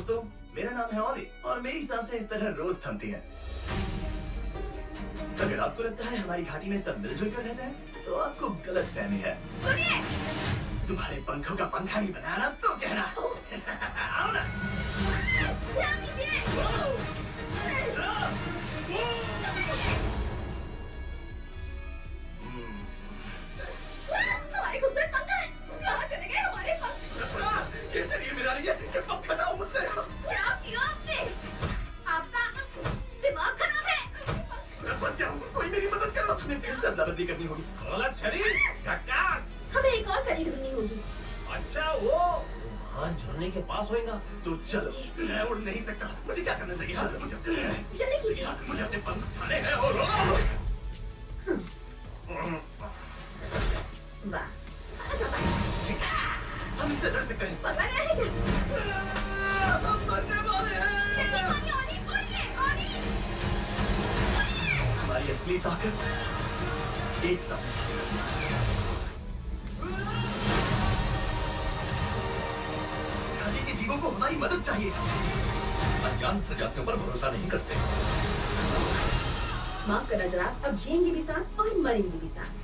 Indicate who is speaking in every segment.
Speaker 1: दोस्तों, मेरा नाम है ऑली और मेरी सांसें इस तरह रोज थमती हैं। अगर आपको लगता है हमारी घाटी में सब मिलजुल कर रहते हैं, तो आपको गलत फहमी है।
Speaker 2: सुनिए,
Speaker 1: तुम्हारे पंखों का पंखा नहीं बनाना तो कहना। आओ ना।
Speaker 2: ध्यान दीजिए। हमारे खूबसूरत पंखा है, कहाँ चले गए हमारे पंख?
Speaker 1: ये शरीर मिला रही है कि पंख हटाओ मुझसे।
Speaker 2: क्या किया आपने? आपका दिमाग खराब है।
Speaker 1: बस क्या हूँ, कोई मेरी मदद करो। हमें फिर से अदला-बदली करनी होगी।
Speaker 3: गलत शरीर, झक्कास।
Speaker 2: हमें एक और कड़ी ढूंढनी होगी।
Speaker 3: अच्छा वो वहाँ झरने के पास होएगा।
Speaker 1: तो चलो, मैं उड़ नहीं सकता। मुझे क्या करना चाहिए?
Speaker 2: जल्दी कीजिए।
Speaker 1: मुझे अपने पंख उठाने हैं और
Speaker 2: वाह, अच्छा
Speaker 1: हम इनसे लड़ सकते हैं।
Speaker 2: पता नहीं है क्या?
Speaker 1: हम मरने वाले हैं।
Speaker 2: जल्दी ओली, ओली, ओली।
Speaker 1: हमारी असली ताकत एकता में। घाटी के जीवों को हमारी मदद चाहिए। अनजान प्रजातियों पर भरोसा नहीं करते।
Speaker 2: माफ करना जनाब, अब जिएंगे भी साथ और मरेंगे भी साथ।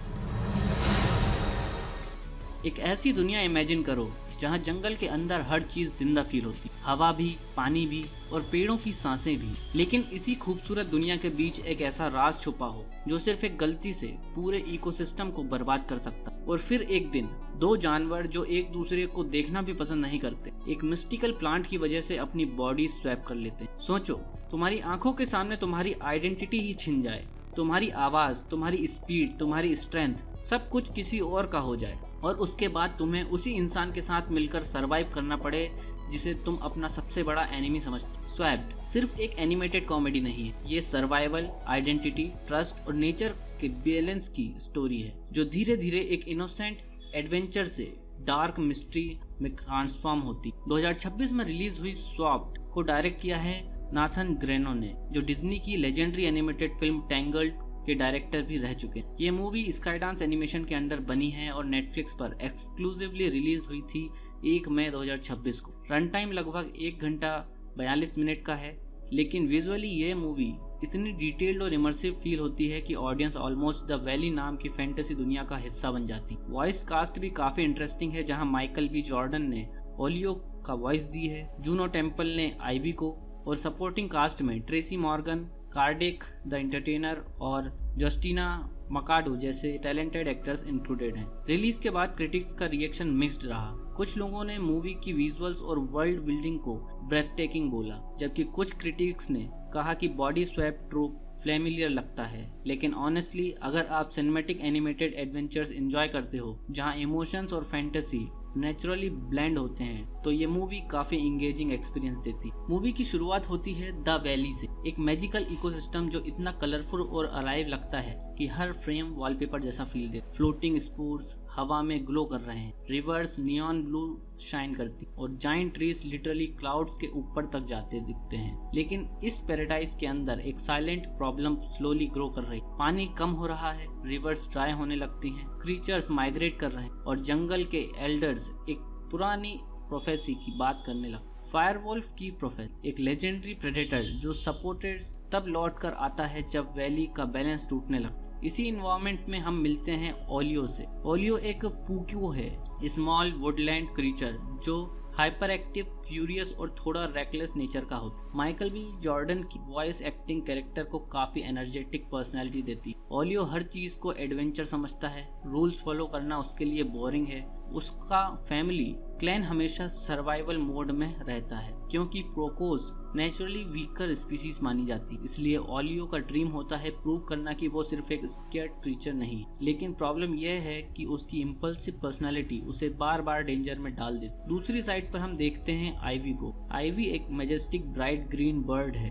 Speaker 4: एक ऐसी दुनिया इमेजिन करो जहाँ जंगल के अंदर हर चीज जिंदा फील होती, हवा भी, पानी भी और पेड़ों की सांसें भी। लेकिन इसी खूबसूरत दुनिया के बीच एक ऐसा राज छुपा हो जो सिर्फ एक गलती से पूरे इकोसिस्टम को बर्बाद कर सकता। और फिर एक दिन दो जानवर जो एक दूसरे को देखना भी पसंद नहीं करते, एक मिस्टिकल प्लांट की वजह से अपनी बॉडी स्वैप कर लेते हैं। सोचो, तुम्हारी आंखों के सामने तुम्हारी आइडेंटिटी ही छिन जाए, तुम्हारी आवाज, तुम्हारी स्पीड, तुम्हारी स्ट्रेंथ, सब कुछ किसी और का हो जाए और उसके बाद तुम्हें उसी इंसान के साथ मिलकर सरवाइव करना पड़े जिसे तुम अपना सबसे बड़ा एनिमी समझते। स्वैप्ड सिर्फ एक एनिमेटेड कॉमेडी नहीं है, ये सर्वाइवल, आइडेंटिटी, ट्रस्ट और नेचर के बैलेंस की स्टोरी है जो धीरे धीरे एक इनोसेंट एडवेंचर से डार्क मिस्ट्री में ट्रांसफॉर्म होती। 2026 में रिलीज हुई स्वैप्ड को डायरेक्ट किया है नाथन ग्रेनो ने, जो डिज्नी की लेजेंडरी एनिमेटेड फिल्म टैंगल्ड के डायरेक्टर भी रह चुके हैं। ये मूवी स्काईडांस एनिमेशन के अंडर बनी है और नेटफ्लिक्स पर एक्सक्लूसिवली रिलीज हुई थी 1 मई 2026 को। रन टाइम लगभग 1 घंटा 42 मिनट का है, लेकिन विजुअली ये मूवी इतनी डिटेल्ड और इमर्सिव फील होती है कि ऑडियंस ऑलमोस्ट द वैली नाम की फैंटेसी दुनिया का हिस्सा बन जाती। वॉइस कास्ट भी काफी इंटरेस्टिंग है, जहाँ माइकल बी जॉर्डन ने ओलियो का वॉइस दी है, जूनो टेम्पल ने आइवी को, और सपोर्टिंग कास्ट में Tracy Morgan, cardiac the entertainer और जस्टिना मकाडो जैसे टैलेंटेड एक्टर्स इंक्लूडेड हैं। रिलीज के बाद क्रिटिक्स का रिएक्शन मिक्स्ड रहा। कुछ लोगों ने मूवी की विजुअल्स और वर्ल्ड बिल्डिंग को ब्रेथटेकिंग बोला, जबकि कुछ क्रिटिक्स ने कहा कि बॉडी स्वैप ट्रूप फ्लेमिलियर लगता है। लेकिन ऑनेस्टली, अगर आप सिनेमैटिक एनिमेटेड एडवेंचर्स एंजॉय करते हो जहां इमोशंस और फैंटेसी नेचुरली ब्लेंड होते हैं, तो ये मूवी काफी इंगेजिंग एक्सपीरियंस देती। मूवी की शुरुआत होती है द वैली से, एक मैजिकल इकोसिस्टम जो इतना कलरफुल और अलाइव लगता है कि हर फ्रेम वॉलपेपर जैसा फील दे। फ्लोटिंग स्पोर्ट्स हवा में ग्लो कर रहे हैं, रिवर्स नियॉन ब्लू शाइन करती और जाइंट ट्रीज लिटरली क्लाउड्स के ऊपर तक जाते दिखते हैं। लेकिन इस पैराडाइज के अंदर एक साइलेंट प्रॉब्लम स्लोली ग्रो कर रही। पानी कम हो रहा है, रिवर्स ड्राई होने लगती हैं, क्रीचर्स माइग्रेट कर रहे हैं और जंगल के एल्डर्स एक पुरानी प्रोफेसी की बात करने लगे। फायरवोल्फ की प्रोफेसी, एक लेजेंडरी प्रेडेटर जो सपोर्टेड तब लौट कर आता है जब वैली का बैलेंस टूटने लगता। इसी इन्वायरमेंट में हम मिलते हैं ओलियो से। ओलियो एक पुक्यो है, स्मॉल वुडलैंड क्रीचर जो हाइपर एक्टिव, क्यूरियस और थोड़ा रेकलेस नेचर का होता। माइकल बी जॉर्डन की वॉइस एक्टिंग कैरेक्टर को काफी एनर्जेटिक पर्सनैलिटी देती। ओलियो हर चीज को एडवेंचर समझता है, रूल्स फॉलो करना उसके लिए बोरिंग है। उसका फैमिली क्लैन हमेशा सर्वाइवल मोड में रहता है क्योंकि प्रोकोस नेचुरली वीकर स्पीसीज मानी जाती। इसलिए ओलियो का ड्रीम होता है प्रूव करना कि वो सिर्फ एक स्केर्ड क्रीचर नहीं। लेकिन प्रॉब्लम यह है कि उसकी इम्पल्सिव पर्सनालिटी उसे बार बार डेंजर में डाल देती। दूसरी साइड पर हम देखते हैं आइवी को। आइवी एक मैजेस्टिक ब्राइट ग्रीन बर्ड है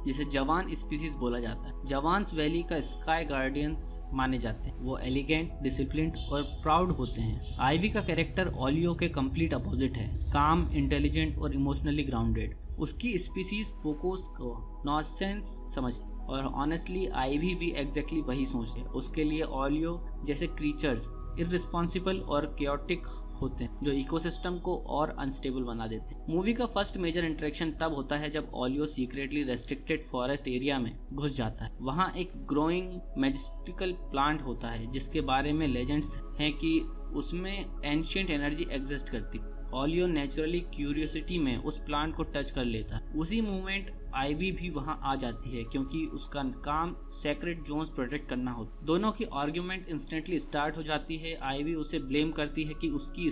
Speaker 4: जिसे जवान स्पीसीज बोला जाता है। जवान्स वैली का स्काई गार्डियंस माने जाते हैं। वो एलिगेंट, डिसिप्लिन्ड और प्राउड होते हैं। आइवी का कैरेक्टर ओलियो के कंप्लीट अपोजिट है, काम, इंटेलिजेंट और इमोशनली ग्राउंडेड। उसकी स्पीसीज पोकोस को नॉनसेंस समझती और ऑनेस्टली आइवी भी एग्जैक्टली वही सोचते हैं। उसके लिए ओलियो जैसे क्रीचर्स इररिस्पॉन्सिबल और केओटिक होते हैं जो इकोसिस्टम को और अनस्टेबल बना देते हैं। मूवी का फर्स्ट मेजर इंटरेक्शन तब होता है जब oleo secretly restricted forest area में घुस जाता है। वहाँ एक ग्रोइंग मैजेस्टिकल प्लांट होता है जिसके बारे में लेजेंड्स हैं कि उसमें एंशिएंट एनर्जी एग्जिस्ट करती। ओलियो नेचुरली क्यूरियोसिटी में उस प्लांट को टच कर लेता है। उसी मोमेंट आईवी भी वहां आ जाती है क्योंकि उसका काम सेक्रेट जोन्स प्रोटेक्ट करना होता है। दोनों की आर्ग्यूमेंट इंस्टेंटली स्टार्ट हो जाती है। आईवी उसे ब्लेम करती है कि उसकी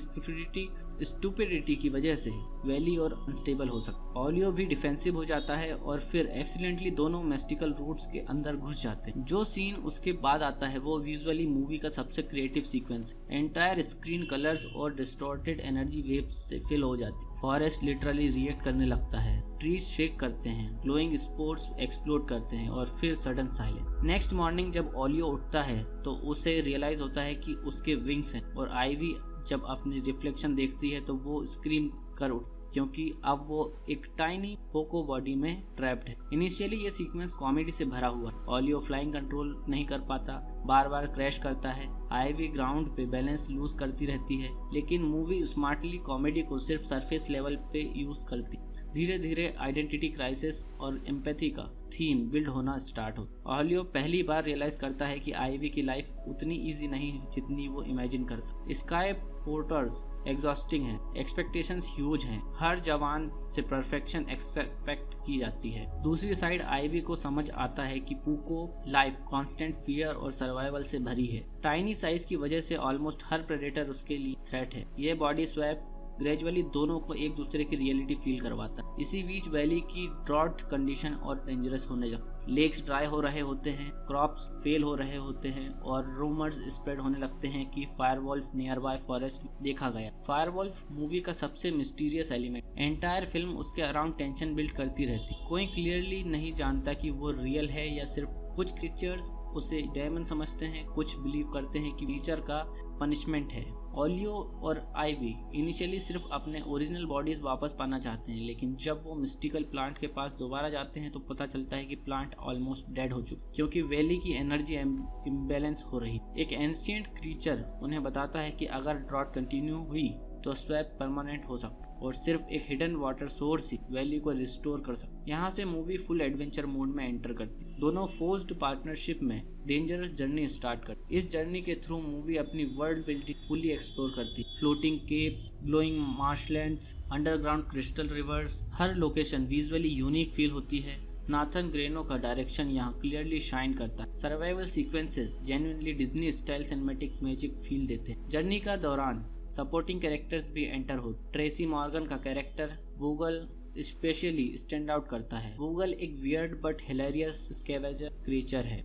Speaker 4: स्टुपिडिटी की वजह से वैली और अनस्टेबल हो सकता। ओलियो भी डिफेंसिव हो जाता है और फिर एक्सीडेंटली दोनों मेस्टिकल रूट्स के अंदर घुस जाते हैं। जो सीन उसके बाद आता है वो विजुअली मूवी का सबसे creative sequence. Entire screen colours और डिस्टॉर्टेड एनर्जी वेव्स से फिल हो जाती है। फॉरेस्ट लिटरली रिएक्ट करने लगता है, ट्रीज शेक करते हैं, ग्लोइंग स्पोर्ट्स एक्सप्लोड करते हैं और फिर सडन साइलेंस। नेक्स्ट मॉर्निंग जब ओलियो उठता है तो उसे रियलाइज होता है कि उसके विंग्स हैं और आईवी जब अपनी रिफ्लेक्शन देखती है तो वो स्क्रीम कर उठ क्योंकि अब वो एक टाइनी पोको बॉडी में ट्रैप्ड है। इनिशियली ये सीक्वेंस कॉमेडी से भरा हुआ है। ओलियो फ्लाइंग कंट्रोल नहीं कर पाता, बार बार क्रैश करता है। आईवी ग्राउंड पे बैलेंस लूज करती रहती है, लेकिन मूवी स्मार्टली कॉमेडी को सिर्फ सरफेस लेवल पे यूज करती। धीरे धीरे आइडेंटिटी क्राइसिस और एम्पैथी का थीम बिल्ड होना स्टार्ट होता। ओलियो पहली बार रियलाइज करता है कि आईवी की लाइफ उतनी इजी नहीं जितनी वो इमेजिन करता। स्काई पोर्टर्स एग्जॉस्टिंग है, एक्सपेक्टेशंस ह्यूज हैं, हर जवान से परफेक्शन एक्सपेक्ट की जाती है। दूसरी साइड आईवी को समझ आता है कि पूको लाइफ कांस्टेंट फियर और सर्वाइवल से भरी है। टाइनी साइज की वजह से ऑलमोस्ट हर प्रेडेटर उसके लिए थ्रेट है। ये बॉडी स्वैप ग्रेजुअली दोनों को एक दूसरे की रियलिटी फील करवाता है। इसी बीच वैली की ड्रॉट कंडीशन और डेंजरस होने लगती। लेक्स ड्राई हो रहे होते हैं, क्रॉप्स फेल हो रहे होते हैं और रूमर्स स्प्रेड होने लगते हैं कि फायरवॉल्फ नियर बाय फॉरेस्ट देखा गया। फायरवॉल्फ मूवी का सबसे मिस्टीरियस एलिमेंट। एंटायर फिल्म उसके अराउंड टेंशन बिल्ड करती रहती। कोई क्लियरली नहीं जानता कि वो रियल है या सिर्फ कुछ क्रीचर्स उसे डेमन समझते हैं, कुछ बिलीव करते हैं कि नेचर का पनिशमेंट है। ओलियो और आईवी इनिशियली सिर्फ अपने ओरिजिनल बॉडीज वापस पाना चाहते हैं, लेकिन जब वो मिस्टिकल प्लांट के पास दोबारा जाते हैं तो पता चलता है कि प्लांट ऑलमोस्ट डेड हो चुका क्योंकि वैली की एनर्जी इम्बैलेंस हो रही। एक एंशिएंट क्रीचर उन्हें बताता है कि अगर ड्रॉट कंटिन्यू हुई तो स्वैप परमानेंट हो सकता और सिर्फ एक हिडन वाटर सोर्स ही वैली को रिस्टोर कर सकता। यहाँ से मूवी फुल एडवेंचर मोड में एंटर करती। दोनों फोर्स्ड पार्टनरशिप में डेंजरस जर्नी स्टार्ट करती। इस जर्नी के थ्रू मूवी अपनी वर्ल्ड बिल्डिंग फुली एक्सप्लोर करती। Floating caves, glowing marshlands, underground crystal rivers, हर लोकेशन विजुअली यूनिक फील होती है। नाथन ग्रेनो का डायरेक्शन यहाँ क्लियरली शाइन करता है। Survival sequences genuinely Disney style cinematic magic feel देते हैं। जर्नी का दौरान सपोर्टिंग कैरेक्टर्स भी एंटर हो। ट्रेसी मॉर्गन का कैरेक्टर वूगल स्पेशली स्टैंड आउट करता है। वूगल एक weird but hilarious scavenger creature है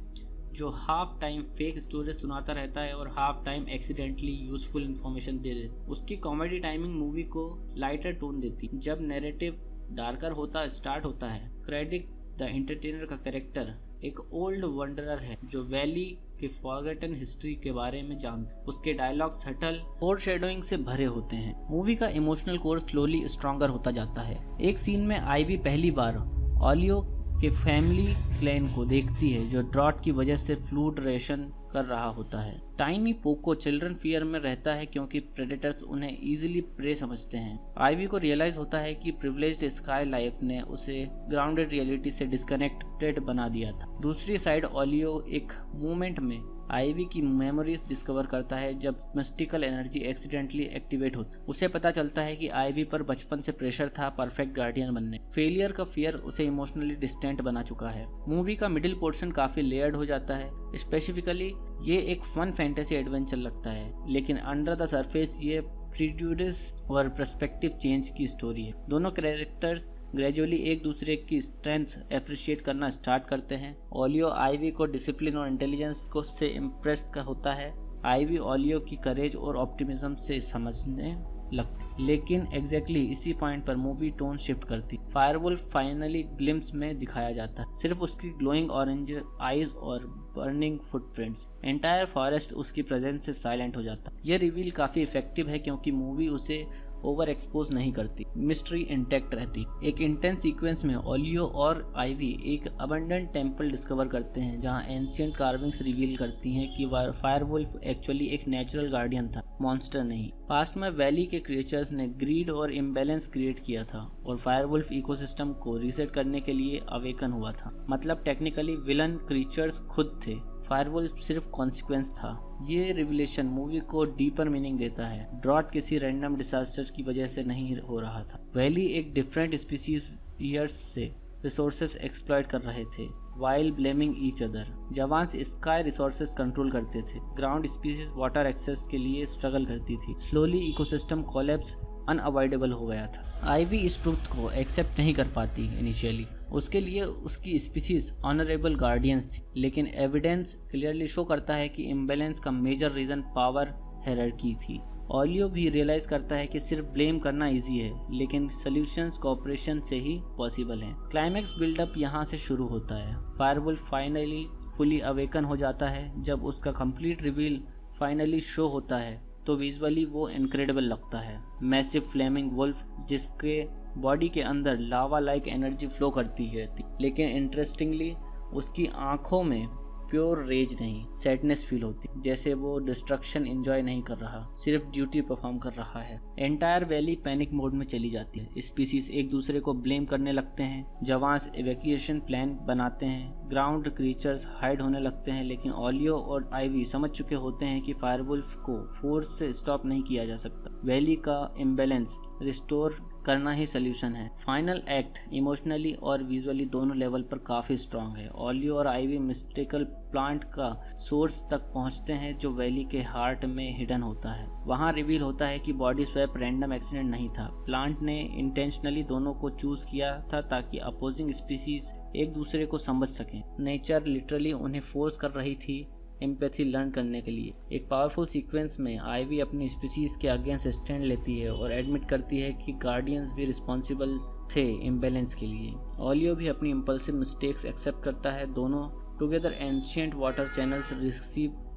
Speaker 4: जो हाफ टाइम फेक स्टोरीज सुनाता रहता है और half time accidentally useful information दे देता है। उसकी कॉमेडी टाइमिंग मूवी को लाइटर टोन देती। जब नैरेटिव डार्कर होता स्टार्ट होता है, क्रेडिट द एंटरटेनर का कैरेक्टर एक ओल्ड वंडरर है जो वैली के फॉरगेटन हिस्ट्री के बारे में जानता। उसके डायलॉग सटल फोरशैडोइंग से भरे होते हैं। मूवी का इमोशनल कोर स्लोली स्ट्रॉन्गर होता जाता है। एक सीन में आईवी पहली बार ओलियो के फैमिली क्लैन को देखती है जो ड्रॉट की वजह से फूड रेशन कर रहा होता है। टाइनी पोको चिल्ड्रन फियर में रहता है क्योंकि प्रेडेटर्स उन्हें इजीली प्रे समझते हैं। आईवी को रियलाइज होता है कि प्रिविलेज्ड स्काई लाइफ ने उसे ग्राउंडेड रियलिटी से डिस्कनेक्टेड बना दिया था। दूसरी साइड ओलियो एक मोमेंट में आईवी की मेमोरीज डिस्कवर करता है जब मिस्टिकल एनर्जी एक्सीडेंटली एक्टिवेट होती। उसे पता चलता है कि आईवी पर बचपन से प्रेशर था परफेक्ट गार्डियन बनने। फेलियर का फियर उसे इमोशनली डिस्टेंट बना चुका है। मूवी का मिडिल पोर्शन काफी लेयर्ड हो जाता है। स्पेसिफिकली ये एक फन फैंटेसी एडवेंचर लगता है, लेकिन अंडर द सरफेस ये प्रीजुडिस और पर्सपेक्टिव चेंज की स्टोरी है। दोनों कैरेक्टर्स ग्रेजुअली एक दूसरे की स्ट्रेंथ अप्रिशिएट करना स्टार्ट करते हैं। ओलियो आईवी को डिसिप्लिन और इंटेलिजेंस को से इम्प्रेस का होता है। आईवी ओलियो की करेज और ऑप्टिमिज्म से समझने लगती, लेकिन एग्जैक्टली इसी पॉइंट पर मूवी टोन शिफ्ट करती। फायरवुल्फ फाइनली ग्लिम्स में दिखाया जाता है, सिर्फ उसकी ग्लोइंग ऑरेंज आईज और बर्निंग फुटप्रिंट्स। एंटायर फॉरेस्ट उसकी प्रेजेंस से साइलेंट हो जाता है। यह रिवील काफी इफेक्टिव है क्योंकि मूवी उसे ओवर एक्सपोज नहीं करती, मिस्ट्री इंटैक्ट रहती। एक इंटेंस सीक्वेंस में ओलियो और आइवी एक अबंडेंट टेम्पल डिस्कवर करते हैं जहां एंशिएंट कार्विंग्स रिवील करती हैं कि फायरवुल्फ एक्चुअली एक नेचुरल गार्डियन था, मॉन्स्टर नहीं। पास्ट में वैली के क्रिएचर्स ने ग्रीड और इम्बैलेंस क्रिएट किया था और फायरवुल्फ इकोसिस्टम को रीसेट करने के लिए अवेकन हुआ था। मतलब टेक्निकली विलन क्रिएचर्स खुद थे, फायरवुल्फ सिर्फ कॉन्सिक्वेंस था। ये रिविलेशन मूवी को डीपर मीनिंग देता है। ड्रॉट किसी रैंडम डिसास्टर की वजह से नहीं हो रहा था। वैली एक डिफरेंट स्पीसीज ईयर्स से रिसोर्सेज एक्सप्लॉइट कर रहे थे while blaming each other. Jawans sky resources control करते थे, ग्राउंड स्पीसीज वाटर एक्सेस के लिए स्ट्रगल करती थी। स्लोली इकोसिस्टम कोलैप्स अनअवॉइडेबल हो गया था। आइवी इस ट्रुथ को एक्सेप्ट नहीं कर पाती इनिशियली। उसके लिए उसकी स्पीसीज ऑनरेबल गार्डियंस थी, लेकिन एविडेंस क्लियरली शो करता है कि इम्बैलेंस का मेजर रीजन पावर हायरार्की थी। ओलियो भी रियलाइज करता है कि सिर्फ ब्लेम करना इजी है, लेकिन सॉल्यूशंस कोऑपरेशन से ही पॉसिबल है। क्लाइमैक्स बिल्डअप यहाँ से शुरू होता है। फायरवुल्फ फाइनली फुली अवेकन हो जाता है। जब उसका कंप्लीट रिवील फाइनली शो होता है तो विजुअली वो इनक्रेडिबल लगता है। मैसिव फ्लेमिंग वुल्फ जिसके बॉडी के अंदर लावा लाइक एनर्जी फ्लो करती रहती, लेकिन इंटरेस्टिंगली उसकी आंखों में प्योर रेज नहीं, सैडनेस फील होती, जैसे वो डिस्ट्रक्शन एंजॉय नहीं कर रहा, सिर्फ ड्यूटी परफॉर्म कर रहा है। एंटायर वैली पैनिक मोड में चली जाती है। स्पीसीज एक दूसरे को ब्लेम करने लगते हैं, जवान्स इवैक्यूएशन प्लान बनाते हैं, ग्राउंड क्रीचर्स हाइड होने लगते हैं, लेकिन ओलियो और आइवी समझ चुके होते हैं कि फायरवुल्फ को फोर्स से स्टॉप नहीं किया जा सकता। वैली का इम्बैलेंस रिस्टोर करना ही सोल्यूशन है। फाइनल एक्ट इमोशनली और विजुअली दोनों लेवल पर काफ़ी स्ट्रांग है। ओलियो और आइवी मिस्टिकल प्लांट का सोर्स तक पहुंचते हैं जो वैली के हार्ट में हिडन होता है। वहां रिवील होता है कि बॉडी स्वैप रैंडम एक्सीडेंट नहीं था। प्लांट ने इंटेंशनली दोनों को चूज किया था ताकि अपोजिंग स्पीसीज एक दूसरे को समझ सकें। नेचर लिटरली उन्हें फोर्स कर रही थी एम्पैथी लर्न करने के लिए। एक पावरफुल सीक्वेंस में आइवी अपनी स्पीसीज के अगेंस्ट स्टैंड लेती है और एडमिट करती है कि गार्डियंस भी रिस्पॉन्सिबल थे इम्बैलेंस के लिए। ओलियो भी अपनी इम्पल्सिव मिस्टेक्स एक्सेप्ट करता है। दोनों together ancient water channels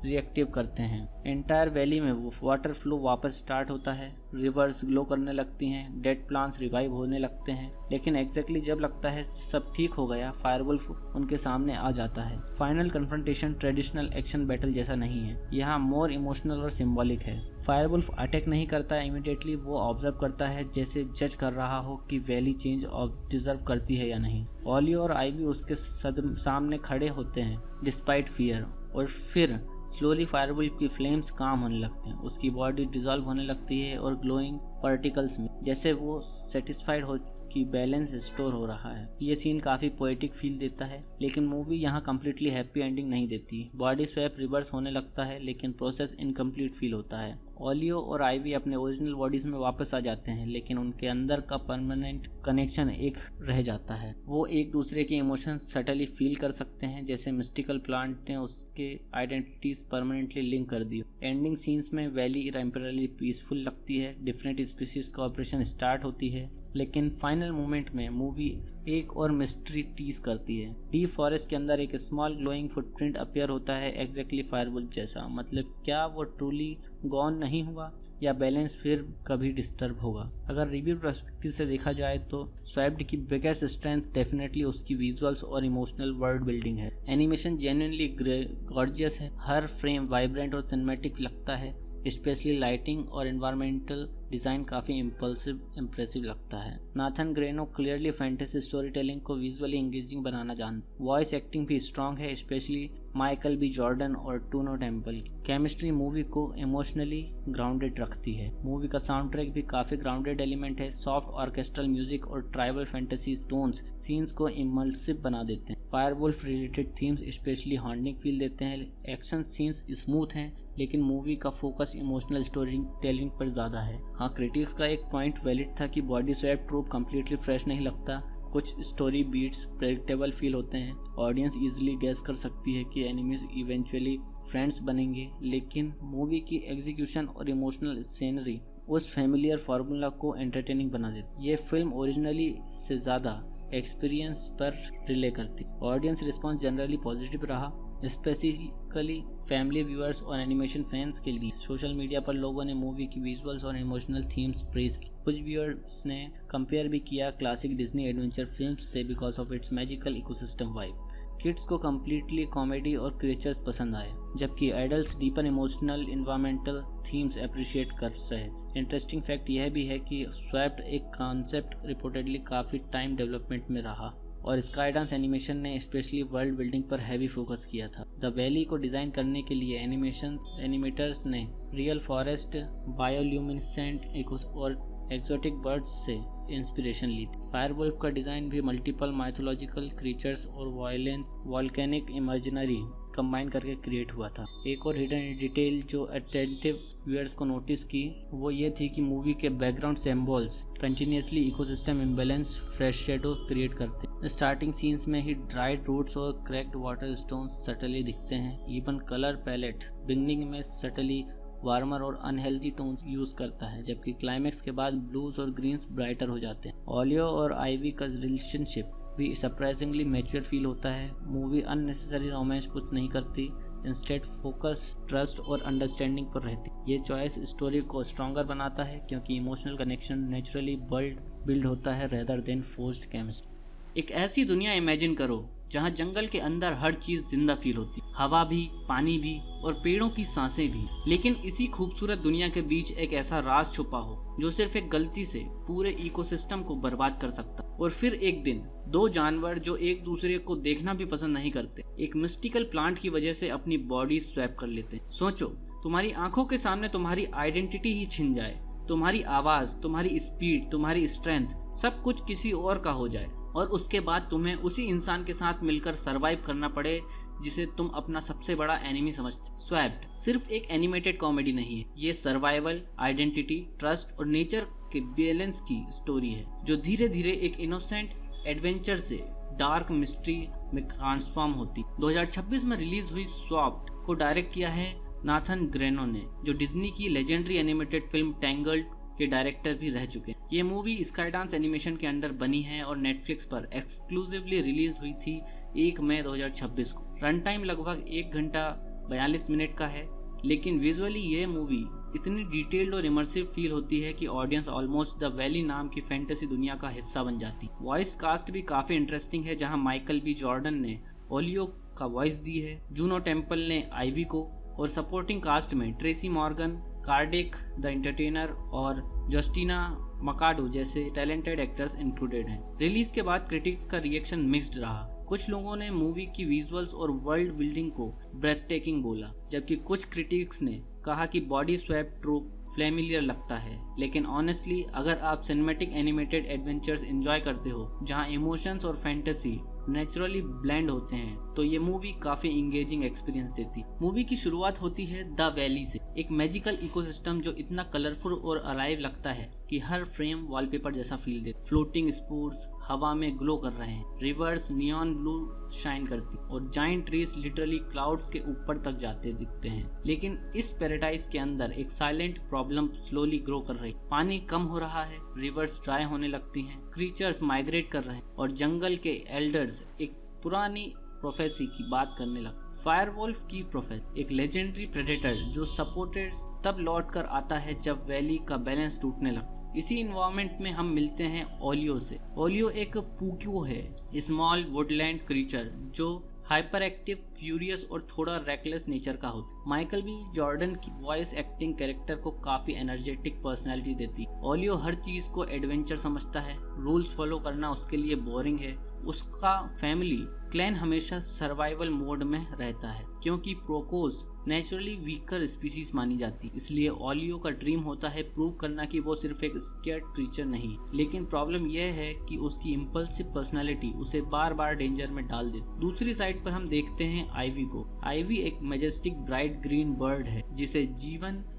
Speaker 4: reactive करते हैं। एंटायर वैली में वो वाटर फ्लो वापस स्टार्ट होता है, रिवर्स ग्लो करने लगती हैं, डेड प्लांट्स रिवाइव होने लगते हैं, लेकिन एग्जैक्टली जब लगता है सब ठीक हो गया, फायरवुल्फ उनके सामने आ जाता है। Final confrontation traditional action battle जैसा नहीं है, यहाँ मोर इमोशनल और सिंबॉलिक है। फायरवुल्फ अटैक नहीं करता इमीडिएटली, वो ऑब्जर्व करता है जैसे जज कर रहा हो कि वैली चेंज डिजर्व करती है या नहीं। ओलियो और आइवी उसके सामने खड़े होते हैं डिस्पाइट फियर, और फिर स्लोली फायरवुल्फ की फ्लेम्स काम होने लगते हैं। उसकी बॉडी डिसॉल्व होने लगती है और ग्लोइंग पार्टिकल्स में, जैसे वो सेटिस्फाइड हो कि बैलेंस स्टोर हो रहा है। ये सीन काफ़ी पोएटिक फील देता है, लेकिन मूवी यहाँ कम्प्लीटली हैप्पी एंडिंग नहीं देती। बॉडी स्वैप रिवर्स होने लगता है, लेकिन प्रोसेस इनकम्प्लीट फील होता है। ओलियो और आइवी अपने ओरिजिनल बॉडीज में वापस आ जाते हैं, लेकिन उनके अंदर का परमानेंट कनेक्शन एक रह जाता है। वो एक दूसरे के इमोशंस सटली फील कर सकते हैं, जैसे मिस्टिकल प्लांट ने उसके आइडेंटिटीज परमानेंटली लिंक कर दी। एंडिंग सीन्स में वैली टेम्परली पीसफुल लगती है, डिफरेंट स्पीसीज का ऑपरेशन स्टार्ट होती है, लेकिन फाइनल मोमेंट में मूवी एक और मिस्ट्री टीज करती है। डीप फॉरेस्ट के अंदर एक स्मॉल ग्लोइंग फुटप्रिंट अपीयर होता है, एग्जैक्टली फायरवुल्फ जैसा। मतलब क्या वो ट्रूली गॉन नहीं हुआ, या बैलेंस फिर कभी डिस्टर्ब होगा? अगर रिव्यू पर्सपेक्टिव से देखा जाए तो स्वैप्ड की बिगेस्ट स्ट्रेंथ डेफिनेटली उसकी विजुअल्स और इमोशनल वर्ल्ड बिल्डिंग है। एनिमेशन जेन्युइनली गॉर्जियस है, हर फ्रेम वाइब्रेंट और सिनेमैटिक लगता है, स्पेशली लाइटिंग और एनवायरमेंटल डिज़ाइन काफ़ी इम्प्रेसिव लगता है। Nathan Greno clearly fantasy story telling को विजुअली एंगेजिंग बनाना जानते। वॉइस एक्टिंग भी स्ट्रॉन्ग है, स्पेशली माइकल बी जॉर्डन और टूनो टेम्पल की केमिस्ट्री मूवी को इमोशनली ग्राउंडेड रखती है। मूवी का साउंड ट्रैक भी काफ़ी ग्राउंडेड एलिमेंट है। सॉफ्ट ऑर्केस्ट्रल म्यूजिक और ट्राइबल फैंटेसी टोन्स सीन्स को इमर्सिव बना देते हैं। फायरवुल्फ related themes specially haunting feel देते हैं। एक्शन सीन्स स्मूथ हैं, लेकिन मूवी का फोकस इमोशनल स्टोरी टेलिंग पर ज़्यादा है। हाँ, क्रिटिक्स का एक पॉइंट वैलिड था कि body swap trope completely fresh नहीं लगता। कुछ स्टोरी बीट्स प्रेडिक्टेबल फील होते हैं। ऑडियंस इजीली गेस कर सकती है कि एनिमीज इवेंचुअली फ्रेंड्स बनेंगे, लेकिन मूवी की एग्जीक्यूशन और इमोशनल सीनरी उस फैमिलियर फार्मूला को एंटरटेनिंग बना देती। ये फिल्म ओरिजिनली से ज़्यादा एक्सपीरियंस पर रिले करती। ऑडियंस रिस्पॉन्स जनरली पॉजिटिव रहा। स्पेसिफिकली फैमिली व्यूअर्स और एनिमेशन फैंस के लिए। सोशल मीडिया पर लोगों ने मूवी की विजुअल्स और इमोशनल थीम्स प्रेज की। कुछ व्यूअर्स ने कंपेयर भी किया क्लासिक डिज्नी एडवेंचर फिल्म्स से because of its magical ecosystem vibe. Kids को कम्प्लीटली कॉमेडी और क्रिएचर्स पसंद आए, जबकि adults deeper emotional environmental themes appreciate कर रहे। इंटरेस्टिंग फैक्ट यह भी है कि स्वैप्ड एक कॉन्सेप्ट रिपोर्टेडली काफ़ी टाइम डेवलपमेंट में रहा और स्काईडांस एनिमेशन ने स्पेशली वर्ल्ड बिल्डिंग पर हैवी फोकस किया था। द वैली को डिज़ाइन करने के लिए एनिमेटर्स ने रियल फॉरेस्ट, बायोल्यूमिनेसेंट और एक्सोटिक बर्ड्स से इंस्पिरेशन ली थी। फायरवुल्फ का डिज़ाइन भी मल्टीपल माइथोलॉजिकल क्रीचर्स और वायलेंस वॉल्केनिक इमेजिनरी कंबाइन करके क्रिएट हुआ था। एक और हिडन डिटेल जो अटेंटिव व्यूअर्स को नोटिस की वो ये थी कि मूवी के background symbols continuously ecosystem imbalance fresh shadow create करते। स्टार्टिंग सीन्स में ही ड्राइड रूट्स और क्रैक्ड वाटर स्टोन्स सटली दिखते हैं। इवन कलर पैलेट बिगनिंग में सटली वार्मर और अनहेल्दी टोन्स यूज करता है, जबकि क्लाइमेक्स के बाद ब्लूज और ग्रीन्स ब्राइटर हो जाते हैं। ओलियो और आइवी का रिलेशनशिप भी सरप्राइजिंगली मैच्योर फील होता है। मूवी अननेसेसरी रोमांस कुछ नहीं करती, इंस्टेड फोकस ट्रस्ट और अंडरस्टैंडिंग पर रहती। ये चॉइस स्टोरी को स्ट्रॉन्गर बनाता है क्योंकि इमोशनल कनेक्शन नेचुरली बिल्ड होता है रेदर देन फोर्स्ड केमिस्ट्री। एक ऐसी दुनिया इमेजिन करो जहाँ जंगल के अंदर हर चीज जिंदा फील होती, हवा भी, पानी भी और पेड़ों की सांसें भी। लेकिन इसी खूबसूरत दुनिया के बीच एक ऐसा राज छुपा हो जो सिर्फ एक गलती से पूरे इकोसिस्टम को बर्बाद कर सकता। और फिर एक दिन दो जानवर जो एक दूसरे को देखना भी पसंद नहीं करते, एक मिस्टिकल प्लांट की वजह से अपनी बॉडी स्वैप कर लेते। सोचो, तुम्हारी आंखों के सामने तुम्हारी आइडेंटिटी ही छिन जाए, तुम्हारी आवाज, तुम्हारी स्पीड, तुम्हारी स्ट्रेंथ, सब कुछ किसी और का हो जाए और उसके बाद तुम्हें उसी इंसान के साथ मिलकर सरवाइव करना पड़े जिसे तुम अपना सबसे बड़ा एनिमी समझते। स्वैप्ड सिर्फ एक एनिमेटेड कॉमेडी नहीं है, ये सर्वाइवल, आइडेंटिटी, ट्रस्ट और नेचर के बैलेंस की स्टोरी है जो धीरे धीरे एक इनोसेंट एडवेंचर से डार्क मिस्ट्री में ट्रांसफॉर्म होती। 2026 में रिलीज हुई स्वैप्ड को डायरेक्ट किया है नाथन ग्रेनो ने, जो डिज्नी की लेजेंडरी एनिमेटेड फिल्म टैंगल्ड के डायरेक्टर भी रह चुके हैं। ये मूवी स्काईडांस एनिमेशन के अंडर बनी है और नेटफ्लिक्स पर एक्सक्लूसिवली रिलीज हुई थी 1 मई 2026 को। रन टाइम लगभग 1 घंटा 42 मिनट का है, लेकिन विजुअली ये मूवी इतनी डिटेल्ड और इमर्सिव फील होती है कि ऑडियंस ऑलमोस्ट द वैली नाम की फैंटेसी दुनिया का हिस्सा बन जाती। वॉइस कास्ट भी काफी इंटरेस्टिंग है, जहां माइकल बी जॉर्डन ने ओलियो का वॉइस दी है, जूनो टेम्पल ने आइवी को, और सपोर्टिंग कास्ट में Tracy Morgan, cardiac the entertainer और जस्टिना मकाडो जैसे टैलेंटेड एक्टर्स इंक्लूडेड हैं। रिलीज के बाद क्रिटिक्स का रिएक्शन मिक्स्ड रहा। कुछ लोगों ने मूवी की विजुअल्स और वर्ल्ड बिल्डिंग को ब्रेथटेकिंग बोला, जबकि कुछ क्रिटिक्स ने कहा कि बॉडी स्वैप ट्रूप फ्लेमिलियर लगता है। लेकिन ऑनेस्टली अगर आप सिनेमैटिक एनिमेटेड एडवेंचर्स एंजॉय करते हो जहां इमोशंस और फैंटेसी नेचुरली ब्लेंड होते हैं, तो ये मूवी काफी इंगेजिंग एक्सपीरियंस देती। मूवी की शुरुआत होती है द वैली से, एक मैजिकल इकोसिस्टम जो इतना कलरफुल और अलाइव लगता है कि हर फ्रेम वॉलपेपर जैसा फील देता। फ्लोटिंग स्पोर्ट्स हवा में ग्लो कर रहे हैं, रिवर्स नियॉन ब्लू शाइन करती और जाइंट ट्रीज लिटरली क्लाउड्स के ऊपर तक जाते दिखते हैं। लेकिन इस पैराडाइज के अंदर एक साइलेंट प्रॉब्लम स्लोली ग्रो कर रही। पानी कम हो रहा है, रिवर्स ड्राई होने लगती हैं, क्रीचर्स माइग्रेट कर रहे हैं और जंगल के एल्डर्स एक पुरानी प्रोफेसी की बात करने लगे। फायरवुल्फ की प्रोफेसी एक लेजेंडरी प्रेडेटर जो सपोर्टर्स तब लौट कर आता है जब वैली का बैलेंस टूटने लगता। इसी इन्वायरमेंट में हम मिलते हैं ओलियो से। ओलियो एक पूक्यो है, स्मॉल वुडलैंड क्रीचर जो हाइपर एक्टिव, क्यूरियस और थोड़ा रेकलेस नेचर का होता है। माइकल बी जॉर्डन की वॉइस एक्टिंग कैरेक्टर को काफी एनर्जेटिक पर्सनैलिटी देती। ओलियो हर चीज को एडवेंचर समझता है, रूल्स फॉलो करना उसके लिए बोरिंग है। उसका फैमिली क्लैन हमेशा सर्वाइवल मोड में रहता है क्योंकि प्रोकोस नेचुरली वीकर स्पीसीज मानी जाती। इसलिए ओलियो का ड्रीम होता है प्रूव करना कि वो सिर्फ एक स्केर्ड क्रीचर नहीं। लेकिन प्रॉब्लम यह है कि उसकी इम्पल्सिव पर्सनालिटी उसे बार बार डेंजर में डाल देती। दूसरी साइड पर हम देखते हैं आइवी को। आइवी एक मैजेस्टिक ब्राइट ग्रीन बर्ड है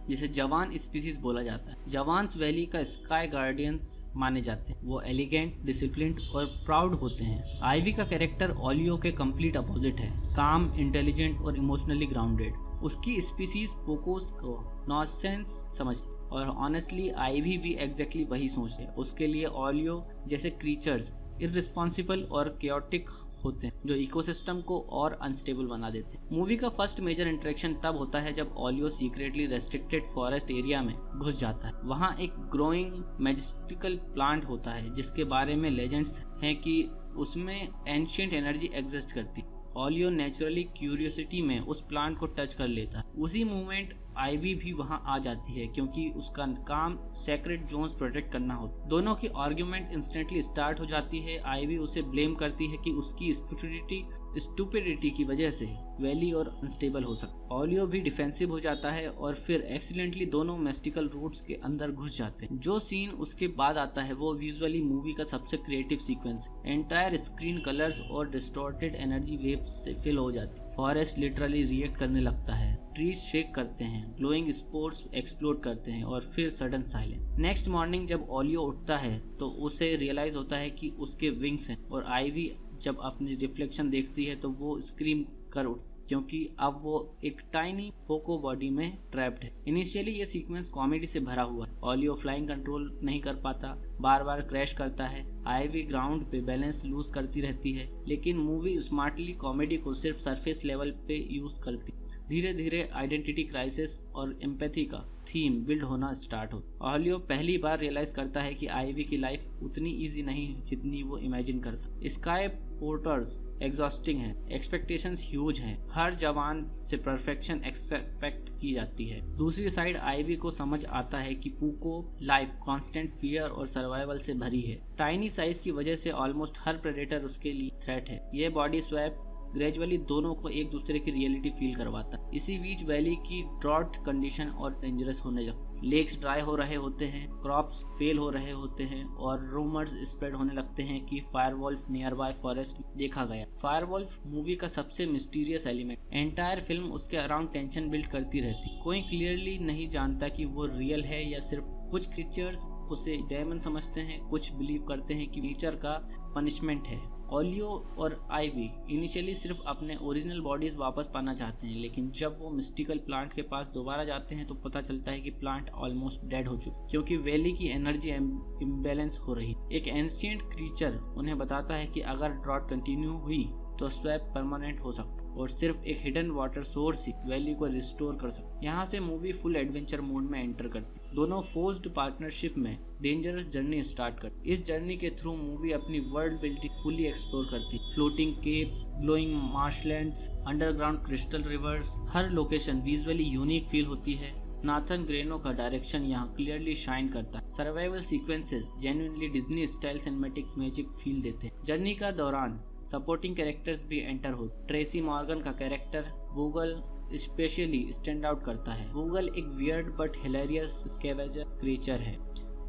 Speaker 4: जिसे जवान स्पीसीज बोला जाता है। जवान्स वैली का स्काई गार्डियंस माने जाते हैं। वो एलिगेंट, डिसिप्लिन्ड और प्राउड होते हैं। आइवी का कैरेक्टर ओलियो के कंप्लीट अपोजिट है, काम, इंटेलिजेंट और इमोशनली ग्राउंडेड। उसकी स्पीसीज पोकोस को नॉनसेंस समझती और ऑनेस्टली आइवी भी एग्जैक्टली वही सोचते हैं। उसके लिए ओलियो जैसे क्रीचर्स इररिस्पॉन्सिबल और केओटिक होते हैं जो इकोसिस्टम को और अनस्टेबल बना देते हैं। मूवी का फर्स्ट मेजर इंटरेक्शन तब होता है जब oleo secretly restricted forest area में घुस जाता है। वहाँ एक ग्रोइंग मैजिस्टिकल प्लांट होता है जिसके बारे में लेजेंड्स हैं कि उसमें एंशिएंट एनर्जी एग्जिस्ट करती। ओलियो नेचुरली क्यूरियोसिटी में उस प्लांट को टच कर लेता है। उसी मोमेंट आईवी भी वहां आ जाती है क्योंकि उसका काम सेक्रेट जोन्स प्रोटेक्ट करना होता। दोनों की आर्ग्यूमेंट इंस्टेंटली स्टार्ट हो जाती है। आईवी उसे ब्लेम करती है कि उसकी स्टुपिडिटी की वजह से वैली और अनस्टेबल हो सकता। ओलियो भी डिफेंसिव हो जाता है और फिर एक्सीडेंटली दोनों मेस्टिकल रूट्स के अंदर घुस जाते हैं। जो सीन उसके बाद आता है वो विजुअली मूवी का सबसे क्रिएटिव सीक्वेंस है। एंटायर स्क्रीन कलर्स और डिस्टॉर्टेड एनर्जी वेव्स से फिल हो जाती है। फॉरेस्ट लिटरली रिएक्ट करने लगता है, ट्रीज शेक करते हैं, ग्लोइंग स्पोर्ट्स एक्सप्लोड करते हैं और फिर सडन साइलेंस। नेक्स्ट मॉर्निंग जब ओलियो उठता है तो उसे रियलाइज होता है कि उसके विंग्स हैं और आईवी जब अपनी रिफ्लेक्शन देखती है तो वो स्क्रीम कर उठ क्योंकि अब वो एक टाइनी पोको बॉडी में ट्रैप्ड है। इनिशियली ये सीक्वेंस कॉमेडी से भरा हुआ है। ओलियो फ्लाइंग कंट्रोल नहीं कर पाता, बार बार क्रैश करता है, आईवी ग्राउंड पे बैलेंस लूज करती रहती है, लेकिन मूवी स्मार्टली कॉमेडी को सिर्फ सरफेस लेवल पे यूज करती। धीरे धीरे आइडेंटिटी क्राइसिस और एम्पैथी का थीम बिल्ड होना स्टार्ट हो। ओलियो पहली बार रियलाइज करता है कि आईवी की लाइफ उतनी इजी नहीं जितनी वो इमेजिन करता। स्काई पोर्टर्स एग्जॉस्टिंग है, एक्सपेक्टेशंस ह्यूज हैं, हर जवान से परफेक्शन एक्सपेक्ट की जाती है। दूसरी साइड आईवी को समझ आता है कि पूको लाइफ कांस्टेंट फियर और सर्वाइवल से भरी है। टाइनी साइज की वजह से ऑलमोस्ट हर प्रेडेटर उसके लिए थ्रेट है। ये बॉडी स्वैप ग्रेजुअली दोनों को एक दूसरे की रियलिटी फील करवाता है। इसी बीच वैली की ड्रॉट कंडीशन और डेंजरस होने लगती। लेक्स ड्राई हो रहे होते हैं, क्रॉप्स फेल हो रहे होते हैं और रूमर्स स्प्रेड होने लगते हैं कि फायरवॉल्फ नियर बाय फॉरेस्ट देखा गया। फायरवॉल्फ मूवी का सबसे मिस्टीरियस एलिमेंट। एंटायर फिल्म उसके अराउंड टेंशन बिल्ड करती रहती। कोई क्लियरली नहीं जानता कि वो रियल है या सिर्फ कुछ क्रीचर्स उसे डेमन समझते हैं, कुछ बिलीव करते हैं कि नेचर का पनिशमेंट है। ओलियो और आईवी इनिशियली सिर्फ अपने ओरिजिनल बॉडीज वापस पाना चाहते हैं, लेकिन जब वो मिस्टिकल प्लांट के पास दोबारा जाते हैं तो पता चलता है कि प्लांट ऑलमोस्ट डेड हो चुका क्योंकि वैली की एनर्जी इम्बैलेंस हो रही। एक एंशिएंट क्रीचर उन्हें बताता है कि अगर ड्रॉट कंटिन्यू हुई तो स्वैप परमानेंट हो सकता और सिर्फ एक हिडन वाटर सोर्स ही वैली को रिस्टोर कर सकता। यहाँ से मूवी फुल एडवेंचर मोड में एंटर करती। दोनों फोर्स्ड पार्टनरशिप में डेंजरस जर्नी स्टार्ट करती। इस जर्नी के थ्रू मूवी अपनी वर्ल्ड बिल्डिंग फुली एक्सप्लोर करती। Floating caves, glowing marshlands, underground crystal rivers, हर लोकेशन विजुअली यूनिक फील होती है। नाथन ग्रेनो का डायरेक्शन यहाँ क्लियरली शाइन करता है। Survival sequences genuinely Disney style cinematic magic feel देते हैं। जर्नी का दौरान सपोर्टिंग कैरेक्टर्स भी एंटर हो। ट्रेसी मॉर्गन का कैरेक्टर वूगल स्पेशली स्टैंड आउट करता है। वूगल एक weird but hilarious scavenger creature है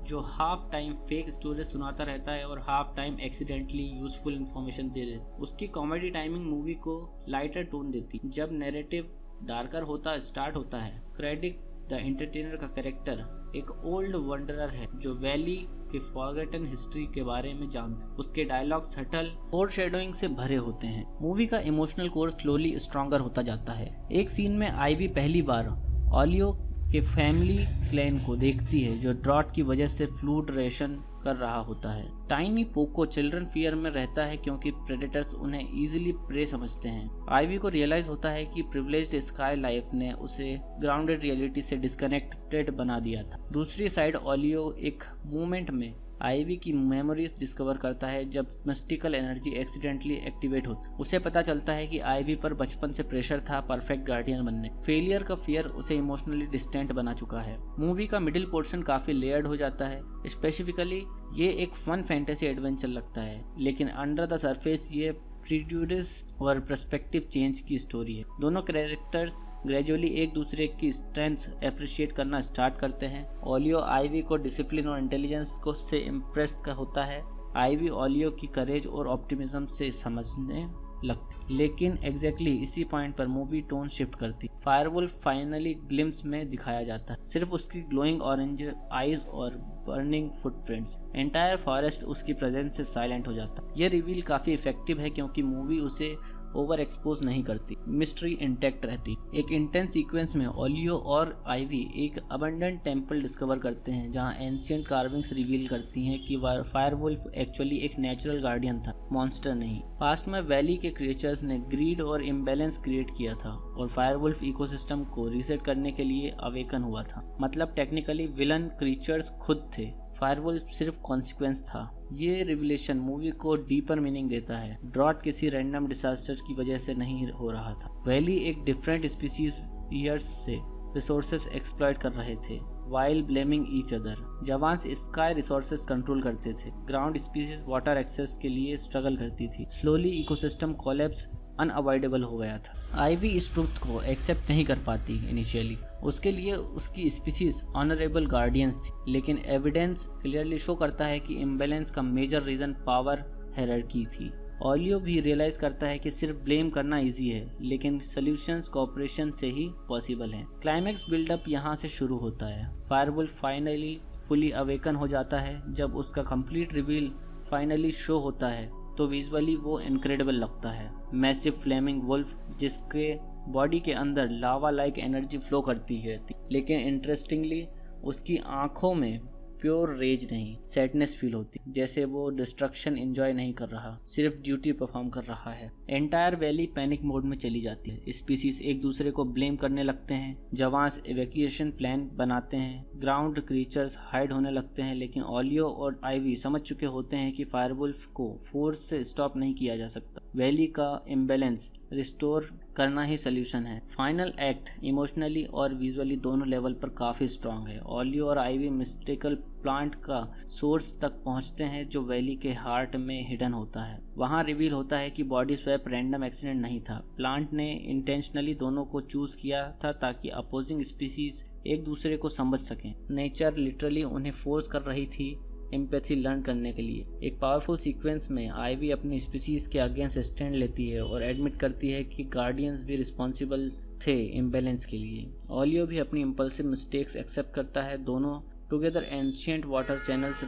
Speaker 4: जो हाफ टाइम फेक स्टोरीज सुनाता रहता है और half time accidentally useful information दे देता है। उसकी कॉमेडी टाइमिंग मूवी को लाइटर टोन देती। जब नैरेटिव डार्कर होता स्टार्ट होता है, क्रेडिट द एंटरटेनर का कैरेक्टर एक ओल्ड वंडरर है जो वैली के फॉरगेटन हिस्ट्री के बारे में जानता। उसके डायलॉग सटल और शेडोइंग से भरे होते हैं। मूवी का इमोशनल कोर स्लोली स्ट्रॉन्गर होता जाता है। एक सीन में आईवी पहली बार ओलियो के फैमिली क्लैन को देखती है जो ड्रॉट की वजह से फ्लूड रेशन कर रहा होता है। टाइनी पोको चिल्ड्रन फियर में रहता है क्योंकि प्रेडेटर्स उन्हें इजीली प्रे समझते हैं। आईवी को रियलाइज होता है कि प्रिविलेज्ड स्काई लाइफ ने उसे ग्राउंडेड रियलिटी से डिस्कनेक्टेड बना दिया था। दूसरी साइड ओलियो एक मोमेंट में आईवी की मेमोरीज डिस्कवर करता है जब मिस्टिकल एनर्जी एक्सीडेंटली एक्टिवेट होती। उसे पता चलता है कि आईवी पर बचपन से प्रेशर था परफेक्ट गार्डियन बनने। फेलियर का फियर उसे इमोशनली डिस्टेंट बना चुका है। मूवी का मिडिल पोर्शन काफी लेयर्ड हो जाता है। स्पेसिफिकली ये एक फन फैंटेसी एडवेंचर लगता है, लेकिन अंडर द सरफेस ये प्रीजुडिस और पर्सपेक्टिव चेंज की स्टोरी है। दोनों कैरेक्टर्स ग्रेजुअली एक दूसरे की स्ट्रेंथ अप्रिशिएट करना स्टार्ट करते हैं। ओलियो आईवी को डिसिप्लिन और इंटेलिजेंस को से इम्प्रेस होता है। आईवी ओलियो की करेज और ऑप्टिमिज्म से समझने लगती, लेकिन एग्जैक्टली इसी पॉइंट पर मूवी टोन शिफ्ट करती। फायरवुल्फ फाइनली ग्लिम्स में दिखाया जाता है, सिर्फ उसकी ग्लोइंग ऑरेंज आईज और बर्निंग फुटप्रिंट्स। एंटायर फॉरेस्ट उसकी प्रेजेंस से साइलेंट हो जाता है। यह रिवील काफी इफेक्टिव है क्योंकि मूवी उसे ओवर एक्सपोज नहीं करती, मिस्ट्री इंटैक्ट रहती। एक इंटेंस सीक्वेंस में ओलियो और आइवी एक अबंडेंट टेम्पल डिस्कवर करते हैं जहां एंशिएंट कार्विंग्स रिवील करती हैं कि फायरवुल्फ एक्चुअली एक नेचुरल गार्डियन था, मॉन्स्टर नहीं। पास्ट में वैली के क्रिएचर्स ने ग्रीड और इम्बैलेंस क्रिएट किया था और फायरवुल्फ इकोसिस्टम को रीसेट करने के लिए अवेकन हुआ था। मतलब टेक्निकली विलन क्रिएचर्स खुद थे, फायरवुल्फ सिर्फ कॉन्सिक्वेंस था। ये रिविलेशन मूवी को डीपर मीनिंग देता है। ड्रॉट किसी रैंडम डिजास्टर की वजह से नहीं हो रहा था। वैली एक डिफरेंट स्पीसीज ईयर्स से रिसोर्सेज एक्सप्लॉइट कर रहे थे while blaming each other. Jawans sky resources control करते थे, ग्राउंड स्पीसीज वाटर एक्सेस के लिए स्ट्रगल करती थी। स्लोली इकोसिस्टम कोलैप्स अनअवॉइडेबल हो गया था। आइवी इस ट्रुथ को एक्सेप्ट नहीं कर पाती इनिशियली, उसके लिए उसकी स्पीसीज ऑनरेबल गार्डियंस थी, लेकिन एविडेंस क्लियरली शो करता है कि इम्बैलेंस का मेजर रीजन पावर हायरार्की थी। ओलियो भी रियलाइज करता है कि सिर्फ ब्लेम करना इजी है, लेकिन सॉल्यूशंस कोऑपरेशन से ही पॉसिबल है। क्लाइमैक्स बिल्डअप यहाँ से शुरू होता है। फायरवुल्फ फाइनली फुली अवेकन हो जाता है। जब उसका कंप्लीट रिवील फाइनली शो होता है तो विजुअली वो इनक्रेडिबल लगता है। मैसिव फ्लेमिंग वुल्फ जिसके बॉडी के अंदर लावा लाइक एनर्जी फ्लो करती है, लेकिन इंटरेस्टिंगली उसकी आंखों में प्योर रेज नहीं, सैडनेस फील होती, जैसे वो डिस्ट्रक्शन एंजॉय नहीं कर रहा, सिर्फ ड्यूटी परफॉर्म कर रहा है। एंटायर वैली पैनिक मोड में चली जाती है। स्पीसीज एक दूसरे को ब्लेम करने लगते हैं, जवान्स इवैक्यूएशन प्लान बनाते हैं, ग्राउंड क्रीचर्स हाइड होने लगते हैं, लेकिन ओलियो और आइवी समझ चुके होते हैं कि फायरवुल्फ को फोर्स से स्टॉप नहीं किया जा सकता। वैली का इम्बैलेंस रिस्टोर करना ही सोल्यूशन है। फाइनल एक्ट इमोशनली और विजुअली दोनों लेवल पर काफ़ी स्ट्रांग है। ओलियो और आइवी मिस्टिकल प्लांट का सोर्स तक पहुंचते हैं जो वैली के हार्ट में हिडन होता है। वहां रिवील होता है कि बॉडी स्वैप रैंडम एक्सीडेंट नहीं था, प्लांट ने इंटेंशनली दोनों को चूज किया था ताकि अपोजिंग स्पीसीज एक दूसरे को समझ सकें। नेचर लिटरली उन्हें फोर्स कर रही थी एम्पैथी लर्न करने के लिए। एक पावरफुल सीक्वेंस में आइवी अपनी स्पीसीज के अगेंस्ट स्टैंड लेती है और एडमिट करती है कि गार्डियंस भी रिस्पॉन्सिबल थे इम्बैलेंस के लिए। ओलियो भी अपनी इम्पल्सिव मिस्टेक्स एक्सेप्ट करता है। दोनों together ancient water channels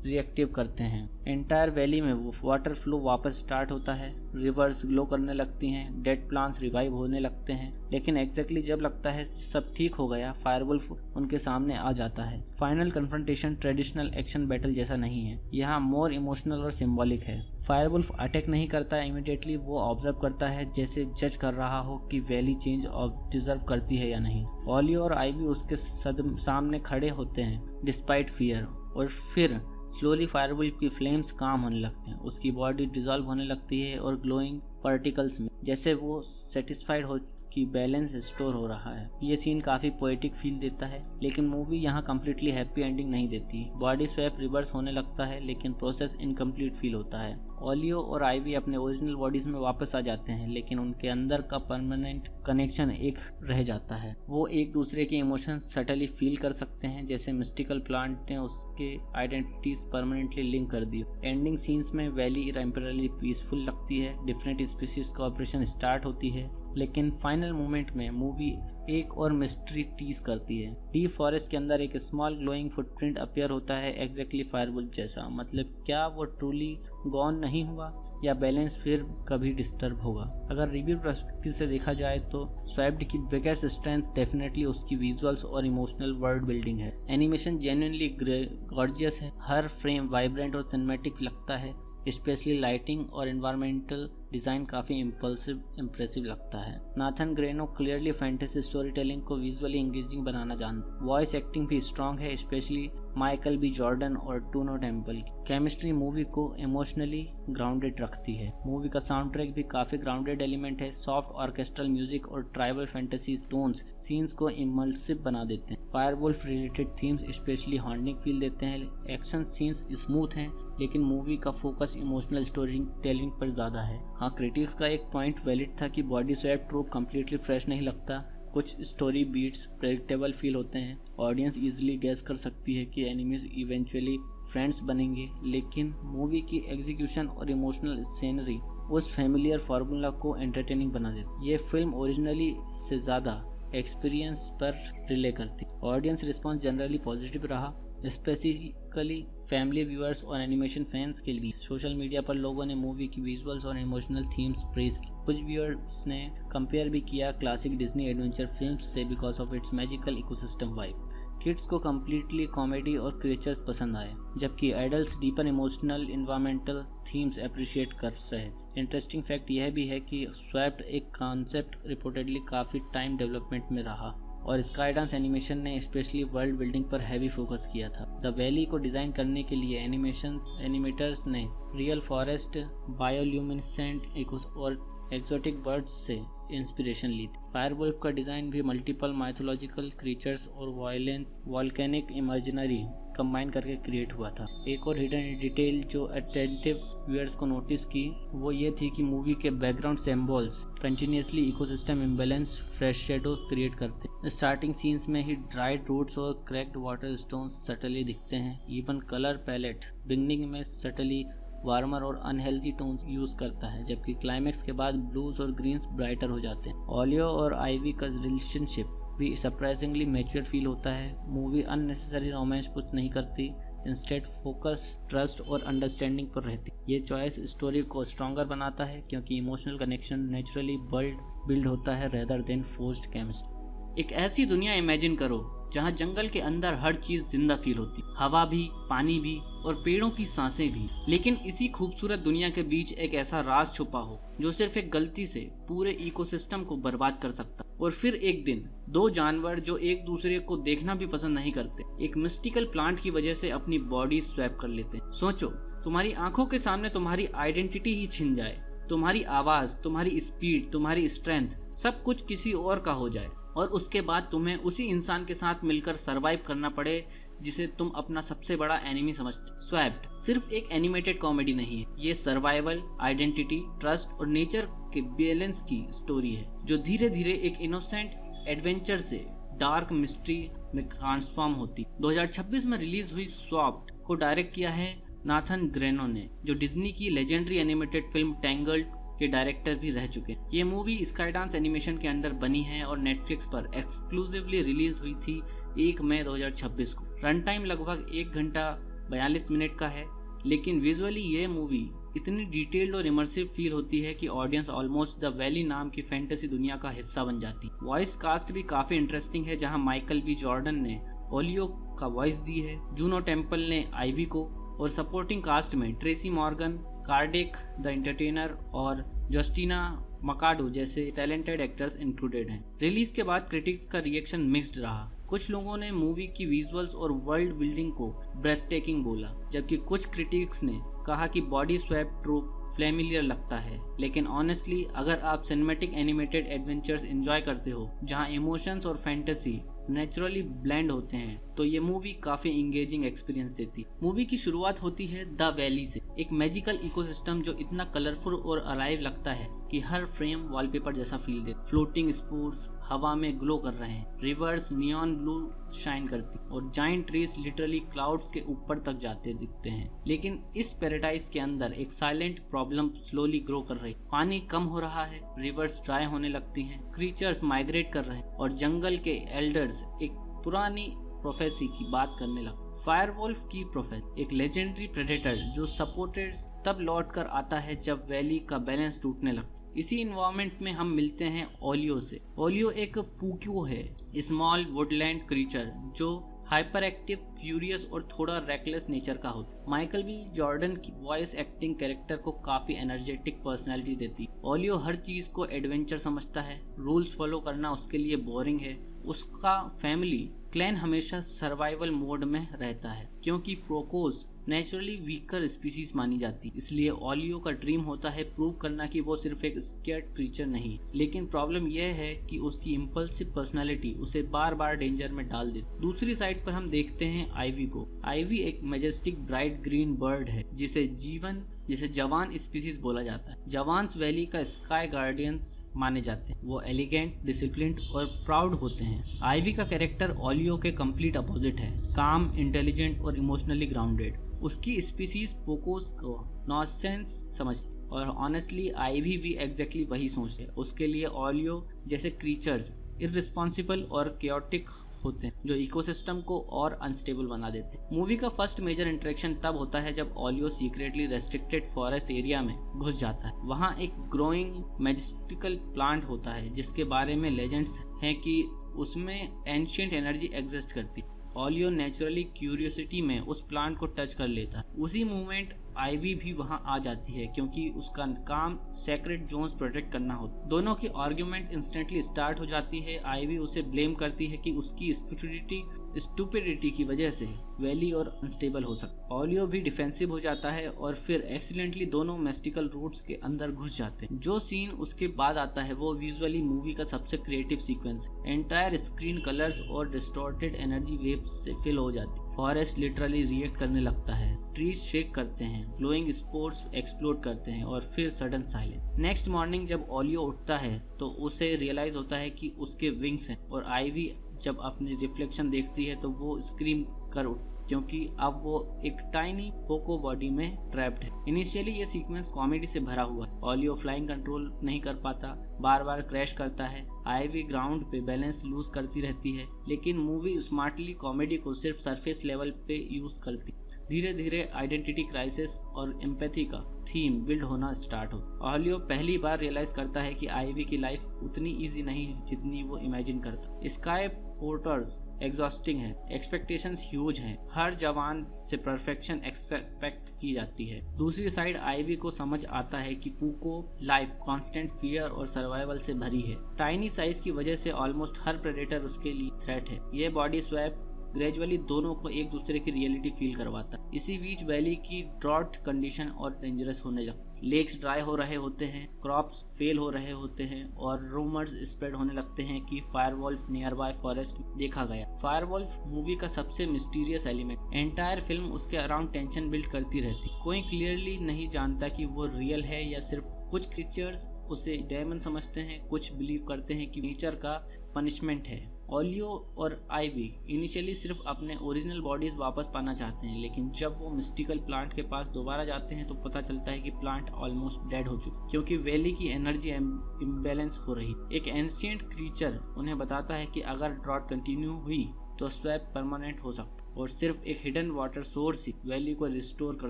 Speaker 4: reactive करते हैं। एंटायर वैली में वो वाटर फ्लो वापस स्टार्ट होता है, रिवर्स ग्लो करने लगती हैं, डेड प्लांट्स रिवाइव होने लगते हैं, लेकिन एग्जैक्टली जब लगता है सब ठीक हो गया, फायरवुल्फ उनके सामने आ जाता है। Final confrontation traditional action battle जैसा नहीं है, यहाँ मोर इमोशनल और सिंबॉलिक है। फायरवुल्फ अटैक नहीं करता है इमीडिएटली, वो ऑब्जर्व करता है जैसे जज कर रहा हो कि वैली चेंज डिजर्व करती है या नहीं। ओलियो और आइवी उसके सामने खड़े होते हैं डिस्पाइट फियर, और फिर स्लोली फायरवुल्फ की फ्लेम्स काम होने लगते हैं, उसकी बॉडी डिजॉल्व होने लगती है और ग्लोइंग पार्टिकल्स में, जैसे वो सेटिस्फाइड हो कि बैलेंस स्टोर हो रहा है। ये सीन काफ़ी पोएटिक फील देता है, लेकिन मूवी यहाँ कम्प्लीटली हैप्पी एंडिंग नहीं देती। बॉडी स्वैप रिवर्स होने लगता है, लेकिन प्रोसेस इनकम्प्लीट फील होता है। ओलियो और आइवी अपने ओरिजिनल बॉडीज में वापस आ जाते हैं, लेकिन उनके अंदर का परमानेंट कनेक्शन एक रह जाता है। वो एक दूसरे के इमोशंस सटली फील कर सकते हैं, जैसे मिस्टिकल प्लांट ने उसके आइडेंटिटीज परमानेंटली लिंक कर दी। एंडिंग सीन्स में वैली टेम्परली पीसफुल लगती है, डिफरेंट स्पीसीज का ऑपरेशन स्टार्ट होती है, लेकिन फाइनल मोमेंट में मूवी एक और मिस्ट्री टीज करती है। डीप फॉरेस्ट के अंदर एक स्मॉल ग्लोइंग फुटप्रिंट अपीयर होता है, एग्जैक्टली फायरवुल्फ जैसा। मतलब क्या वो ट्रूली गॉन नहीं हुआ, या बैलेंस फिर कभी डिस्टर्ब होगा? अगर रिव्यू पर्सपेक्टिव से देखा जाए तो स्वैप्ड की बिगेस्ट स्ट्रेंथ डेफिनेटली उसकी विजुअल्स और इमोशनल वर्ल्ड बिल्डिंग है। एनिमेशन जेन्युइनली गॉर्जियस है, हर फ्रेम वाइब्रेंट और सिनेमैटिक लगता है, स्पेशली लाइटिंग और एनवायरमेंटल डिज़ाइन काफ़ी इम्प्रेसिव लगता है। Nathan Greno clearly fantasy story telling को विजुअली एंगेजिंग बनाना जानता। वॉइस एक्टिंग भी स्ट्रॉन्ग है, स्पेशली माइकल बी जॉर्डन और टूनो टेम्पल की केमिस्ट्री मूवी को इमोशनली ग्राउंडेड रखती है। मूवी का साउंड ट्रैक भी काफ़ी ग्राउंडेड एलिमेंट है, सॉफ्ट ऑर्केस्ट्रल म्यूजिक और ट्राइबल फैंटेसी टोन्स सीन्स को इमर्सिव बना देते हैं। फायरवुल्फ related themes specially haunting feel देते हैं। एक्शन सीन्स स्मूथ हैं, लेकिन मूवी का फोकस इमोशनल स्टोरी टेलिंग पर ज़्यादा है। हाँ, क्रिटिक्स का एक पॉइंट वैलिड था कि body swap trope completely fresh नहीं लगता, कुछ स्टोरी बीट्स प्रेडिक्टेबल फील होते हैं, ऑडियंस इजीली गेस कर सकती है कि एनिमीज इवेंचुअली फ्रेंड्स बनेंगे, लेकिन मूवी की एग्जीक्यूशन और इमोशनल सीनरी उस फैमिलियर फार्मूला को एंटरटेनिंग बना देती। ये फिल्म ओरिजिनली से ज़्यादा एक्सपीरियंस पर रिले करती। ऑडियंस रिस्पॉन्स जनरली पॉजिटिव रहा। स्पेसिफिकली फैमिली व्यूअर्स और एनिमेशन फैंस के लिए। सोशल मीडिया पर लोगों ने मूवी की विजुअल्स और इमोशनल थीम्स प्रेज की। कुछ व्यूअर्स ने कंपेयर भी किया क्लासिक डिज्नी एडवेंचर फिल्म्स से because of its magical ecosystem vibe. Kids को कम्प्लीटली कॉमेडी और क्रिएचर्स पसंद आए, जबकि adults deeper emotional environmental themes appreciate कर रहे। इंटरेस्टिंग फैक्ट यह भी है कि स्वैप्ड एक कॉन्सेप्ट रिपोर्टेडली काफ़ी टाइम डेवलपमेंट में रहा और स्काईडांस एनिमेशन ने स्पेशली वर्ल्ड बिल्डिंग पर हैवी फोकस किया था। द वैली को डिज़ाइन करने के लिए एनिमेटर्स ने रियल फॉरेस्ट, बायोल्यूमिनेसेंट और एक्सोटिक बर्ड्स से इंस्पिरेशन ली थी। फायरवुल्फ का डिज़ाइन भी मल्टीपल माइथोलॉजिकल क्रीचर्स और वायलेंस वॉल्केनिक इमेजिनरी कंबाइन करके क्रिएट हुआ था। एक और हिडन डिटेल जो अटेंटिव व्यूअर्स को नोटिस की वो ये थी कि मूवी के background symbols continuously ecosystem imbalance fresh shadow create करते। स्टार्टिंग सीन्स में ही ड्राइड रूट्स और क्रैक्ड वाटर स्टोन्स सटली दिखते हैं। इवन कलर पैलेट बिगनिंग में सटली वार्मर और अनहेल्दी टोन्स यूज करता है, जबकि क्लाइमेक्स के बाद ब्लूज और ग्रीन्स ब्राइटर हो जाते हैं। ओलियो और आइवी का रिलेशनशिप भी सरप्राइजिंगली मैच्योर फील होता है। मूवी अननेसेसरी रोमांस कुछ नहीं करती, इंस्टेड फोकस ट्रस्ट और अंडरस्टैंडिंग पर रहती। ये चॉइस स्टोरी को स्ट्रॉन्गर बनाता है क्योंकि इमोशनल कनेक्शन नेचुरली बिल्ड होता है रेदर देन फोर्स्ड केमिस्ट्री। एक ऐसी दुनिया इमेजिन करो जहाँ जंगल के अंदर हर चीज जिंदा फील होती, हवा भी, पानी भी और पेड़ों की सांसें भी। लेकिन इसी खूबसूरत दुनिया के बीच एक ऐसा राज छुपा हो जो सिर्फ एक गलती से पूरे इकोसिस्टम को बर्बाद कर सकता। और फिर एक दिन दो जानवर जो एक दूसरे को देखना भी पसंद नहीं करते, एक मिस्टिकल प्लांट की वजह से अपनी बॉडी स्वैप कर लेते हैं। सोचो, तुम्हारी आंखों के सामने तुम्हारी आइडेंटिटी ही छिन जाए, तुम्हारी आवाज, तुम्हारी स्पीड, तुम्हारी स्ट्रेंथ, सब कुछ किसी और का हो जाए और उसके बाद तुम्हें उसी इंसान के साथ मिलकर सरवाइव करना पड़े जिसे तुम अपना सबसे बड़ा एनिमी समझते। स्वैप्ड सिर्फ एक एनिमेटेड कॉमेडी नहीं है, ये सर्वाइवल, आइडेंटिटी, ट्रस्ट और नेचर के बैलेंस की स्टोरी है जो धीरे धीरे एक इनोसेंट एडवेंचर से डार्क मिस्ट्री में ट्रांसफॉर्म होती। 2026 में रिलीज हुई स्वैप्ड को डायरेक्ट किया है नाथन ग्रेनो ने, जो डिज्नी की लेजेंडरी एनिमेटेड फिल्म टैंगल्ड के डायरेक्टर भी रह चुके। ये मूवी स्काईडांस एनिमेशन के अंडर बनी है और नेटफ्लिक्स पर एक्सक्लूसिवली रिलीज हुई थी 1 मई 2026 को। रन टाइम लगभग 1 घंटा 42 मिनट का है, लेकिन विजुअली ये मूवी इतनी डिटेल्ड और इमर्सिव फील होती है कि ऑडियंस ऑलमोस्ट द वैली नाम की फैंटेसी दुनिया का हिस्सा बन जाती। वॉइस कास्ट भी काफी इंटरेस्टिंग है, जहां माइकल बी जॉर्डन ने ओलियो का वॉइस दी है, जूनो टेम्पल ने आइवी को, और सपोर्टिंग कास्ट में Tracy Morgan, cardiac the entertainer और जस्टिना मकाडो जैसे टैलेंटेड एक्टर्स इंक्लूडेड हैं। रिलीज के बाद क्रिटिक्स का रिएक्शन मिक्स्ड रहा। कुछ लोगों ने मूवी की विजुअल्स और वर्ल्ड बिल्डिंग को ब्रेथटेकिंग बोला, जबकि कुछ क्रिटिक्स ने कहा कि बॉडी स्वैप ट्रूप फ्लेमिलियर लगता है। लेकिन ऑनेस्टली अगर आप सिनेमैटिक एनिमेटेड एडवेंचर्स एंजॉय करते हो जहां इमोशंस और फैंटेसी नेचुरली ब्लेंड होते हैं, तो ये मूवी काफी इंगेजिंग एक्सपीरियंस देती। मूवी की शुरुआत होती है द वैली से, एक मैजिकल इकोसिस्टम जो इतना कलरफुल और अलाइव लगता है कि हर फ्रेम वॉलपेपर जैसा फील दे। फ्लोटिंग स्पोर्ट्स हवा में ग्लो कर रहे हैं, रिवर्स नियॉन ब्लू शाइन करती और जाइंट ट्रीज लिटरली क्लाउड्स के ऊपर तक जाते दिखते हैं। लेकिन इस पैराडाइज के अंदर एक साइलेंट प्रॉब्लम स्लोली ग्रो कर रही। पानी कम हो रहा है, रिवर्स ड्राई होने लगती हैं, क्रीचर्स माइग्रेट कर रहे हैं और जंगल के एल्डर्स एक पुरानी प्रोफेसी की बात करने लगे। फायरवुल्फ की प्रोफेसी एक लेजेंडरी प्रेडेटर जो सपोर्टेड तब लौट कर आता है जब वैली का बैलेंस टूटने लगता। इसी इन्वायरमेंट में हम मिलते हैं ओलियो से। ओलियो एक पुक्यो है, स्मॉल वुडलैंड क्रीचर जो हाइपर एक्टिव, क्यूरियस और थोड़ा रेकलेस नेचर का होता। माइकल बी जॉर्डन की वॉइस एक्टिंग कैरेक्टर को काफी एनर्जेटिक पर्सनैलिटी देती। ओलियो हर चीज को एडवेंचर समझता है, रूल्स फॉलो करना उसके लिए बोरिंग है। उसका फैमिली क्लैन हमेशा सर्वाइवल मोड में रहता है क्योंकि प्रोकोस नेचुरली वीकर स्पीसीज मानी जाती। इसलिए ओलियो का ड्रीम होता है प्रूव करना कि वो सिर्फ एक स्केर्ड क्रीचर नहीं। लेकिन प्रॉब्लम यह है कि उसकी इम्पल्सिव पर्सनालिटी उसे बार बार डेंजर में डाल देती। दूसरी साइड पर हम देखते हैं आइवी को। आइवी एक मैजेस्टिक ब्राइट ग्रीन बर्ड है जिसे जवान स्पीसीज बोला जाता है। जवान्स वैली का स्काई गार्डियंस माने जाते हैं। वो एलिगेंट, डिसिप्लिन्ड और प्राउड होते हैं। आइवी का कैरेक्टर ओलियो के कंप्लीट अपोजिट है, काम, इंटेलिजेंट और इमोशनली ग्राउंडेड। उसकी स्पीसीज पोकोस को नॉनसेंस समझती और ऑनेस्टली आइवी भी एग्जैक्टली वही सोचते। उसके लिए ओलियो जैसे क्रीचर्स इररिस्पॉन्सिबल और केओटिक होते हैं जो इकोसिस्टम को और अनस्टेबल बना देते हैं। मूवी का फर्स्ट मेजर इंटरेक्शन तब होता है जब oleo secretly restricted forest area में घुस जाता है। वहाँ एक ग्रोइंग मैजिस्टिकल प्लांट होता है जिसके बारे में लेजेंड्स हैं कि उसमें एंशिएंट एनर्जी एग्जिस्ट करती। ओलियो नेचुरली क्यूरियोसिटी में उस प्लांट को टच कर लेता है। उसी मोमेंट आईवी भी वहां आ जाती है क्योंकि उसका काम सेक्रेट जोन्स प्रोटेक्ट करना होता। दोनों की आर्ग्यूमेंट इंस्टेंटली स्टार्ट हो जाती है। आईवी उसे ब्लेम करती है कि उसकी स्टुपिडिटी की वजह से वैली और अनस्टेबल हो सकता। ओलियो भी डिफेंसिव हो जाता है और फिर एक्सीडेंटली दोनों मेस्टिकल रूट्स के अंदर घुस जाते हैं। जो सीन उसके बाद आता है वो विजुअली मूवी का सबसे creative sequence. Entire screen colours और डिस्टॉर्टेड एनर्जी वेव्स से फिल हो जाती है। फॉरेस्ट लिटरली रिएक्ट करने लगता है, ट्रीज शेक करते हैं, ग्लोइंग स्पोर्ट्स एक्सप्लोड करते हैं और फिर सडन साइलेंस। नेक्स्ट मॉर्निंग जब ओलियो उठता है तो उसे रियलाइज होता है कि उसके विंग्स हैं और आईवी जब अपनी रिफ्लेक्शन देखती है तो वो स्क्रीम कर उठ क्योंकि अब वो एक टाइनी पोको बॉडी में ट्रैप्ड है। इनिशियली ये सीक्वेंस कॉमेडी से भरा हुआ है। ओलियो फ्लाइंग कंट्रोल नहीं कर पाता, बार बार क्रैश करता है। आईवी ग्राउंड पे बैलेंस लूज करती रहती है, लेकिन मूवी स्मार्टली कॉमेडी को सिर्फ सरफेस लेवल पे यूज करती। धीरे धीरे आइडेंटिटी क्राइसिस और एम्पैथी का थीम बिल्ड होना स्टार्ट हो। ओलियो पहली बार रियलाइज करता है कि आईवी की लाइफ उतनी इजी नहीं है जितनी वो इमेजिन करता। स्काई पोर्टर्स एग्जॉस्टिंग है, एक्सपेक्टेशंस ह्यूज हैं, हर जवान से परफेक्शन एक्सपेक्ट की जाती है। दूसरी साइड आईवी को समझ आता है कि पूको लाइफ कांस्टेंट फियर और सर्वाइवल से भरी है। टाइनी साइज की वजह से ऑलमोस्ट हर प्रेडेटर उसके लिए थ्रेट है। ये बॉडी स्वैप ग्रेजुअली दोनों को एक दूसरे की रियलिटी फील करवाता है। इसी बीच वैली की ड्रॉट कंडीशन और डेंजरस होने लगती। लेक्स ड्राई हो रहे होते हैं, क्रॉप्स फेल हो रहे होते हैं और रूमर्स स्प्रेड होने लगते हैं कि फायरवॉल्फ नियर बाय फॉरेस्ट देखा गया। फायरवॉल्फ मूवी का सबसे मिस्टीरियस एलिमेंट। एंटायर फिल्म उसके अराउंड टेंशन बिल्ड करती रहती। कोई क्लियरली नहीं जानता कि वो रियल है या सिर्फ कुछ क्रीचर्स उसे डेमन समझते हैं, कुछ बिलीव करते हैं कि नेचर का पनिशमेंट है। ओलियो और आईवी इनिशियली सिर्फ अपने ओरिजिनल बॉडीज वापस पाना चाहते हैं, लेकिन जब वो मिस्टिकल प्लांट के पास दोबारा जाते हैं तो पता चलता है कि प्लांट ऑलमोस्ट डेड हो चुका क्योंकि वैली की एनर्जी इम्बैलेंस हो रही। एक एंशिएंट क्रीचर उन्हें बताता है कि अगर ड्रॉट कंटिन्यू हुई तो स्वैप परमानेंट हो सकता और सिर्फ एक हिडन वाटर सोर्स ही वैली को रिस्टोर कर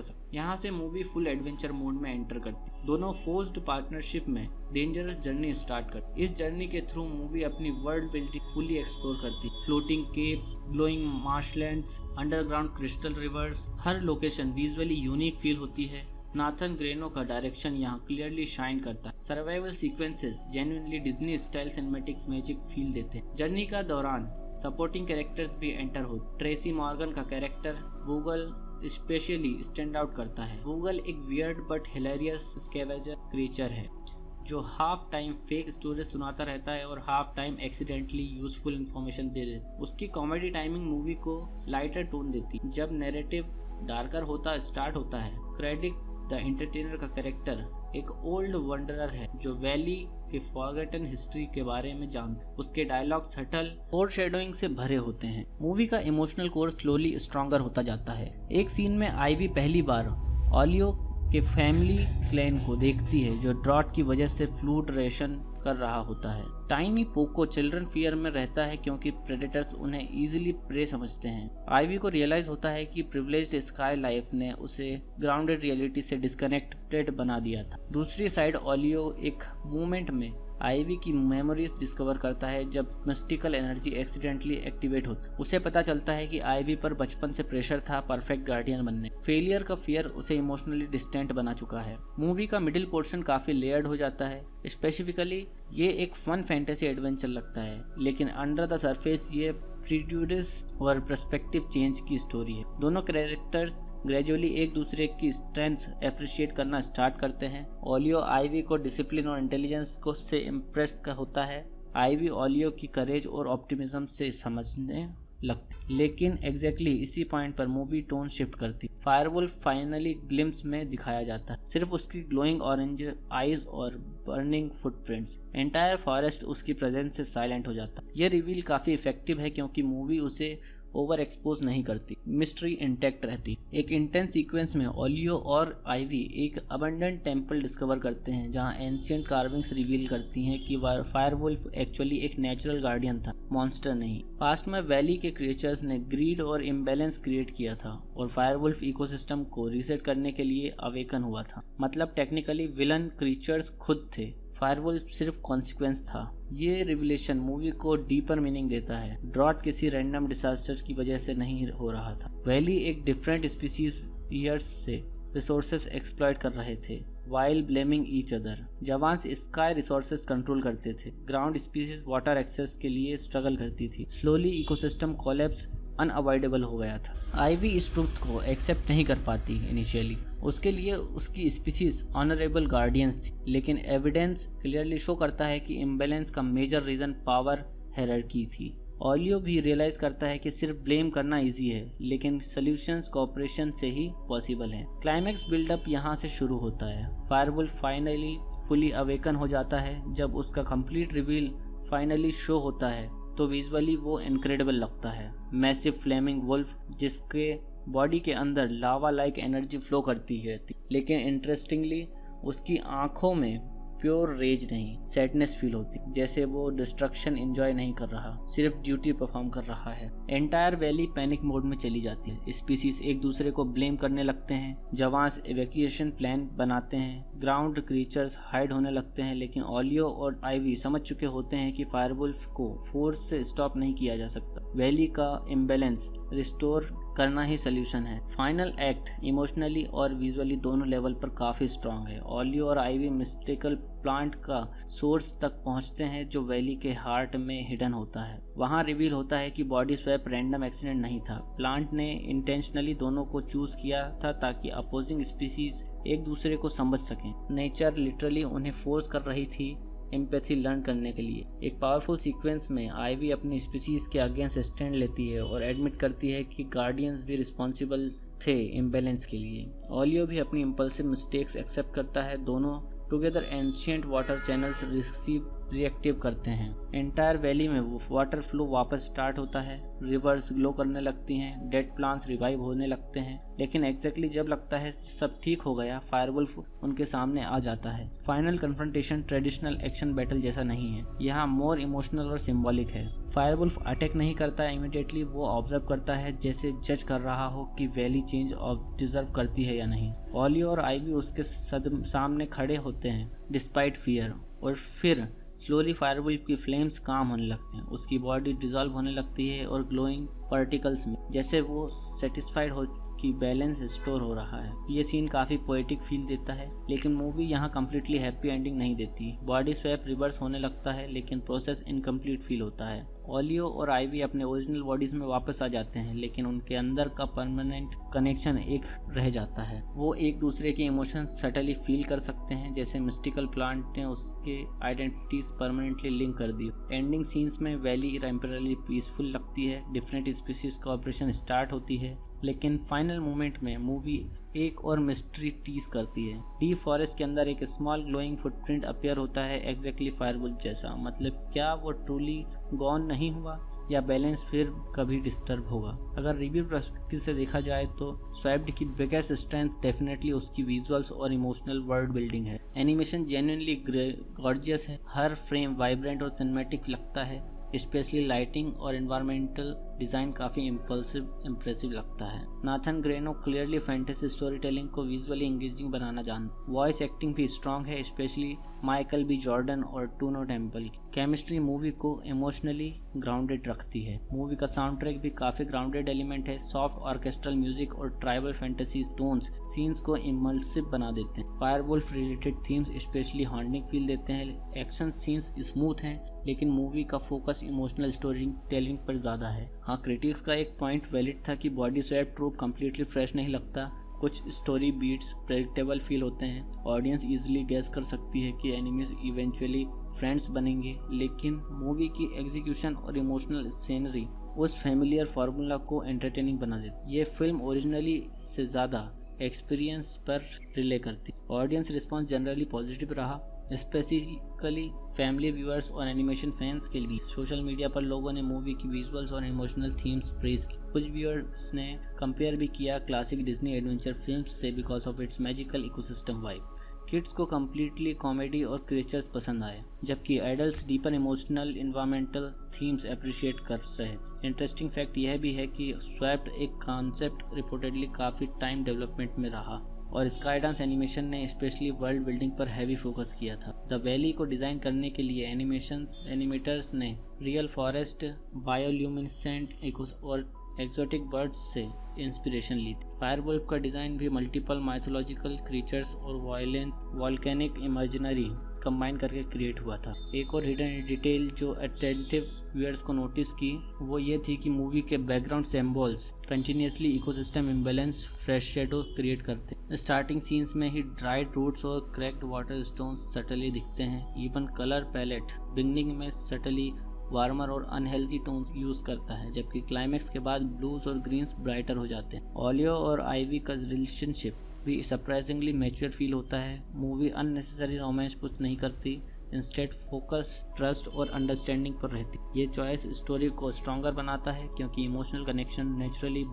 Speaker 4: सकता। यहाँ से मूवी फुल एडवेंचर मोड में एंटर करती। दोनों फोर्स्ड पार्टनरशिप में डेंजरस जर्नी स्टार्ट करती। इस जर्नी के थ्रू मूवी अपनी वर्ल्ड बिल्डिंग फुली एक्सप्लोर करती। Floating caves, glowing marshlands, underground crystal rivers, हर लोकेशन विजुअली यूनिक फील होती है। नाथन ग्रेनो का डायरेक्शन यहाँ क्लियरली शाइन करता है। Survival sequences genuinely Disney style cinematic magic feel देते हैं। जर्नी का दौरान सपोर्टिंग कैरेक्टर्स भी एंटर हो। ट्रेसी मॉर्गन का कैरेक्टर वूगल स्पेशली स्टैंड आउट करता है। वूगल एक weird but hilarious scavenger creature है जो हाफ टाइम फेक स्टोरीज सुनाता रहता है और half time accidentally useful information दे देता है। उसकी कॉमेडी टाइमिंग मूवी को लाइटर टोन देती। जब नैरेटिव डार्कर होता स्टार्ट होता है, क्रेडिट द एंटरटेनर का कैरेक्टर एक ओल्ड वंडरर है जो वैली के फॉरगेटन हिस्ट्री के बारे में जानता। उसके डायलॉग सटल और शेडोइंग से भरे होते हैं। मूवी का इमोशनल कोर स्लोली स्ट्रॉन्गर होता जाता है। एक सीन में आईवी पहली बार ओलियो के फैमिली क्लैन को देखती है जो ड्रॉट की वजह से फूड रेशन कर रहा होता है। टाइनी पोको चिल्ड्रन फियर में रहता है क्योंकि प्रेडेटर्स उन्हें इजीली प्रे समझते हैं। आईवी को रियलाइज होता है कि प्रिविलेज्ड स्काई लाइफ ने उसे ग्राउंडेड रियलिटी से डिस्कनेक्टेड बना दिया था। दूसरी साइड ओलियो एक मूवमेंट में आईवी की मेमोरीज डिस्कवर करता है जब मिस्टिकल एनर्जी एक्सीडेंटली एक्टिवेट होती। उसे पता चलता है कि आईवी पर बचपन से प्रेशर था परफेक्ट गार्डियन बनने। फेलियर का फियर उसे इमोशनली डिस्टेंट बना चुका है। मूवी का मिडिल पोर्शन काफी लेयर्ड हो जाता है। स्पेसिफिकली ये एक फन फैंटेसी एडवेंचर लगता है, लेकिन अंडर द सरफेस ये प्रीजुडिस और पर्सपेक्टिव चेंज की स्टोरी है। दोनों कैरेक्टर्स ग्रेजुअली एक दूसरे की स्ट्रेंथ अप्रिशिएट करना स्टार्ट करते हैं। ओलियो आईवी को डिसिप्लिन और इंटेलिजेंस को से इम्प्रेस होता है। आईवी ओलियो की करेज और ऑप्टिमिज्म से समझने लगती, लेकिन एग्जैक्टली इसी पॉइंट पर मूवी टोन शिफ्ट करती। फायरवुल्फ फाइनली ग्लिम्स में दिखाया जाता है, सिर्फ उसकी ग्लोइंग ऑरेंज आईज और बर्निंग फुटप्रिंट्स। एंटायर फॉरेस्ट उसकी प्रेजेंस से साइलेंट हो जाता है। यह रिवील काफी इफेक्टिव है क्योंकि मूवी उसे ओवर एक्सपोज नहीं करती, मिस्ट्री इंटैक्ट रहती। एक इंटेंस सीक्वेंस में ओलियो और आइवी एक अबंडेंट टेम्पल डिस्कवर करते हैं जहां एंशिएंट कार्विंग्स रिवील करती हैं कि फायरवुल्फ एक्चुअली एक नेचुरल गार्डियन था, मॉन्स्टर नहीं। पास्ट में वैली के क्रिएचर्स ने ग्रीड और इम्बैलेंस क्रिएट किया था और फायरवुल्फ इकोसिस्टम को रीसेट करने के लिए अवेकन हुआ था। मतलब टेक्निकली विलन क्रिएचर्स खुद थे, फायरवुल्फ सिर्फ कॉन्सिक्वेंस था। ये रिविलेशन मूवी को डीपर मीनिंग देता है। ड्रॉट किसी रैंडम डिसास्टर की वजह से नहीं हो रहा था। वैली एक डिफरेंट स्पीसीज ईयर्स से रिसोर्सेज एक्सप्लॉइट कर रहे थे while blaming each other. Jawans sky resources control करते थे, ग्राउंड स्पीसीज वाटर एक्सेस के लिए स्ट्रगल करती थी। स्लोली इकोसिस्टम कोलैप्स अनअवॉइडेबल हो गया था। आइवी इस ट्रुथ को एक्सेप्ट नहीं कर पाती इनिशियली, उसके लिए उसकी स्पीसीज ऑनरेबल गार्डियंस थी, लेकिन एविडेंस क्लियरली शो करता है कि इम्बैलेंस का मेजर रीजन पावर हायरार्की थी। ओलियो भी रियलाइज करता है कि सिर्फ ब्लेम करना इजी है, लेकिन सॉल्यूशंस कोऑपरेशन से ही पॉसिबल है। क्लाइमैक्स बिल्डअप यहाँ से शुरू होता है। फायरवुल्फ फाइनली फुली अवेकन हो जाता है। जब उसका कंप्लीट रिवील फाइनली शो होता है तो विजुअली वो इनक्रेडिबल लगता है। मैसिव फ्लेमिंग वुल्फ जिसके बॉडी के अंदर लावा लाइक एनर्जी फ्लो करती है, लेकिन इंटरेस्टिंगली उसकी आंखों में प्योर रेज नहीं, सैडनेस फील होती, जैसे वो डिस्ट्रक्शन एंजॉय नहीं कर रहा, सिर्फ ड्यूटी परफॉर्म कर रहा है। एंटायर वैली पैनिक मोड में चली जाती है। स्पीसीज एक दूसरे को ब्लेम करने लगते हैं, जवान्स इवैक्यूएशन प्लान बनाते हैं, ग्राउंड क्रीचर्स हाइड होने लगते हैं, लेकिन ओलियो और आइवी समझ चुके होते हैं कि फायरवुल्फ को फोर्स से स्टॉप नहीं किया जा सकता। वैली का इम्बैलेंस रिस्टोर करना ही सोल्यूशन है। फाइनल एक्ट इमोशनली और विजुअली दोनों लेवल पर काफी स्ट्रांग है। ओलियो और आइवी मिस्टिकल प्लांट का सोर्स तक पहुंचते हैं जो वैली के हार्ट में हिडन होता है। वहां रिवील होता है कि बॉडी स्वैप रैंडम एक्सीडेंट नहीं था, प्लांट ने इंटेंशनली दोनों को चूज किया था ताकि अपोजिंग स्पीसीज एक दूसरे को समझ सकें। नेचर लिटरली उन्हें फोर्स कर रही थी एम्पैथी लर्न करने के लिए। एक पावरफुल सीक्वेंस में आइवी अपनी स्पीसीज के अगेंस्ट स्टैंड लेती है और एडमिट करती है कि गार्डियंस भी रिस्पॉन्सिबल थे इम्बैलेंस के लिए। ओलियो भी अपनी इम्पल्सिव मिस्टेक्स एक्सेप्ट करता है। दोनों together ancient water channels reactive करते हैं। एंटायर वैली में वाटर फ्लो वापस स्टार्ट होता है, रिवर्स ग्लो करने लगती हैं, डेड प्लांट्स रिवाइव होने लगते हैं, लेकिन एग्जैक्टली जब लगता है सब ठीक हो गया, फायरवुल्फ उनके सामने आ जाता है। Final confrontation traditional action battle जैसा नहीं है, यहाँ मोर इमोशनल और सिंबॉलिक है। फायरवुल्फ अटैक नहीं करता इमीडिएटली, वो ऑब्जर्व करता है जैसे जज कर रहा हो कि वैली चेंज डिजर्व करती है या नहीं। ओलियो और आइवी उसके सामने खड़े होते हैं डिस्पाइट फियर, और फिर स्लोली फायरवुल्फ की फ्लेम्स काम होने लगते हैं, उसकी बॉडी डिजॉल्व होने लगती है और ग्लोइंग पार्टिकल्स में, जैसे वो सेटिस्फाइड हो कि बैलेंस स्टोर हो रहा है। ये सीन काफी पोएटिक फील देता है, लेकिन मूवी यहाँ कम्प्लीटली हैप्पी एंडिंग नहीं देती। बॉडी स्वैप रिवर्स होने लगता है, लेकिन प्रोसेस इनकम्प्लीट फील होता है। ओलियो और आइवी अपने ओरिजिनल बॉडीज में वापस आ जाते हैं, लेकिन उनके अंदर का परमानेंट कनेक्शन एक रह जाता है। वो एक दूसरे के इमोशंस सटली फील कर सकते हैं, जैसे मिस्टिकल प्लांट ने उसके आइडेंटिटीज परमानेंटली लिंक कर दी। एंडिंग सीन्स में वैली टेम्परली पीसफुल लगती है, डिफरेंट स्पीसीज का ऑपरेशन स्टार्ट होती है, लेकिन फाइनल मोमेंट में मूवी एक और मिस्ट्री टीज करती है। डीप फॉरेस्ट के अंदर एक स्मॉल ग्लोइंग फुटप्रिंट अपीयर होता है, एग्जैक्टली फायरवुल्फ जैसा। मतलब क्या वो ट्रूली गॉन नहीं हुआ, या बैलेंस फिर कभी डिस्टर्ब होगा? अगर रिव्यू पर्सपेक्टिव से देखा जाए तो स्वैप्ड की बिगेस्ट स्ट्रेंथ डेफिनेटली उसकी विजुअल्स और इमोशनल वर्ल्ड बिल्डिंग है। एनिमेशन जेन्युइनली गॉर्जियस है, हर फ्रेम वाइब्रेंट और सिनेमैटिक लगता है, स्पेशली लाइटिंग और एनवायरमेंटल डिजाइन काफी इम्प्रेसिव लगता है। Nathan Greno clearly fantasy story telling को विजुअली एंगेजिंग बनाना जानते। वॉइस एक्टिंग भी स्ट्रॉन्ग है, स्पेशली माइकल बी जॉर्डन और टूनो टेम्पल की केमिस्ट्री मूवी को इमोशनली ग्राउंडेड रखती है। मूवी का साउंड ट्रैक भी काफी ग्राउंडेड एलिमेंट है, सॉफ्ट ऑर्केस्ट्रल म्यूजिक और ट्राइबल फैंटेसी टोन्स सीन्स को इमर्सिव बना देते हैं। फायरवुल्फ related themes specially haunting feel देते हैं। एक्शन सीन्स स्मूथ हैं, लेकिन मूवी का फोकस इमोशनल स्टोरी टेलिंग पर ज्यादा है। हाँ, क्रिटिक्स का एक पॉइंट वैलिड था कि body swap trope completely fresh नहीं लगता, कुछ स्टोरी बीट्स प्रेडिक्टेबल फील होते हैं। ऑडियंस इजीली गेस कर सकती है कि एनिमीज इवेंचुअली फ्रेंड्स बनेंगे, लेकिन मूवी की एग्जीक्यूशन और इमोशनल सीनरी उस फैमिलियर फार्मूला को एंटरटेनिंग बना देती। ये फिल्म ओरिजिनली से ज़्यादा एक्सपीरियंस पर रिले करती। ऑडियंस रिस्पॉन्स जनरली पॉजिटिव रहा, स्पेसिफिकली फैमिली व्यूअर्स और एनिमेशन फैंस के लिए। सोशल मीडिया पर लोगों ने मूवी की विजुअल्स और इमोशनल थीम्स प्रेज की। कुछ व्यूअर्स ने कंपेयर भी किया क्लासिक डिज्नी एडवेंचर फिल्म्स से because of its magical ecosystem vibe. Kids को कम्प्लीटली कॉमेडी और क्रिएचर्स पसंद आए, जबकि adults deeper emotional environmental themes appreciate कर रहे। इंटरेस्टिंग फैक्ट यह भी है कि स्वैप्ड एक कॉन्सेप्ट रिपोर्टेडली काफ़ी टाइम डेवलपमेंट में रहा और स्काईडांस एनिमेशन ने स्पेशली वर्ल्ड बिल्डिंग पर हैवी फोकस किया था। द वैली को डिज़ाइन करने के लिए एनिमेटर्स ने रियल फॉरेस्ट, बायोल्यूमिनेसेंट और एक्सोटिक बर्ड्स से इंस्पिरेशन ली थी। फायरवुल्फ का डिज़ाइन भी मल्टीपल माइथोलॉजिकल क्रीचर्स और वायलेंस वॉल्केनिक इमेजिनरी कंबाइन करके क्रिएट हुआ था। एक और हिडन डिटेल जो अटेंटिव व्यूअर्स को नोटिस की वो ये थी कि मूवी के background symbols continuously ecosystem imbalance fresh shadow create करते। स्टार्टिंग सीन्स में ही ड्राइड रूट्स और क्रैक्ड वाटर स्टोन्स सटली दिखते हैं। इवन कलर पैलेट बिगनिंग में सटली वार्मर और अनहेल्दी टोन्स यूज करता है, जबकि क्लाइमैक्स के बाद ब्लूज और ग्रीन्स ब्राइटर हो जाते हैं। ओलियो और आइवी का रिलेशनशिप भी सरप्राइजिंगली मैच्योर फील होता है। मूवी अननेसेसरी रोमांस पुश नहीं करती, इंस्टेड फोकस ट्रस्ट और अंडरस्टैंडिंग पर रहती। ये चॉइस स्टोरी को स्ट्रॉन्गर बनाता है क्योंकि इमोशनल कनेक्शन नेचुरली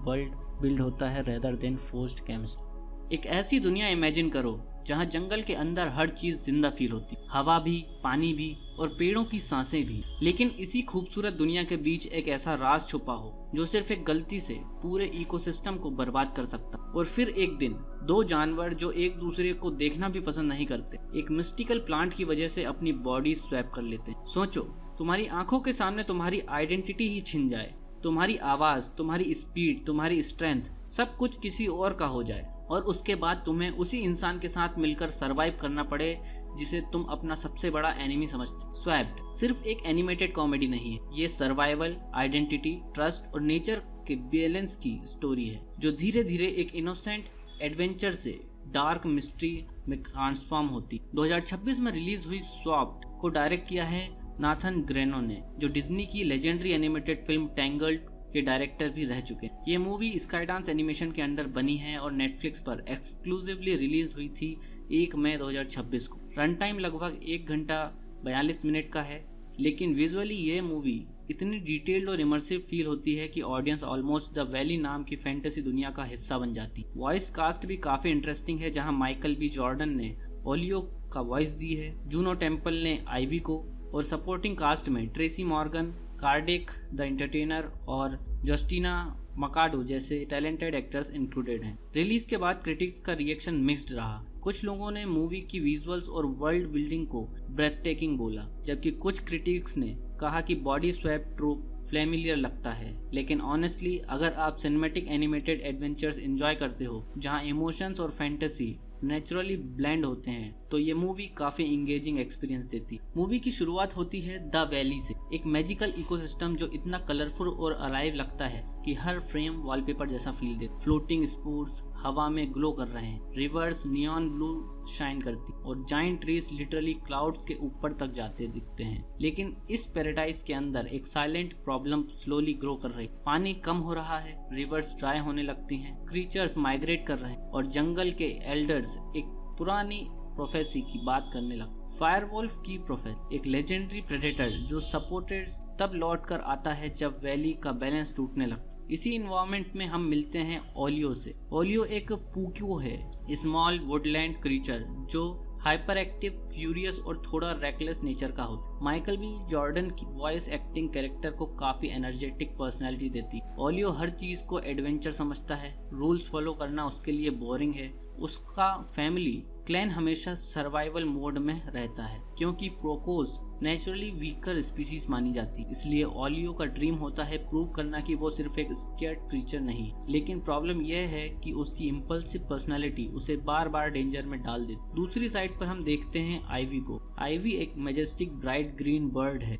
Speaker 4: बिल्ड होता है रेदर देन फोर्स्ड केमिस्ट्री। एक ऐसी दुनिया इमेजिन करो जहाँ जंगल के अंदर हर चीज जिंदा फील होती, हवा भी, पानी भी और पेड़ों की सांसें भी। लेकिन इसी खूबसूरत दुनिया के बीच एक ऐसा राज छुपा हो जो सिर्फ एक गलती से पूरे इकोसिस्टम को बर्बाद कर सकता। और फिर एक दिन दो जानवर जो एक दूसरे को देखना भी पसंद नहीं करते, एक मिस्टिकल प्लांट की वजह से अपनी बॉडी स्वैप कर लेते हैं। सोचो, तुम्हारी आंखों के सामने तुम्हारी आइडेंटिटी ही छिन जाए, तुम्हारी आवाज, तुम्हारी स्पीड, तुम्हारी स्ट्रेंथ, सब कुछ किसी और का हो जाए और उसके बाद तुम्हें उसी इंसान के साथ मिलकर सरवाइव करना पड़े जिसे तुम अपना सबसे बड़ा एनिमी समझते। स्वैप्ड सिर्फ एक एनिमेटेड कॉमेडी नहीं है, ये सर्वाइवल, आइडेंटिटी, ट्रस्ट और नेचर के बैलेंस की स्टोरी है जो धीरे धीरे एक इनोसेंट एडवेंचर से डार्क मिस्ट्री में ट्रांसफॉर्म होती। 2026 में रिलीज हुई स्वैप्ड को डायरेक्ट किया है नाथन ग्रेनो ने, जो डिज्नी की लेजेंडरी एनिमेटेड फिल्म टैंगल्ड के डायरेक्टर भी रह चुके हैं। ये मूवी स्काईडांस एनिमेशन के अंडर बनी है और नेटफ्लिक्स पर एक्सक्लूसिवली रिलीज हुई थी 1 मई 2026 को। रन टाइम लगभग 1 घंटा 42 मिनट का है, लेकिन विजुअली ये मूवी इतनी डिटेल्ड और इमर्सिव फील होती है कि ऑडियंस ऑलमोस्ट द वैली नाम की फैंटेसी दुनिया का हिस्सा बन जाती। वॉइस कास्ट भी काफी इंटरेस्टिंग है, जहां माइकल बी जॉर्डन ने ओलियो का वॉइस दी है, जूनो टेम्पल ने आइवी को, और सपोर्टिंग कास्ट में Tracy Morgan, cardiac the entertainer और जस्टिना मकाडो जैसे टैलेंटेड एक्टर्स इंक्लूडेड हैं। रिलीज के बाद क्रिटिक्स का रिएक्शन मिक्स्ड रहा। कुछ लोगों ने मूवी की विजुअल्स और वर्ल्ड बिल्डिंग को ब्रेथटेकिंग बोला, जबकि कुछ क्रिटिक्स ने कहा कि बॉडी स्वैप ट्रूप फ्लेमिलियर लगता है। लेकिन ऑनेस्टली अगर आप सिनेमैटिक एनिमेटेड एडवेंचर्स एंजॉय करते हो जहां इमोशंस और फैंटेसी नेचुरली ब्लेंड होते हैं, तो ये मूवी काफी इंगेजिंग एक्सपीरियंस देती। मूवी की शुरुआत होती है द वैली से, एक मैजिकल इकोसिस्टम जो इतना कलरफुल और अलाइव लगता है कि हर फ्रेम वॉलपेपर जैसा फील देता। फ्लोटिंग स्पूर्स हवा में ग्लो कर रहे हैं, रिवर्स नियॉन ब्लू शाइन करती और जाइंट ट्रीज लिटरली क्लाउड्स के ऊपर तक जाते दिखते हैं। लेकिन इस पैराडाइज के अंदर एक साइलेंट प्रॉब्लम स्लोली ग्रो कर रही। पानी कम हो रहा है, रिवर्स ड्राई होने लगती हैं, क्रीचर्स माइग्रेट कर रहे हैं और जंगल के एल्डर्स एक पुरानी प्रोफेसी की बात करने लगे। फायरवुल्फ की प्रोफेसी एक लेजेंडरी प्रेडेटर जो सपोर्टेड तब लौट कर आता है जब वैली का बैलेंस टूटने लगता। इसी इन्वायरमेंट में हम मिलते हैं ओलियो से। ओलियो एक पुक्यो है, स्मॉल वुडलैंड क्रीचर जो हाइपर एक्टिव, क्यूरियस और थोड़ा रेकलेस नेचर का होता। माइकल बी जॉर्डन की वॉइस एक्टिंग कैरेक्टर को काफी एनर्जेटिक पर्सनैलिटी देती। ओलियो हर चीज को एडवेंचर समझता है, रूल्स फॉलो करना उसके लिए बोरिंग है। उसका फैमिली क्लैन हमेशा सर्वाइवल मोड में रहता है क्योंकि प्रोकोस नेचुरली वीकर स्पीसीज मानी जाती। इसलिए ओलियो का ड्रीम होता है प्रूव करना कि वो सिर्फ एक स्केर्ड क्रीचर नहीं। लेकिन प्रॉब्लम यह है कि उसकी इम्पल्सिव पर्सनालिटी उसे बार बार डेंजर में डाल देती। दूसरी साइड पर हम देखते हैं आइवी को। आइवी एक मैजेस्टिक ब्राइट ग्रीन बर्ड है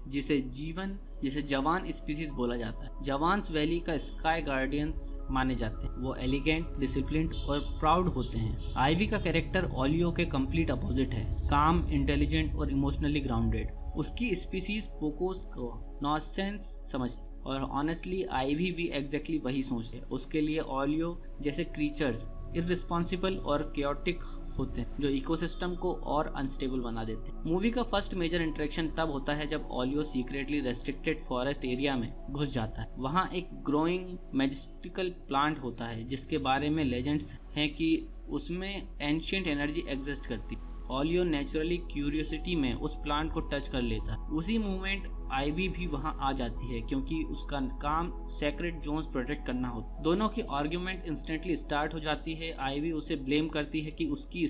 Speaker 4: जिसे जवान स्पीसीज बोला जाता है। जवान्स वैली का स्काई गार्डियंस माने जाते हैं। वो एलिगेंट, डिसिप्लिन्ड और प्राउड होते हैं। आइवी का कैरेक्टर ओलियो के कंप्लीट अपोजिट है, काम, इंटेलिजेंट और इमोशनली ग्राउंडेड। उसकी स्पीसीज पोकोस को नॉनसेंस समझती और ऑनेस्टली आइवी भी एग्जैक्टली वही सोचते हैं। उसके लिए ओलियो जैसे क्रीचर्स इररिस्पॉन्सिबल और केओटिक होते हैं जो इकोसिस्टम को और अनस्टेबल बना देते हैं। मूवी का फर्स्ट मेजर इंटरेक्शन तब होता है जब oleo secretly restricted forest area में घुस जाता है। वहाँ एक ग्रोइंग मैजेस्टिकल प्लांट होता है जिसके बारे में लेजेंड्स हैं कि उसमें एंशिएंट एनर्जी एग्जिस्ट करती है। ओलियो नेचुरली क्यूरियोसिटी में उस प्लांट को टच कर लेता है। उसी मोमेंट आईवी भी वहां आ जाती है क्योंकि उसका काम सेक्रेट जोन्स प्रोटेक्ट करना होता है। दोनों की आर्ग्यूमेंट इंस्टेंटली स्टार्ट हो जाती है। आईवी उसे ब्लेम करती है कि उसकी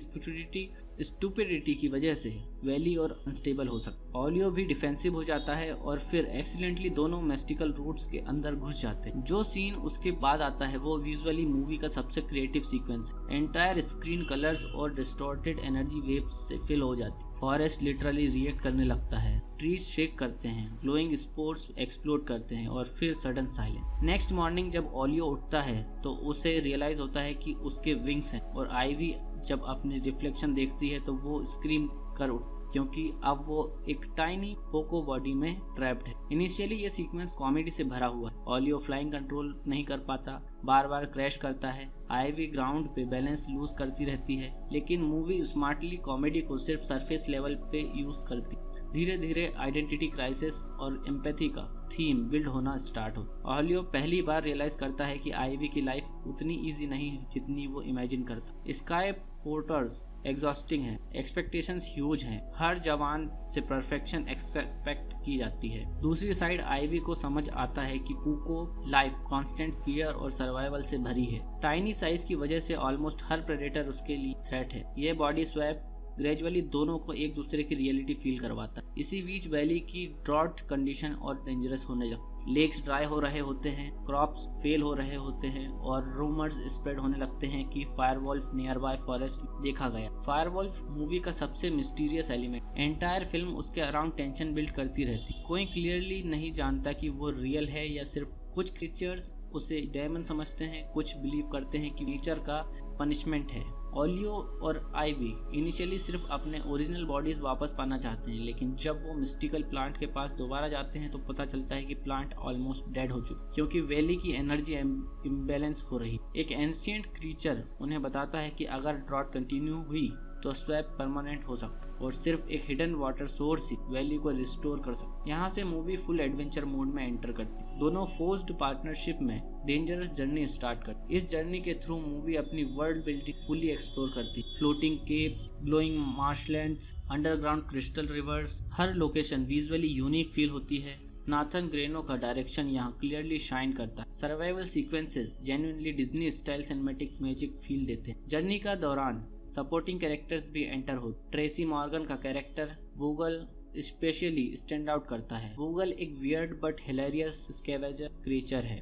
Speaker 4: स्टुपिडिटी की वजह से वैली और अनस्टेबल हो सकता। ओलियो भी डिफेंसिव हो जाता है और फिर एक्सीडेंटली दोनों मेस्टिकल रूट्स के अंदर घुस जाते हैं। जो सीन उसके बाद आता है वो विजुअली मूवी का सबसे क्रिएटिव सीक्वेंस है। एंटायर स्क्रीन कलर्स और डिस्टॉर्टेड एनर्जी वेव्स से फिल हो जाती है। फॉरेस्ट लिटरली रिएक्ट करने लगता है, ट्रीज शेक करते हैं, ग्लोइंग स्पोर्ट्स एक्सप्लोड करते हैं और फिर सडन साइलेंस। नेक्स्ट मॉर्निंग जब ओलियो उठता है तो उसे रियलाइज होता है कि उसके विंग्स हैं और आईवी जब अपनी रिफ्लेक्शन देखती है तो वो स्क्रीम कर उठ क्योंकि अब वो एक टाइनी पोको बॉडी में ट्रैप्ड है। इनिशियली ये सीक्वेंस कॉमेडी से भरा हुआ है। ओलियो फ्लाइंग कंट्रोल नहीं कर पाता, बार बार क्रैश करता है। आईवी ग्राउंड पे बैलेंस लूज करती रहती है, लेकिन मूवी स्मार्टली कॉमेडी को सिर्फ सरफेस लेवल पे यूज करती। धीरे धीरे आइडेंटिटी क्राइसिस और एम्पैथी का थीम बिल्ड होना स्टार्ट हो। ओलियो पहली बार रियलाइज करता है कि आईवी की लाइफ उतनी इजी नहीं है जितनी वो इमेजिन करता। स्काई पोर्टर्स एग्जॉस्टिंग है, एक्सपेक्टेशंस ह्यूज हैं, हर जवान से परफेक्शन एक्सपेक्ट की जाती है। दूसरी साइड आईवी को समझ आता है कि पूको लाइफ कांस्टेंट फियर और सर्वाइवल से भरी है। टाइनी साइज की वजह से ऑलमोस्ट हर प्रेडेटर उसके लिए थ्रेट है। यह बॉडी स्वैप ग्रेजुअली दोनों को एक दूसरे की रियलिटी फील करवाता है। इसी बीच वैली की ड्रॉट कंडीशन और डेंजरस होने लगती है। लेक्स ड्राई हो रहे होते हैं, क्रॉप्स फेल हो रहे होते हैं और रूमर्स स्प्रेड होने लगते हैं कि फायरवॉल्फ नियर बाय फॉरेस्ट देखा गया। फायरवॉल्फ मूवी का सबसे मिस्टीरियस एलिमेंट। एंटायर फिल्म उसके अराउंड टेंशन बिल्ड करती रहती। कोई क्लियरली नहीं जानता कि वो रियल है या सिर्फ कुछ क्रीचर्स उसे डेमन समझते हैं, कुछ बिलीव करते हैं कि नेचर का पनिशमेंट है। ओलियो और आईवी इनिशियली सिर्फ अपने ओरिजिनल बॉडीज वापस पाना चाहते हैं, लेकिन जब वो मिस्टिकल प्लांट के पास दोबारा जाते हैं तो पता चलता है कि प्लांट ऑलमोस्ट डेड हो चुका क्योंकि वैली की एनर्जी इम्बैलेंस हो रही। एक एंशिएंट क्रीचर उन्हें बताता है कि अगर ड्रॉट कंटिन्यू हुई तो स्वैप परमानेंट हो सकता और सिर्फ एक हिडन वाटर सोर्स ही वैली को रिस्टोर कर सकता। यहाँ से मूवी फुल एडवेंचर मोड में एंटर करती। दोनों फोर्स्ड पार्टनरशिप में डेंजरस जर्नी स्टार्ट करती। इस जर्नी के थ्रू मूवी अपनी वर्ल्ड बिल्डिंग फुली एक्सप्लोर करती। Floating caves, glowing marshlands, underground crystal rivers, हर लोकेशन विजुअली यूनिक फील होती है। नाथन ग्रेनो का डायरेक्शन यहाँ क्लियरली शाइन करता है। Survival sequences genuinely Disney style cinematic magic feel देते हैं। जर्नी का दौरान सपोर्टिंग कैरेक्टर्स भी एंटर हो। ट्रेसी मॉर्गन का कैरेक्टर वूगल स्पेशली स्टैंड आउट करता है। वूगल एक weird but hilarious scavenger creature है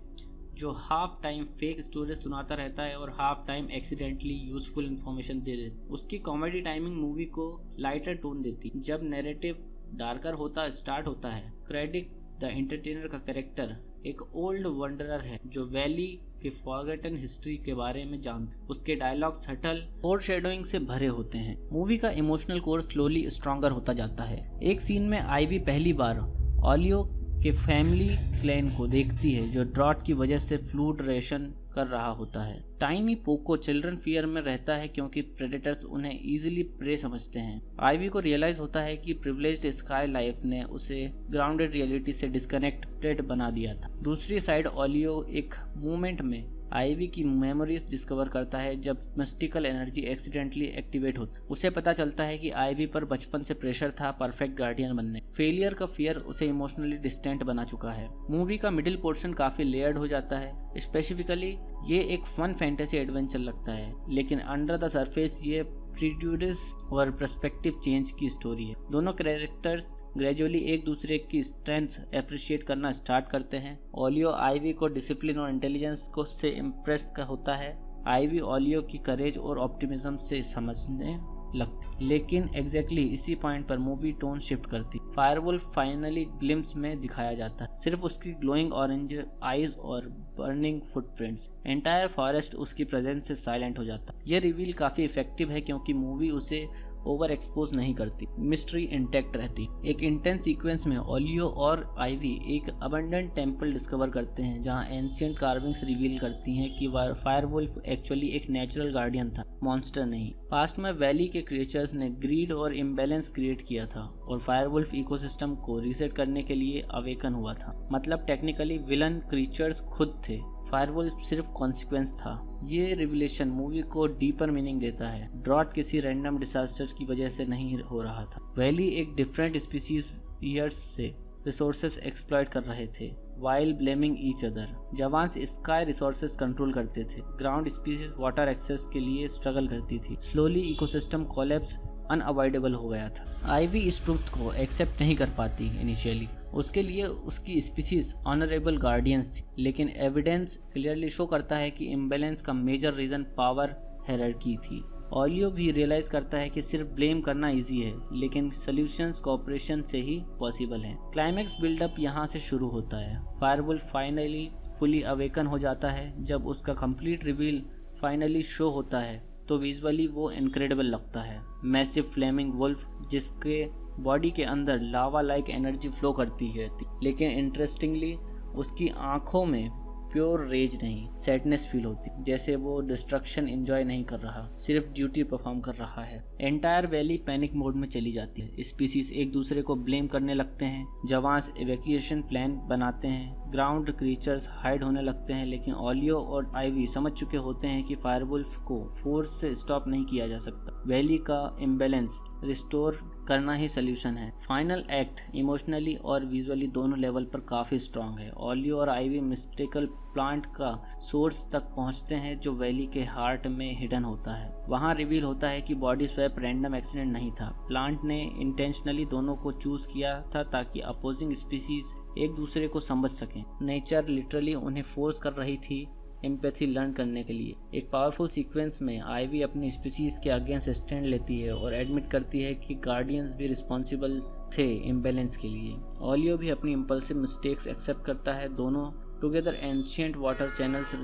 Speaker 4: जो हाफ टाइम फेक स्टोरीज सुनाता रहता है और half time accidentally useful information दे देता है। उसकी कॉमेडी टाइमिंग मूवी को लाइटर टोन देती। जब नैरेटिव डार्कर होता स्टार्ट होता है, क्रेडिट द एंटरटेनर का कैरेक्टर एक ओल्ड वंडरर है जो वैली के फॉरगेटन हिस्ट्री के बारे में जानता। उसके डायलॉग सटल और शेडोइंग से भरे होते हैं। मूवी का इमोशनल कोर स्लोली स्ट्रॉन्गर होता जाता है। एक सीन में आईवी पहली बार ओलियो के फैमिली क्लैन को देखती है जो ड्रॉट की वजह से फूड रेशन कर रहा होता है। टाइनी पोको चिल्ड्रन फियर में रहता है क्योंकि प्रेडेटर्स उन्हें इजीली प्रे समझते हैं। आईवी को रियलाइज होता है कि प्रिविलेज्ड स्काई लाइफ ने उसे ग्राउंडेड रियलिटी से डिस्कनेक्टेड बना दिया था। दूसरी साइड ओलियो एक मोमेंट में आईवी की मेमोरीज डिस्कवर करता है जब मिस्टिकल एनर्जी एक्सीडेंटली एक्टिवेट होती। उसे पता चलता है कि आईवी पर बचपन से प्रेशर था परफेक्ट गार्डियन बनने। फेलियर का फियर उसे इमोशनली डिस्टेंट बना चुका है। मूवी का मिडिल पोर्शन काफी लेयर्ड हो जाता है। स्पेसिफिकली ये एक फन फैंटेसी एडवेंचर लगता है, लेकिन अंडर द सरफेस ये प्रीजुडिस और पर्सपेक्टिव चेंज की स्टोरी है। दोनों कैरेक्टर्स ग्रेजुअली एक दूसरे की स्ट्रेंथ अप्रिशिएट करना स्टार्ट करते हैं। ओलियो आईवी को डिसिप्लिन और इंटेलिजेंस को से इम्प्रेस होता है। आईवी ओलियो की करेज और ऑप्टिमिज्म से समझने लगती, लेकिन एग्जैक्टली इसी पॉइंट पर मूवी टोन शिफ्ट करती। फायरवॉल्फ फाइनली ग्लिम्स में दिखाया जाता है, सिर्फ उसकी ग्लोइंग ऑरेंज आईज और बर्निंग फुटप्रिंट्स। एंटायर फॉरेस्ट उसकी प्रेजेंस से साइलेंट हो जाता है। यह रिवील काफी इफेक्टिव है क्योंकि मूवी उसे ओवर एक्सपोज नहीं करती, मिस्ट्री इंटैक्ट रहती। एक इंटेंस सीक्वेंस में ओलियो और आइवी एक अबंडेंट टेम्पल डिस्कवर करते हैं जहां एंशिएंट कार्विंग्स रिवील करती हैं कि फायरवुल्फ एक्चुअली एक नेचुरल गार्डियन था, मॉन्स्टर नहीं। पास्ट में वैली के क्रिएचर्स ने ग्रीड और इम्बैलेंस क्रिएट किया था और फायरवुल्फ इकोसिस्टम को रीसेट करने के लिए अवेकन हुआ था। मतलब टेक्निकली विलन क्रिएचर्स खुद थे, फायरवुल्फ सिर्फ कॉन्सिक्वेंस था। ये रिविलेशन मूवी को डीपर मीनिंग देता है। ड्रॉट किसी रैंडम डिसास्टर की वजह से नहीं हो रहा था। वैली एक डिफरेंट स्पीसीज ईयर्स से रिसोर्सेज एक्सप्लॉइट कर रहे थे while blaming each other. Jawans sky resources control करते थे, ग्राउंड स्पीसीज वाटर एक्सेस के लिए स्ट्रगल करती थी। स्लोली इकोसिस्टम कोलैप्स अनअवॉइडेबल हो गया था। आइवी इस ट्रुथ को एक्सेप्ट नहीं कर पाती इनिशियली। उसके लिए उसकी स्पीसीज ऑनरेबल गार्डियंस थी, लेकिन एविडेंस क्लियरली शो करता है कि इम्बैलेंस का मेजर रीजन पावर हायरार्की थी। ओलियो भी रियलाइज करता है कि सिर्फ ब्लेम करना इजी है, लेकिन सॉल्यूशंस कोऑपरेशन से ही पॉसिबल है। क्लाइमैक्स बिल्डअप यहाँ से शुरू होता है। फायरवुल्फ फाइनली फुली अवेकन हो जाता है। जब उसका कंप्लीट रिवील फाइनली शो होता है तो विजुअली वो इनक्रेडिबल लगता है। मैसिव फ्लेमिंग वुल्फ जिसके बॉडी के अंदर लावा लाइक एनर्जी फ्लो करती रहती, लेकिन इंटरेस्टिंगली उसकी आंखों में प्योर रेज नहीं, सैडनेस फील होती, जैसे वो डिस्ट्रक्शन एंजॉय नहीं कर रहा, सिर्फ ड्यूटी परफॉर्म कर रहा है। एंटायर वैली पैनिक मोड में चली जाती है। स्पीसीज एक दूसरे को ब्लेम करने लगते हैं, जवान्स इवैक्यूएशन प्लान बनाते हैं, ग्राउंड क्रीचर्स हाइड होने लगते हैं, लेकिन ओलियो और आइवी समझ चुके होते हैं कि फायरवुल्फ को फोर्स से स्टॉप नहीं किया जा सकता। वैली का इम्बैलेंस रिस्टोर करना ही सोल्यूशन है। फाइनल एक्ट इमोशनली और विजुअली दोनों लेवल पर काफ़ी स्ट्रांग है। ओलियो और आइवी मिस्टिकल प्लांट का सोर्स तक पहुंचते हैं जो वैली के हार्ट में हिडन होता है। वहां रिवील होता है कि बॉडी स्वैप रैंडम एक्सीडेंट नहीं था। प्लांट ने इंटेंशनली दोनों को चूज किया था ताकि अपोजिंग स्पीसीज एक दूसरे को समझ सकें। नेचर लिटरली उन्हें फोर्स कर रही थी एम्पैथी लर्न करने के लिए। एक पावरफुल सीक्वेंस में आइवी अपनी स्पीसीज के अगेंस्ट स्टैंड लेती है और एडमिट करती है कि गार्डियंस भी रिस्पॉन्सिबल थे इम्बैलेंस के लिए। ओलियो भी अपनी इम्पल्सिव मिस्टेक्स एक्सेप्ट करता है। दोनों together ancient water channels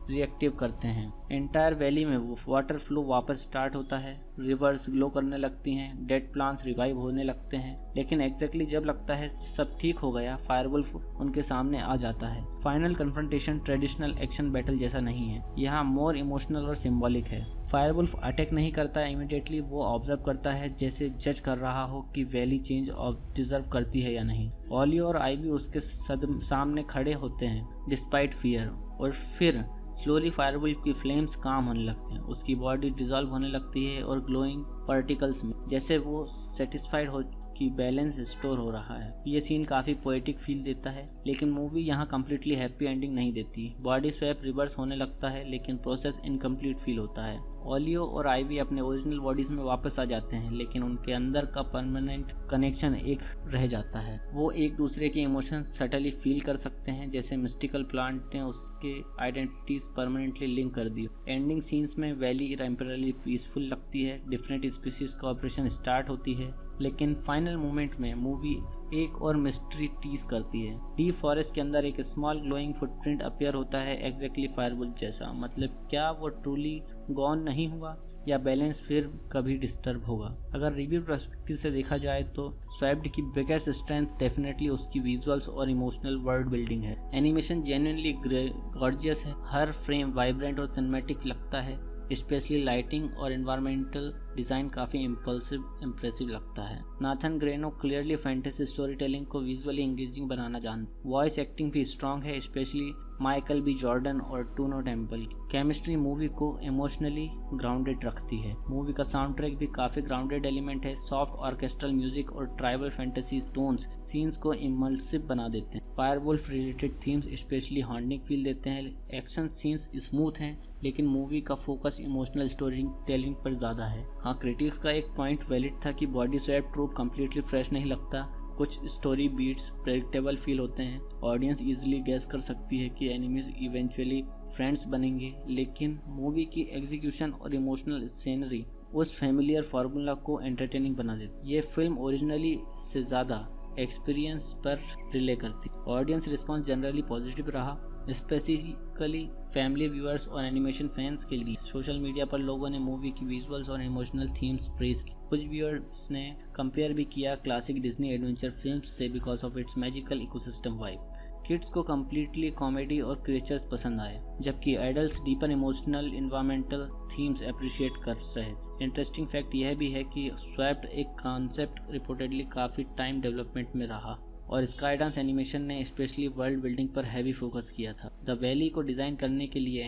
Speaker 4: reactive करते हैं। एंटायर वैली में वाटर फ्लो वापस स्टार्ट होता है, रिवर्स ग्लो करने लगती हैं, डेड प्लांट्स रिवाइव होने लगते हैं, लेकिन एग्जैक्टली जब लगता है सब ठीक हो गया, फायरवुल्फ उनके सामने आ जाता है। Final confrontation traditional action battle जैसा नहीं है, यहाँ मोर इमोशनल और सिंबॉलिक है। फायरवुल्फ अटैक नहीं करता इमीडिएटली, वो ऑब्जर्व करता है जैसे जज कर रहा हो कि वैली चेंज डिजर्व करती है या नहीं। ओलियो और आइवी उसके सामने खड़े होते हैं डिस्पाइट फियर, और फिर स्लोली फायरवुल्फ की फ्लेम्स काम होने लगते हैं। उसकी बॉडी डिजॉल्व होने लगती है और ग्लोइंग पार्टिकल्स में, जैसे वो सेटिस्फाइड हो कि बैलेंस स्टोर हो रहा है। ये सीन काफ़ी पोएटिक फील देता है, लेकिन मूवी यहाँ कम्प्लीटली हैप्पी एंडिंग नहीं देती। बॉडी स्वैप रिवर्स होने लगता है, लेकिन प्रोसेस इनकम्प्लीट फील होता है। ओलियो और आइवी अपने ओरिजिनल बॉडीज में वापस आ जाते हैं, लेकिन उनके अंदर का परमानेंट कनेक्शन एक रह जाता है। वो एक दूसरे के इमोशंस सटली फील कर सकते हैं, जैसे मिस्टिकल प्लांट ने उसके आइडेंटिटीज परमानेंटली लिंक कर दी। एंडिंग सीन्स में वैली टेम्परली पीसफुल लगती है, डिफरेंट स्पीसीज का ऑपरेशन स्टार्ट होती है, लेकिन फाइनल मोमेंट में मूवी एक और मिस्ट्री टीज करती है। डीप फॉरेस्ट के अंदर एक स्मॉल ग्लोइंग फुटप्रिंट अपीयर होता है, एग्जैक्टली फायरवुल्फ जैसा। मतलब क्या वो ट्रूली गॉन नहीं हुआ, या बैलेंस फिर कभी डिस्टर्ब होगा? अगर रिव्यू पर्सपेक्टिव से देखा जाए तो स्वैप्ड की बिगेस्ट स्ट्रेंथ डेफिनेटली उसकी विजुअल्स और इमोशनल वर्ल्ड बिल्डिंग है। एनिमेशन जेन्युइनली गॉर्जियस है, हर फ्रेम वाइब्रेंट और सिनेमैटिक लगता है, स्पेशली लाइटिंग और एनवायरमेंटल डिज़ाइन काफ़ी इम्प्रेसिव लगता है। Nathan Greno clearly fantasy story telling को विजुअली एंगेजिंग बनाना जानते। वॉइस एक्टिंग भी स्ट्रॉन्ग है, स्पेशली माइकल बी जॉर्डन और टूनो टेम्पल की केमिस्ट्री मूवी को इमोशनली ग्राउंडेड रखती है। मूवी का साउंड ट्रैक भी काफ़ी ग्राउंडेड एलिमेंट है। सॉफ्ट ऑर्केस्ट्रल म्यूजिक और ट्राइबल फैंटेसी टोन्स सीन्स को इमर्सिव बना देते हैं। फायरवुल्फ related themes specially haunting feel देते हैं। एक्शन सीन्स स्मूथ हैं, लेकिन मूवी का फोकस इमोशनल स्टोरी टेलिंग पर ज़्यादा है। हाँ, क्रिटिक्स का एक पॉइंट वैलिड था कि body swap trope completely fresh नहीं लगता। कुछ स्टोरी बीट्स प्रेडिक्टेबल फील होते हैं। ऑडियंस इजीली गैस कर सकती है कि एनिमीज इवेंचुअली फ्रेंड्स बनेंगे, लेकिन मूवी की एग्जीक्यूशन और इमोशनल सीनरी उस फेमिलियर फार्मूला को एंटरटेनिंग बना देती। ये फिल्म ओरिजिनली से ज़्यादा एक्सपीरियंस पर रिले करती। ऑडियंस रिस्पॉन्स जनरली पॉजिटिव रहा। स्पेसिफिकली फैमिली व्यूअर्स और एनिमेशन फैंस के लिए सोशल मीडिया पर लोगों ने मूवी की विजुअल्स और इमोशनल थीम्स प्रेज की। कुछ व्यूअर्स ने कंपेयर भी किया क्लासिक डिज्नी एडवेंचर फिल्म्स से because of its magical ecosystem vibe. Kids को कम्प्लीटली कॉमेडी और क्रिएचर्स पसंद आए, जबकि adults deeper emotional environmental themes appreciate कर रहे थे। इंटरेस्टिंग फैक्ट यह भी है कि स्वैप्ड एक कॉन्सेप्ट रिपोर्टेडली काफ़ी टाइम डेवलपमेंट में रहा और स्काईडांस एनिमेशन ने स्पेशली वर्ल्ड बिल्डिंग पर हैवी फोकस किया था। द वैली को डिज़ाइन करने के लिए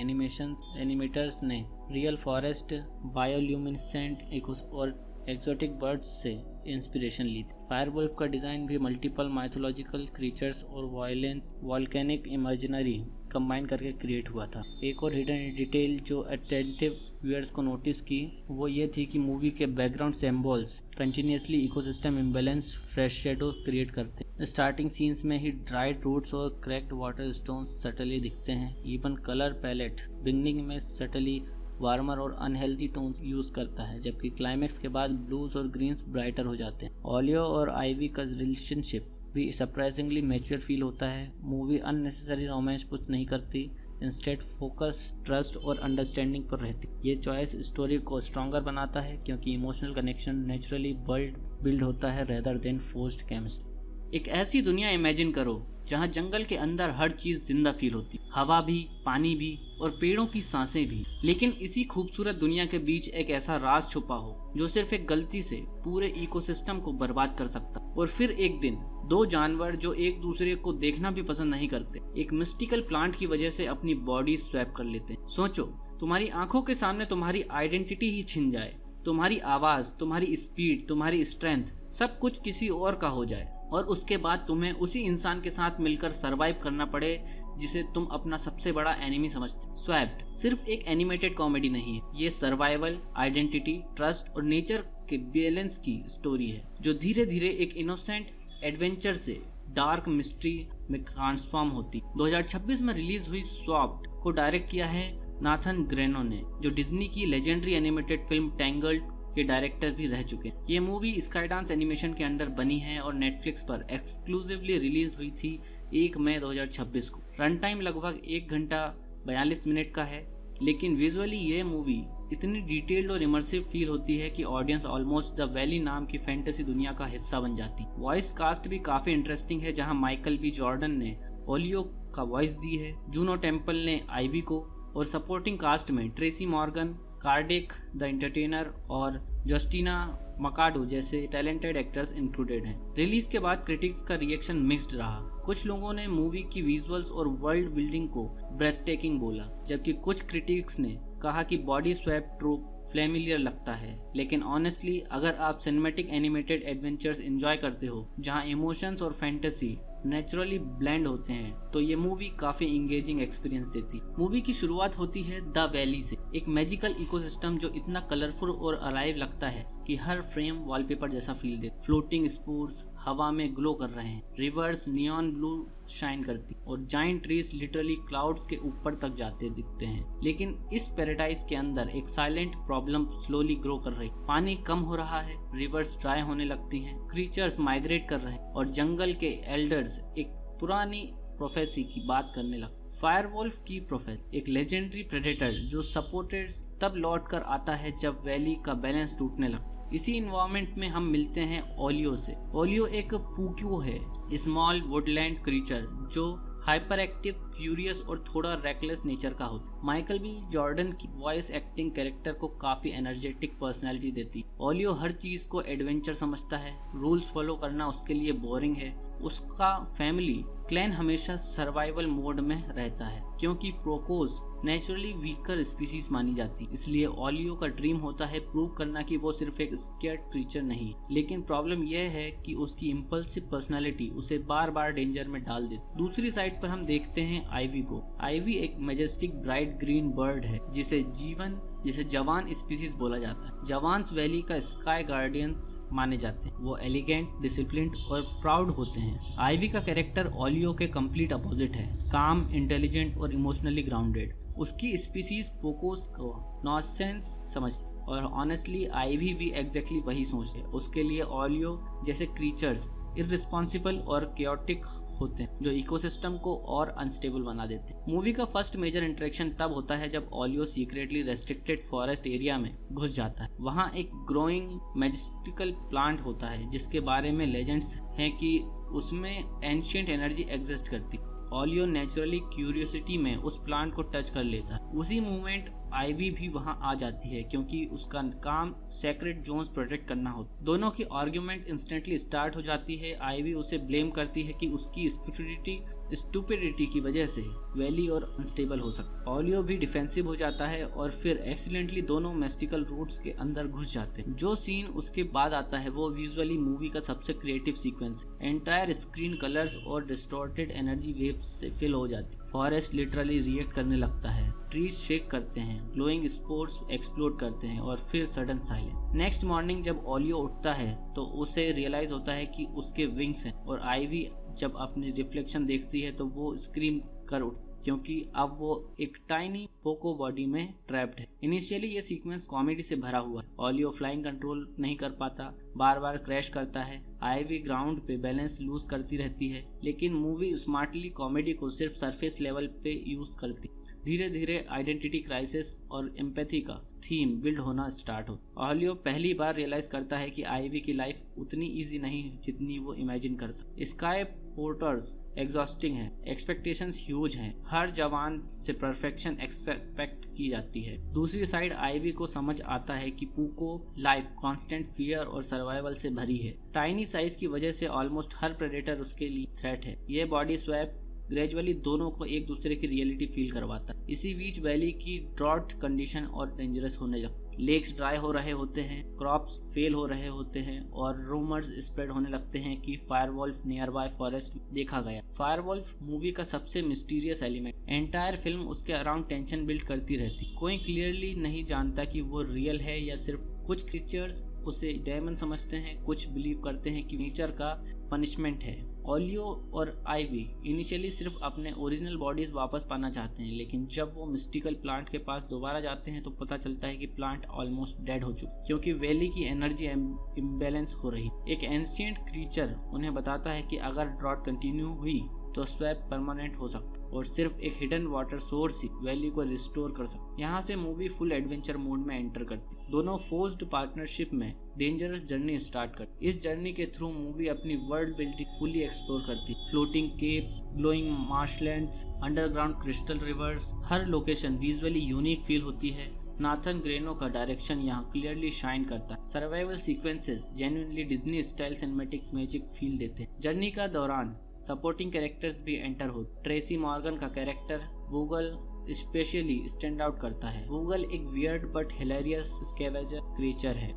Speaker 4: एनिमेटर्स ने रियल फॉरेस्ट, बायोल्यूमिनेसेंट और एक्सोटिक बर्ड्स से इंस्पिरेशन ली थी। फायरवुल्फ का डिज़ाइन भी मल्टीपल माइथोलॉजिकल क्रीचर्स और वायलेंस वॉल्केनिक इमेजिनरी कंबाइन करके क्रिएट हुआ था। एक और हिडन डिटेल जो अटेंटिव व्यूअर्स को नोटिस की वो ये थी कि मूवी के background symbols continuously ecosystem imbalance fresh shadow create करते। स्टार्टिंग सीन्स में ही ड्राइड रूट्स और क्रैक्ड वाटर स्टोन्स सटली दिखते हैं। इवन कलर पैलेट बिगनिंग में सटली वार्मर और अनहेल्दी टोन्स यूज करता है, जबकि क्लाइमेक्स के बाद ब्लूज और ग्रीन्स ब्राइटर हो जाते हैं। ओलियो और आइवी का रिलेशनशिप भी सरप्राइजिंगली मैच्योर फील होता है। मूवी अननेसेसरी रोमांस कुछ नहीं करती, इंस्टेड फोकस ट्रस्ट और अंडरस्टैंडिंग पर रहती। ये चॉइस स्टोरी को स्ट्रॉन्गर बनाता है क्योंकि इमोशनल कनेक्शन नेचुरली बिल्ड होता है रेदर देन फोर्स्ड केमिस्ट्री। एक ऐसी दुनिया इमेजिन करो जहाँ जंगल के अंदर हर चीज जिंदा फील होती, हवा भी, पानी भी और पेड़ों की सांसें भी। लेकिन इसी खूबसूरत दुनिया के बीच एक ऐसा राज छुपा हो जो सिर्फ एक गलती से पूरे इकोसिस्टम को बर्बाद कर सकता। और फिर एक दिन दो जानवर जो एक दूसरे को देखना भी पसंद नहीं करते, एक मिस्टिकल प्लांट की वजह से अपनी बॉडी स्वैप कर लेते हैं। सोचो, तुम्हारी आंखों के सामने तुम्हारी आइडेंटिटी ही छिन जाए, तुम्हारी आवाज, तुम्हारी स्पीड, तुम्हारी स्ट्रेंथ, सब कुछ किसी और का हो जाए और उसके बाद तुम्हें उसी इंसान के साथ मिलकर सरवाइव करना पड़े जिसे तुम अपना सबसे बड़ा एनिमी समझते। स्वैप्ड सिर्फ एक एनिमेटेड कॉमेडी नहीं है, ये सर्वाइवल, आइडेंटिटी, ट्रस्ट और नेचर के बैलेंस की स्टोरी है जो धीरे धीरे एक इनोसेंट एडवेंचर से डार्क मिस्ट्री में ट्रांसफॉर्म होती। 2026 में रिलीज हुई स्वैप्ड को डायरेक्ट किया है नाथन ग्रेनो ने, जो डिज्नी की लेजेंडरी एनिमेटेड फिल्म टैंगल्ड के डायरेक्टर भी रह चुके हैं। ये मूवी स्काईडांस एनिमेशन के अंडर बनी है और नेटफ्लिक्स पर एक्सक्लूसिवली रिलीज हुई थी 1 मई 2026 को। रन टाइम लगभग 1 घंटा 42 मिनट का है, लेकिन विजुअली ये मूवी इतनी डिटेल्ड और इमर्सिव फील होती है कि ऑडियंस ऑलमोस्ट द वैली नाम की फैंटेसी दुनिया का हिस्सा बन जाती। वॉइस कास्ट भी काफी इंटरेस्टिंग है, जहां माइकल बी जॉर्डन ने ओलियो का वॉइस दी है, जूनो टेम्पल ने आइवी को, और सपोर्टिंग कास्ट में Tracy Morgan, cardiac the entertainer और जस्टिना मकाडो जैसे टैलेंटेड एक्टर्स इंक्लूडेड हैं। रिलीज के बाद क्रिटिक्स का रिएक्शन मिक्स्ड रहा। कुछ लोगों ने मूवी की विजुअल्स और वर्ल्ड बिल्डिंग को ब्रेथटेकिंग बोला, जबकि कुछ क्रिटिक्स ने कहा कि बॉडी स्वैप ट्रूप फ्लेमिलियर लगता है। लेकिन ऑनेस्टली अगर आप सिनेमैटिक एनिमेटेड एडवेंचर्स एंजॉय करते हो जहां इमोशंस और फैंटेसी नेचुरली ब्लेंड होते हैं, तो ये मूवी काफी इंगेजिंग एक्सपीरियंस देती। मूवी की शुरुआत होती है द वैली से, एक मैजिकल इकोसिस्टम जो इतना कलरफुल और अलाइव लगता है कि हर फ्रेम वॉलपेपर जैसा फील दे। फ्लोटिंग स्पोर्ट्स हवा में ग्लो कर रहे हैं, रिवर्स नियॉन ब्लू शाइन करती और जाइंट ट्रीज लिटरली क्लाउड्स के ऊपर तक जाते दिखते हैं। लेकिन इस पैराडाइज के अंदर एक साइलेंट प्रॉब्लम स्लोली ग्रो कर रही। पानी कम हो रहा है, रिवर्स ड्राई होने लगती हैं, क्रीचर्स माइग्रेट कर रहे हैं और जंगल के एल्डर्स एक पुरानी प्रोफेसी की बात करने लगे। फायरवुल्फ की प्रोफेसी एक लेजेंडरी प्रेडेटर जो सपोर्टेड तब लौट कर आता है जब वैली का बैलेंस टूटने लगता। इसी इन्वायरमेंट में हम मिलते हैं ओलियो से। ओलियो एक पुक्यू है, स्मॉल वुडलैंड क्रीचर जो हाइपर एक्टिव, क्यूरियस और थोड़ा रेकलेस नेचर का होता। माइकल बी जॉर्डन की वॉइस एक्टिंग कैरेक्टर को काफी एनर्जेटिक पर्सनैलिटी देती। ओलियो हर चीज को एडवेंचर समझता है, रूल्स फॉलो करना उसके लिए बोरिंग है। उसका फैमिली क्लैन हमेशा सर्वाइवल मोड में रहता है क्योंकि प्रोकोस नेचुरली वीकर स्पीसीज मानी जाती। इसलिए ओलियो का ड्रीम होता है प्रूव करना कि वो सिर्फ एक स्केर्ड क्रीचर नहीं। लेकिन प्रॉब्लम यह है कि उसकी इम्पल्सिव पर्सनालिटी उसे बार बार डेंजर में डाल देती। दूसरी साइड पर हम देखते हैं आइवी को। आइवी एक मैजेस्टिक ब्राइट ग्रीन बर्ड है जिसे जवान स्पीसीज बोला जाता है। जवान्स वैली का स्काई गार्डियंस माने जाते हैं। वो एलिगेंट, डिसिप्लिन्ड और प्राउड होते हैं। आइवी का कैरेक्टर ओलियो के कंप्लीट अपोजिट है, काम, इंटेलिजेंट और इमोशनली ग्राउंडेड। उसकी स्पीसीज पोकोस को नॉनसेंस समझती और ऑनेस्टली आइवी भी एग्जैक्टली वही सोचते। उसके लिए ओलियो जैसे क्रीचर्स इररिस्पॉन्सिबल और केओटिक होते हैं जो इकोसिस्टम को और अनस्टेबल बना देते हैं। मूवी का फर्स्ट मेजर इंटरेक्शन तब होता है जब oleo secretly restricted forest area में घुस जाता है। वहाँ एक ग्रोइंग मैजेस्टिकल प्लांट होता है जिसके बारे में लेजेंड्स हैं कि उसमें एंशिएंट एनर्जी एग्जिस्ट करती। ओलियो नेचुरली क्यूरियोसिटी में उस प्लांट को टच कर लेता है। उसी मोमेंट आईवी भी वहां आ जाती है क्योंकि उसका काम सेक्रेट जोन्स प्रोटेक्ट करना होता है। दोनों की आर्ग्यूमेंट इंस्टेंटली स्टार्ट हो जाती है। आईवी उसे ब्लेम करती है कि उसकी स्टुपिडिटी की वजह से वैली और अनस्टेबल हो सकता। ओलियो भी डिफेंसिव हो जाता है और फिर एक्सीडेंटली दोनों मेस्टिकल रूट्स के अंदर घुस जाते हैं। जो सीन उसके बाद आता है वो विजुअली मूवी का सबसे क्रिएटिव सीक्वेंस है। एंटायर स्क्रीन कलर्स और डिस्टॉर्टेड एनर्जी वेव्स से फिल हो जाती है। फॉरेस्ट लिटरली रिएक्ट करने लगता है, ट्रीज शेक करते हैं, ग्लोइंग स्पोर्स एक्सप्लोड करते हैं और फिर सडन साइलेंस। नेक्स्ट मॉर्निंग जब ओलियो उठता है तो उसे रियलाइज होता है कि उसके विंग्स हैं और आईवी जब अपनी रिफ्लेक्शन देखती है तो वो स्क्रीम कर उठ क्योंकि अब वो एक टाइनी पोको बॉडी में ट्रैप्ड है। इनिशियली ये सीक्वेंस कॉमेडी से भरा हुआ है। ओलियो फ्लाइंग कंट्रोल नहीं कर पाता, बार बार क्रैश करता है। आईवी ग्राउंड पे बैलेंस लूज करती रहती है, लेकिन मूवी स्मार्टली कॉमेडी को सिर्फ सरफेस लेवल पे यूज करती। धीरे धीरे आइडेंटिटी क्राइसिस और एम्पैथी का थीम बिल्ड होना स्टार्ट हो। ओलियो पहली बार रियलाइज करता है कि आईवी की लाइफ उतनी इजी नहीं जितनी वो इमेजिन करता। स्काई पोर्टर्स एग्जॉस्टिंग है, एक्सपेक्टेशंस ह्यूज हैं, हर जवान से परफेक्शन एक्सपेक्ट की जाती है। दूसरी साइड आईवी को समझ आता है कि पूको लाइफ कांस्टेंट फियर और सर्वाइवल से भरी है। टाइनी साइज की वजह से ऑलमोस्ट हर प्रेडेटर उसके लिए थ्रेट है। ये बॉडी स्वैप ग्रेजुअली दोनों को एक दूसरे की रियलिटी फील करवाता है। इसी बीच वैली की ड्रॉट कंडीशन और डेंजरस होने लगती। लेक्स ड्राई हो रहे होते हैं, क्रॉप्स फेल हो रहे होते हैं और रूमर्स स्प्रेड होने लगते हैं कि फायरवॉल्फ नियर बाय फॉरेस्ट देखा गया। फायरवॉल्फ मूवी का सबसे मिस्टीरियस एलिमेंट। एंटायर फिल्म उसके अराउंड टेंशन बिल्ड करती रहती। कोई क्लियरली नहीं जानता कि वो रियल है या सिर्फ कुछ क्रीचर्स उसे डेमन समझते हैं, कुछ बिलीव करते हैं कि नेचर का पनिशमेंट है। ओलियो और आईवी इनिशियली सिर्फ अपने ओरिजिनल बॉडीज वापस पाना चाहते हैं, लेकिन जब वो मिस्टिकल प्लांट के पास दोबारा जाते हैं तो पता चलता है कि प्लांट ऑलमोस्ट डेड हो चुका क्योंकि वैली की एनर्जी इम्बैलेंस हो रही। एक एंशिएंट क्रीचर उन्हें बताता है कि अगर ड्रॉट कंटिन्यू हुई तो स्वैप परमानेंट हो सकता और सिर्फ एक हिडन वाटर सोर्स ही वैली को रिस्टोर कर सकता। यहाँ से मूवी फुल एडवेंचर मोड में एंटर करती। दोनों फोर्स्ड पार्टनरशिप में डेंजरस जर्नी स्टार्ट करती। इस जर्नी के थ्रू मूवी अपनी वर्ल्ड बिल्डिंग फुली एक्सप्लोर करती। Floating caves, glowing marshlands, underground crystal rivers, हर लोकेशन विजुअली यूनिक फील होती है। नाथन ग्रेनो का डायरेक्शन यहाँ क्लियरली शाइन करता है। Survival sequences genuinely Disney style cinematic magic feel देते हैं। जर्नी का दौरान सपोर्टिंग कैरेक्टर्स भी एंटर हो। ट्रेसी मॉर्गन का character Google specially stand out करता है। गूगल एक weird but hilarious scavenger creature है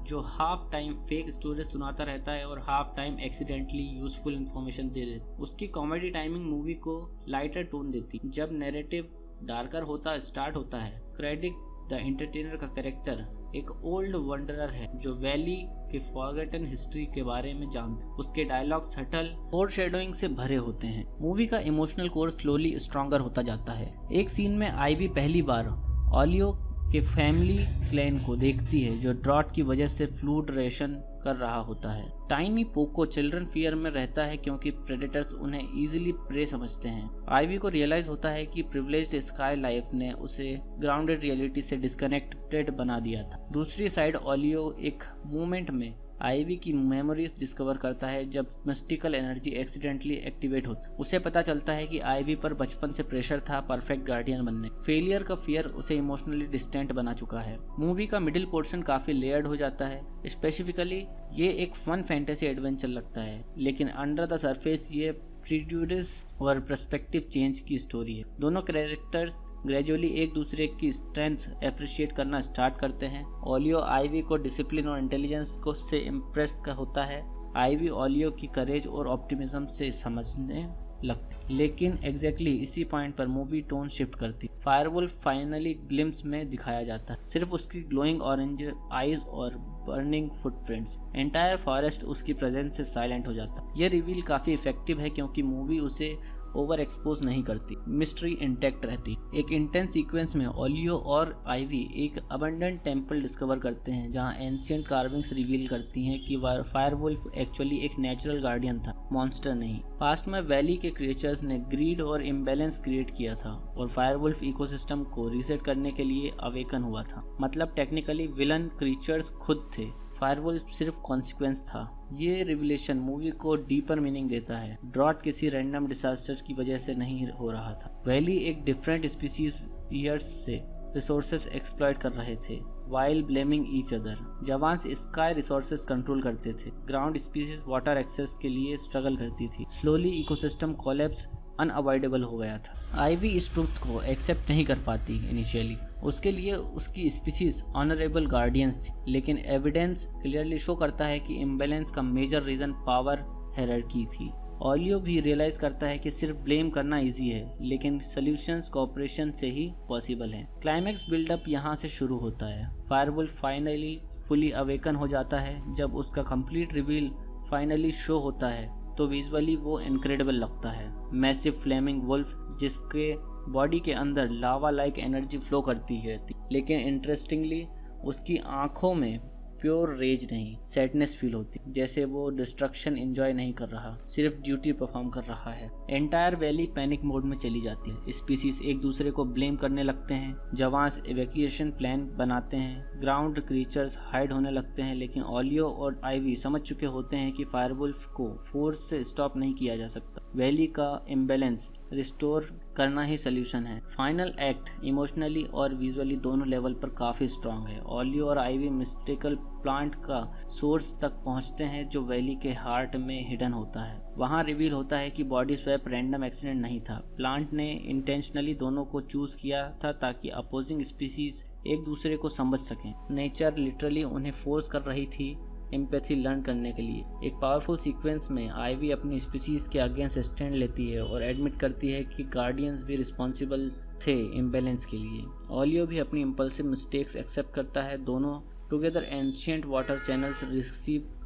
Speaker 4: जो हाफ टाइम फेक स्टोरीज सुनाता रहता है और half time accidentally useful information दे देता है। उसकी कॉमेडी टाइमिंग मूवी को लाइटर टोन देती। जब नैरेटिव डार्कर होता स्टार्ट होता है, क्रेडिट द एंटरटेनर का कैरेक्टर एक ओल्ड वंडरर है जो वैली के फॉरगेटन हिस्ट्री के बारे में जानता। उसके डायलॉग सटल फोरशैडोइंग से भरे होते हैं। मूवी का इमोशनल कोर स्लोली स्ट्रॉन्गर होता जाता है। एक सीन में आईवी पहली बार ओलियो के फैमिली क्लैन को देखती है जो ड्रॉट की वजह से फूड रेशन कर रहा होता है। टाइनी पोको चिल्ड्रन फियर में रहता है क्योंकि प्रेडेटर्स उन्हें इजीली प्रे समझते हैं। आईवी को रियलाइज होता है कि प्रिविलेज्ड स्काई लाइफ ने उसे ग्राउंडेड रियलिटी से डिस्कनेक्टेड बना दिया था। दूसरी साइड ओलियो एक मोमेंट में आईवी की मेमोरीज डिस्कवर करता है जब मिस्टिकल एनर्जी एक्सीडेंटली एक्टिवेट होती। उसे पता चलता है कि आईवी पर बचपन से प्रेशर था परफेक्ट गार्डियन बनने। फेलियर का फियर उसे इमोशनली डिस्टेंट बना चुका है। मूवी का मिडिल पोर्शन काफी लेयर्ड हो जाता है। स्पेसिफिकली ये एक फन फैंटेसी एडवेंचर लगता है, लेकिन अंडर द सरफेस ये प्रीजुडिस और पर्सपेक्टिव चेंज की स्टोरी है। दोनों कैरेक्टर्स ग्रेजुअली एक दूसरे की स्ट्रेंथ अप्रिशिएट करना स्टार्ट करते हैं। ओलियो आईवी को डिसिप्लिन और इंटेलिजेंस को से इम्प्रेस होता है। आईवी ओलियो की करेज और ऑप्टिमिज्म से समझने लगती, लेकिन एग्जैक्टली इसी पॉइंट पर मूवी टोन शिफ्ट करती। फायरवुल्फ फाइनली ग्लिम्स में दिखाया जाता है, सिर्फ उसकी ग्लोइंग ऑरेंज आईज और बर्निंग फुटप्रिंट्स। एंटायर फॉरेस्ट उसकी प्रेजेंस से साइलेंट हो जाता है। यह रिवील काफी इफेक्टिव है क्योंकि मूवी उसे ओवर एक्सपोज नहीं करती, मिस्ट्री इंटैक्ट रहती। एक इंटेंस सीक्वेंस में ओलियो और आइवी एक अबंडेंट टेम्पल डिस्कवर करते हैं जहां एंशिएंट कार्विंग्स रिवील करती हैं कि फायरवुल्फ एक्चुअली एक नेचुरल गार्डियन था, मॉन्स्टर नहीं। पास्ट में वैली के क्रिएचर्स ने ग्रीड और इम्बैलेंस क्रिएट किया था और फायरवुल्फ इकोसिस्टम को रीसेट करने के लिए अवेकन हुआ था। मतलब टेक्निकली विलन क्रिएचर्स खुद थे, फायरवुल्फ सिर्फ कॉन्सिक्वेंस था। ये रिविलेशन मूवी को डीपर मीनिंग देता है। ड्रॉट किसी रैंडम डिजास्टर की वजह से नहीं हो रहा था। वैली एक डिफरेंट स्पीसीज ईयर्स से रिसोर्सेज एक्सप्लॉइट कर रहे थे while blaming each other. Jawans sky resources control करते थे, ग्राउंड स्पीसीज वाटर एक्सेस के लिए स्ट्रगल करती थी। स्लोली इकोसिस्टम कोलैप्स अनअवॉइडेबल हो गया था। आइवी इस ट्रुथ को एक्सेप्ट नहीं कर पाती इनिशियली, उसके लिए उसकी स्पीसीज ऑनरेबल गार्डियंस थी, लेकिन एविडेंस क्लियरली शो करता है कि इम्बैलेंस का मेजर रीजन पावर हायरार्की थी। ओलियो भी रियलाइज करता है कि सिर्फ ब्लेम करना इजी है, लेकिन सॉल्यूशंस कोऑपरेशन से ही पॉसिबल है। क्लाइमैक्स बिल्डअप यहाँ से शुरू होता है। फायरवुल्फ फाइनली फुली अवेकन हो जाता है। जब उसका कंप्लीट रिवील फाइनली शो होता है तो विजुअली वो इनक्रेडिबल लगता है। मैसिव फ्लेमिंग वुल्फ जिसके बॉडी के अंदर लावा लाइक एनर्जी फ्लो करती रहती, लेकिन इंटरेस्टिंगली उसकी आंखों में प्योर रेज नहीं, सैडनेस फील होती, जैसे वो डिस्ट्रक्शन एंजॉय नहीं कर रहा, सिर्फ ड्यूटी परफॉर्म कर रहा है। एंटायर वैली पैनिक मोड में चली जाती है। स्पीसीज एक दूसरे को ब्लेम करने लगते हैं, जवान्स इवैक्यूएशन प्लान बनाते हैं, ग्राउंड क्रीचर्स हाइड होने लगते हैं, लेकिन ओलियो और आइवी समझ चुके होते हैं कि फायरवुल्फ को फोर्स से स्टॉप नहीं किया जा सकता। वैली का इम्बैलेंस रिस्टोर करना ही सोल्यूशन है। फाइनल एक्ट इमोशनली और विजुअली दोनों लेवल पर काफ़ी स्ट्रांग है। ओलियो और आइवी मिस्टिकल प्लांट का सोर्स तक पहुंचते हैं जो वैली के हार्ट में हिडन होता है। वहां रिवील होता है कि बॉडी स्वैप रैंडम एक्सीडेंट नहीं था, प्लांट ने इंटेंशनली दोनों को चूज किया था ताकि अपोजिंग स्पीसीज एक दूसरे को समझ सकें। नेचर लिटरली उन्हें फोर्स कर रही थी एम्पैथी लर्न करने के लिए। एक पावरफुल सीक्वेंस में आइवी अपनी स्पीसीज के अगेंस्ट स्टैंड लेती है और एडमिट करती है कि गार्डियंस भी रिस्पॉन्सिबल थे इम्बैलेंस के लिए। ओलियो भी अपनी इम्पल्सिव मिस्टेक्स एक्सेप्ट करता है। दोनों together ancient water channels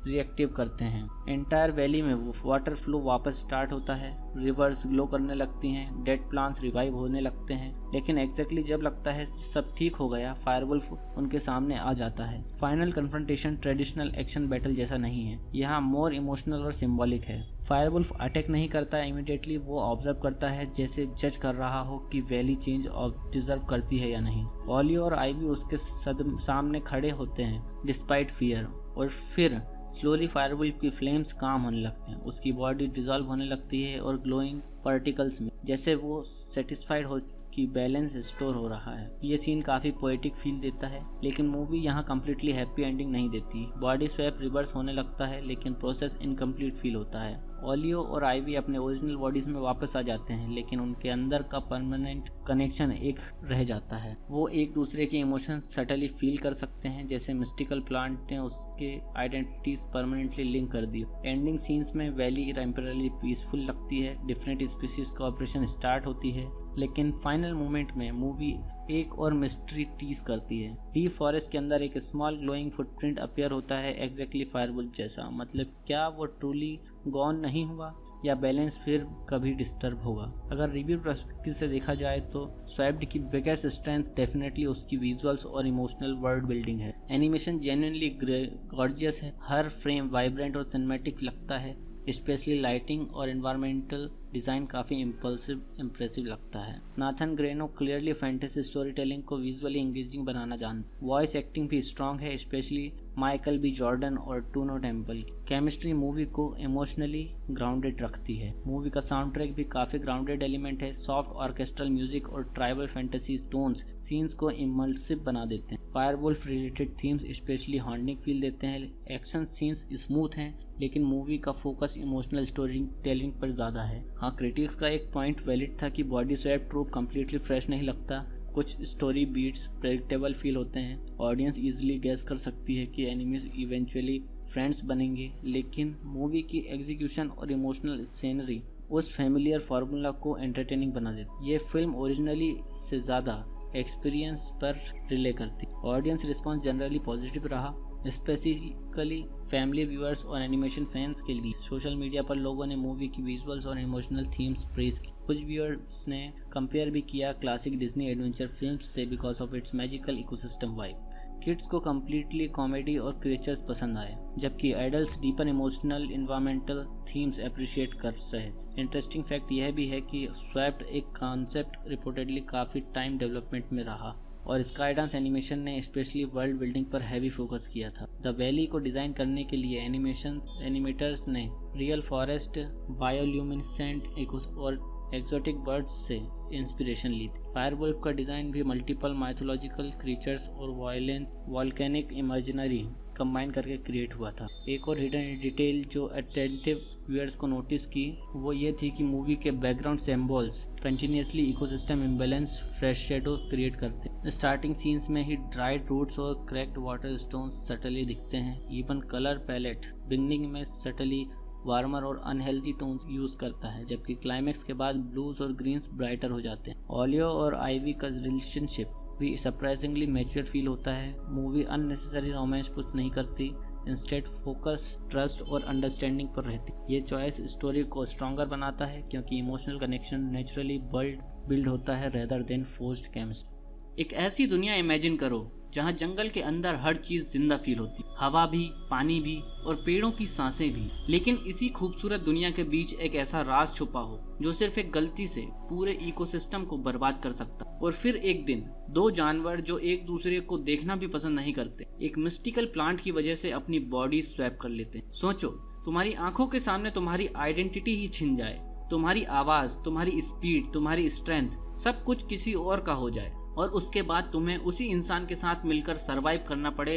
Speaker 4: reactive करते हैं। एंटायर वैली में वाटर फ्लो वापस स्टार्ट होता है, रिवर्स ग्लो करने लगती हैं, डेड प्लांट्स रिवाइव होने लगते हैं, लेकिन एग्जैक्टली जब लगता है सब ठीक हो गया, फायरवुल्फ उनके सामने आ जाता है। Final confrontation traditional action battle जैसा नहीं है, यहाँ मोर इमोशनल और सिंबॉलिक है। फायरवुल्फ अटैक नहीं करता इमीडिएटली, वो ऑब्जर्व करता है जैसे जज कर रहा हो कि वैली चेंज डिजर्व करती है या नहीं। ओलियो और आइवी उसके सामने खड़े होते हैं डिस्पाइट फियर, और फिर स्लोली फायरवुल्फ की फ्लेम्स काम होने लगते हैं, उसकी बॉडी डिजॉल्व होने लगती है और ग्लोइंग पार्टिकल्स में, जैसे वो सेटिस्फाइड हो कि बैलेंस स्टोर हो रहा है। ये सीन काफ़ी पोएटिक फील देता है, लेकिन मूवी यहाँ कम्प्लीटली हैप्पी एंडिंग नहीं देती। बॉडी स्वैप रिवर्स होने लगता है, लेकिन प्रोसेस इनकम्प्लीट फील होता है। ओलियो और आइवी अपने ओरिजिनल बॉडीज में वापस आ जाते हैं, लेकिन उनके अंदर का परमानेंट कनेक्शन एक रह जाता है। वो एक दूसरे के इमोशंस सटली फील कर सकते हैं, जैसे मिस्टिकल प्लांट ने उसके आइडेंटिटीज परमानेंटली लिंक कर दी। एंडिंग सीन्स में वैली टेम्परली पीसफुल लगती है, डिफरेंट स्पीसीज का ऑपरेशन स्टार्ट होती है, लेकिन फाइनल मोमेंट में मूवी एक और मिस्ट्री टीज करती है। डीप फॉरेस्ट के अंदर एक स्मॉल ग्लोइंग फुटप्रिंट अपीयर होता है, एग्जैक्टली फायरवुल्फ जैसा। मतलब क्या वो ट्रूली गॉन नहीं हुआ, या बैलेंस फिर कभी डिस्टर्ब होगा? अगर रिव्यू पर्सपेक्टिव से देखा जाए तो स्वैप्ड की बिगेस्ट स्ट्रेंथ डेफिनेटली उसकी विजुअल्स और इमोशनल वर्ल्ड बिल्डिंग है। एनिमेशन जेन्युइनली गॉर्जियस है, हर फ्रेम वाइब्रेंट और सिनेमैटिक लगता है, स्पेशली लाइटिंग और एनवायरमेंटल डिज़ाइन काफ़ी इम्प्रेसिव लगता है। Nathan Greno clearly fantasy story telling को विजुअली एंगेजिंग बनाना जानते। वॉइस एक्टिंग भी स्ट्रॉन्ग है, स्पेशली माइकल बी जॉर्डन और टूनो टेम्पल की केमिस्ट्री मूवी को इमोशनली ग्राउंडेड रखती है। मूवी का साउंड ट्रैक भी काफ़ी ग्राउंडेड एलिमेंट है, सॉफ्ट ऑर्केस्ट्रल म्यूजिक और ट्राइबल फैंटेसी टोन्स सीन्स को इमर्सिव बना देते हैं। फायरवुल्फ related themes specially haunting feel देते हैं। एक्शन सीन्स स्मूथ हैं, लेकिन मूवी का फोकस इमोशनल स्टोरी टेलिंग पर ज़्यादा है। हाँ, क्रिटिक्स का एक पॉइंट वैलिड था कि body swap trope completely fresh नहीं लगता, कुछ स्टोरी बीट्स प्रेडिक्टेबल फील होते हैं, ऑडियंस इजीली गेस कर सकती है कि एनिमीज इवेंचुअली फ्रेंड्स बनेंगे, लेकिन मूवी की एग्जीक्यूशन और इमोशनल सीनरी उस फैमिलियर फार्मूला को एंटरटेनिंग बना देती। ये फिल्म ओरिजिनली से ज़्यादा एक्सपीरियंस पर रिले करती। ऑडियंस रिस्पॉन्स जनरली पॉजिटिव रहा। स्पेसिफिकली फैमिली व्यूअर्स और एनिमेशन फैंस के लिए। सोशल मीडिया पर लोगों ने मूवी की विजुअल्स और इमोशनल थीम्स प्रेज की। कुछ व्यूअर्स ने कंपेयर भी किया क्लासिक डिज्नी एडवेंचर फिल्म्स से because of its magical ecosystem vibe. Kids को कम्प्लीटली कॉमेडी और क्रिएचर्स पसंद आए, जबकि adults deeper emotional environmental themes appreciate कर रहे थे। इंटरेस्टिंग फैक्ट यह भी है कि स्वैप्ड एक कॉन्सेप्ट रिपोर्टेडली काफ़ी टाइम डेवलपमेंट में रहा और स्काईडांस एनिमेशन ने स्पेशली वर्ल्ड बिल्डिंग पर हैवी फोकस किया था। द वैली को डिज़ाइन करने के लिए एनिमेटर्स ने रियल फॉरेस्ट, बायोल्यूमिनेसेंट और एक्सोटिक बर्ड्स से इंस्पिरेशन ली थी। फायरवुल्फ का डिज़ाइन भी मल्टीपल माइथोलॉजिकल क्रीचर्स और वायलेंस वॉल्केनिक इमेजिनरी कंबाइन करके क्रिएट हुआ था। एक और हिडन डिटेल जो अटेंटिव व्यूअर्स को नोटिस की वो ये थी कि मूवी के background symbols continuously ecosystem imbalance fresh shadow create करते। स्टार्टिंग सीन्स में ही ड्राइड रूट्स और क्रैक्ड वाटर स्टोन्स सटली दिखते हैं। इवन कलर पैलेट बिगनिंग में सटली वार्मर और अनहेल्दी टोन्स यूज करता है, जबकि क्लाइमेक्स के बाद ब्लूज और ग्रीन्स ब्राइटर हो जाते हैं। ओलियो और आइवी का रिलेशनशिप भी सरप्राइजिंगली मैच्योर फील होता है। मूवी अननेसेसरी रोमांस पुश नहीं करती, इंस्टेड फोकस ट्रस्ट और अंडरस्टैंडिंग पर रहती। ये चॉइस स्टोरी को स्ट्रॉन्गर बनाता है क्योंकि इमोशनल कनेक्शन नेचुरली बिल्ड होता है रेदर देन फोर्स्ड केमिस्ट्री। एक ऐसी दुनिया इमेजिन करो जहाँ जंगल के अंदर हर चीज जिंदा फील होती, हवा भी, पानी भी और पेड़ों की सांसें भी। लेकिन इसी खूबसूरत दुनिया के बीच एक ऐसा राज छुपा हो जो सिर्फ एक गलती से पूरे इकोसिस्टम को बर्बाद कर सकता। और फिर एक दिन दो जानवर जो एक दूसरे को देखना भी पसंद नहीं करते, एक मिस्टिकल प्लांट की वजह से अपनी बॉडी स्वैप कर लेते हैं। सोचो, तुम्हारी आंखों के सामने तुम्हारी आइडेंटिटी ही छिन जाए, तुम्हारी आवाज, तुम्हारी स्पीड, तुम्हारी स्ट्रेंथ, सब कुछ किसी और का हो जाए और उसके बाद तुम्हें उसी इंसान के साथ मिलकर सरवाइव करना पड़े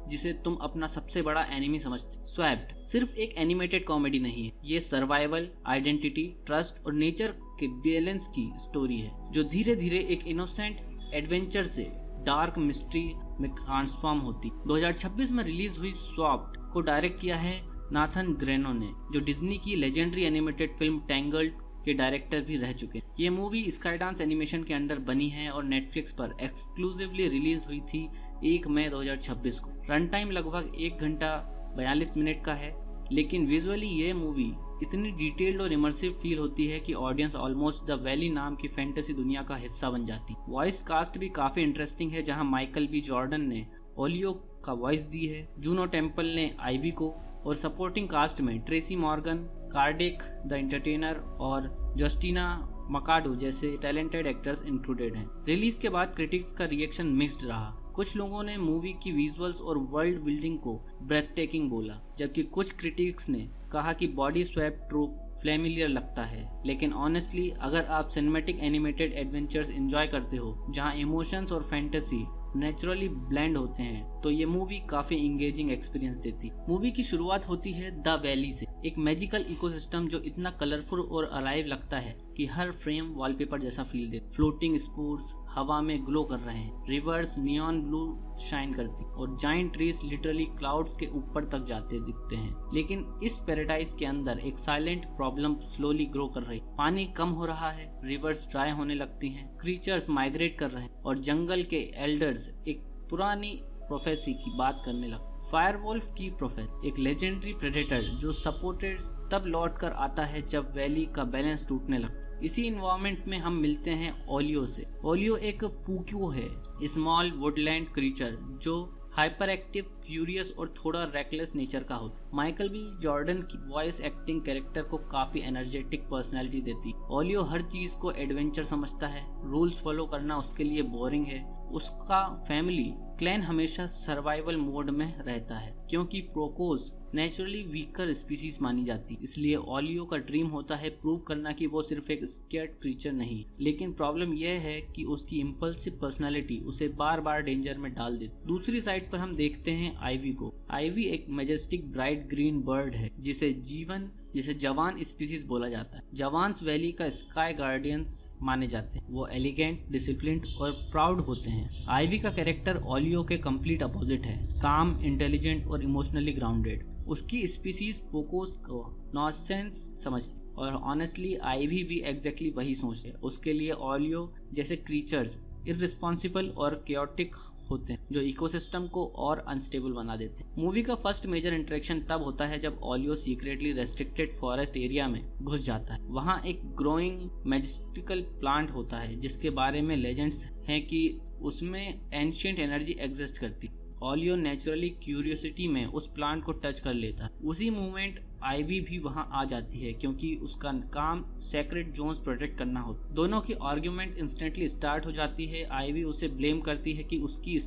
Speaker 4: जिसे तुम अपना सबसे बड़ा एनिमी समझते। स्वैप्ड सिर्फ एक एनिमेटेड कॉमेडी नहीं है, ये सर्वाइवल, आइडेंटिटी, ट्रस्ट और नेचर के बैलेंस की स्टोरी है जो धीरे धीरे एक इनोसेंट एडवेंचर से डार्क मिस्ट्री में ट्रांसफॉर्म होती। 2026 में रिलीज हुई स्वैप्ड को डायरेक्ट किया है नाथन ग्रेनो ने, जो डिज्नी की लेजेंडरी एनिमेटेड फिल्म टैंगल्ड के डायरेक्टर भी रह चुके हैं। ये मूवी स्काईडांस एनिमेशन के अंडर बनी है और नेटफ्लिक्स पर एक्सक्लूसिवली रिलीज हुई थी 1 मई 2026 को। रन टाइम लगभग 1 घंटा 42 मिनट का है, लेकिन विजुअली ये मूवी इतनी डिटेल्ड और इमर्सिव फील होती है कि ऑडियंस ऑलमोस्ट द वैली नाम की फैंटेसी दुनिया का हिस्सा बन जाती। वॉइस कास्ट भी काफी इंटरेस्टिंग है, जहां माइकल बी जॉर्डन ने ओलियो का वॉइस दी है, जूनो टेम्पल ने आइवी को, और सपोर्टिंग कास्ट में Tracy Morgan, cardiac the entertainer और जस्टिना मकाडो जैसे टैलेंटेड एक्टर्स इंक्लूडेड हैं। रिलीज के बाद क्रिटिक्स का रिएक्शन मिक्स्ड रहा। कुछ लोगों ने मूवी की विजुअल्स और वर्ल्ड बिल्डिंग को ब्रेथटेकिंग बोला, जबकि कुछ क्रिटिक्स ने कहा कि बॉडी स्वैप ट्रूप फ्लेमिलियर लगता है। लेकिन ऑनेस्टली अगर आप सिनेमैटिक एनिमेटेड एडवेंचर्स एंजॉय करते हो जहां इमोशंस और फैंटेसी नेचुरली ब्लेंड होते हैं, तो ये मूवी काफी इंगेजिंग एक्सपीरियंस देती। मूवी की शुरुआत होती है द वैली से, एक मैजिकल इकोसिस्टम जो इतना कलरफुल और अलाइव लगता है कि हर फ्रेम वॉलपेपर जैसा फील दे। फ्लोटिंग स्पूर्स हवा में ग्लो कर रहे हैं, रिवर्स नियॉन ब्लू शाइन करती और जाइंट ट्रीज लिटरली क्लाउड्स के ऊपर तक जाते दिखते हैं। लेकिन इस पैराडाइज के अंदर एक साइलेंट प्रॉब्लम स्लोली ग्रो कर रही। पानी कम हो रहा है, रिवर्स ड्राई होने लगती हैं, क्रीचर्स माइग्रेट कर रहे हैं और जंगल के एल्डर्स एक पुरानी प्रोफेसी की बात करने लगते। फायरवुल्फ की प्रोफेसी एक लेजेंडरी प्रेडेटर जो सपोर्टेड तब लौट कर आता है जब वैली का बैलेंस टूटने लगता। इसी इन्वायरमेंट में हम मिलते हैं ओलियो से। ओलियो एक पुक्यो है, स्मॉल वुडलैंड क्रीचर जो हाइपर एक्टिव, क्यूरियस और थोड़ा रेकलेस नेचर का होता। माइकल बी जॉर्डन की वॉइस एक्टिंग कैरेक्टर को काफी एनर्जेटिक पर्सनैलिटी देती। ओलियो हर चीज को एडवेंचर समझता है, रूल्स फॉलो करना उसके लिए बोरिंग है। उसका फैमिली क्लैन हमेशा सर्वाइवल मोड में रहता है क्योंकि प्रोकोस नेचुरली वीकर स्पीसीज मानी जाती। इसलिए ओलियो का ड्रीम होता है प्रूव करना कि वो सिर्फ एक स्केर्ड क्रीचर नहीं। लेकिन प्रॉब्लम यह है कि उसकी इम्पल्सिव पर्सनालिटी उसे बार बार डेंजर में डाल देती। दूसरी साइड पर हम देखते हैं आइवी को। आइवी एक मैजेस्टिक ब्राइट ग्रीन बर्ड है जिसे जवान स्पीसीज बोला जाता है। जवान्स वैली का स्काई गार्डियंस माने जाते हैं। वो एलिगेंट, डिसिप्लिन्ड और प्राउड होते हैं। आइवी का कैरेक्टर ओलियो के कंप्लीट अपोजिट है, काम, इंटेलिजेंट और इमोशनली ग्राउंडेड। उसकी स्पीसीज पोकोस को नॉनसेंस समझती और ऑनेस्टली आइवी भी एग्जैक्टली वही सोचते हैं। उसके लिए ओलियो जैसे क्रीचर्स इररिस्पॉन्सिबल और केओटिक होते हैं जो इकोसिस्टम को और अनस्टेबल बना देते हैं। मूवी का फर्स्ट मेजर इंटरेक्शन तब होता है जब oleo secretly restricted forest area में घुस जाता है। वहाँ एक ग्रोइंग मैजिस्टिकल प्लांट होता है जिसके बारे में लेजेंड्स हैं कि उसमें एंशिएंट एनर्जी एग्जिस्ट करती। ओलियो नेचुरली क्यूरियोसिटी में उस प्लांट को टच कर लेता है। उसी मोमेंट आईवी भी वहां आ जाती है क्योंकि उसका काम सेक्रेट जोन्स प्रोटेक्ट करना होता है। दोनों की आर्ग्यूमेंट इंस्टेंटली स्टार्ट हो जाती है। आईवी उसे ब्लेम करती है कि उसकी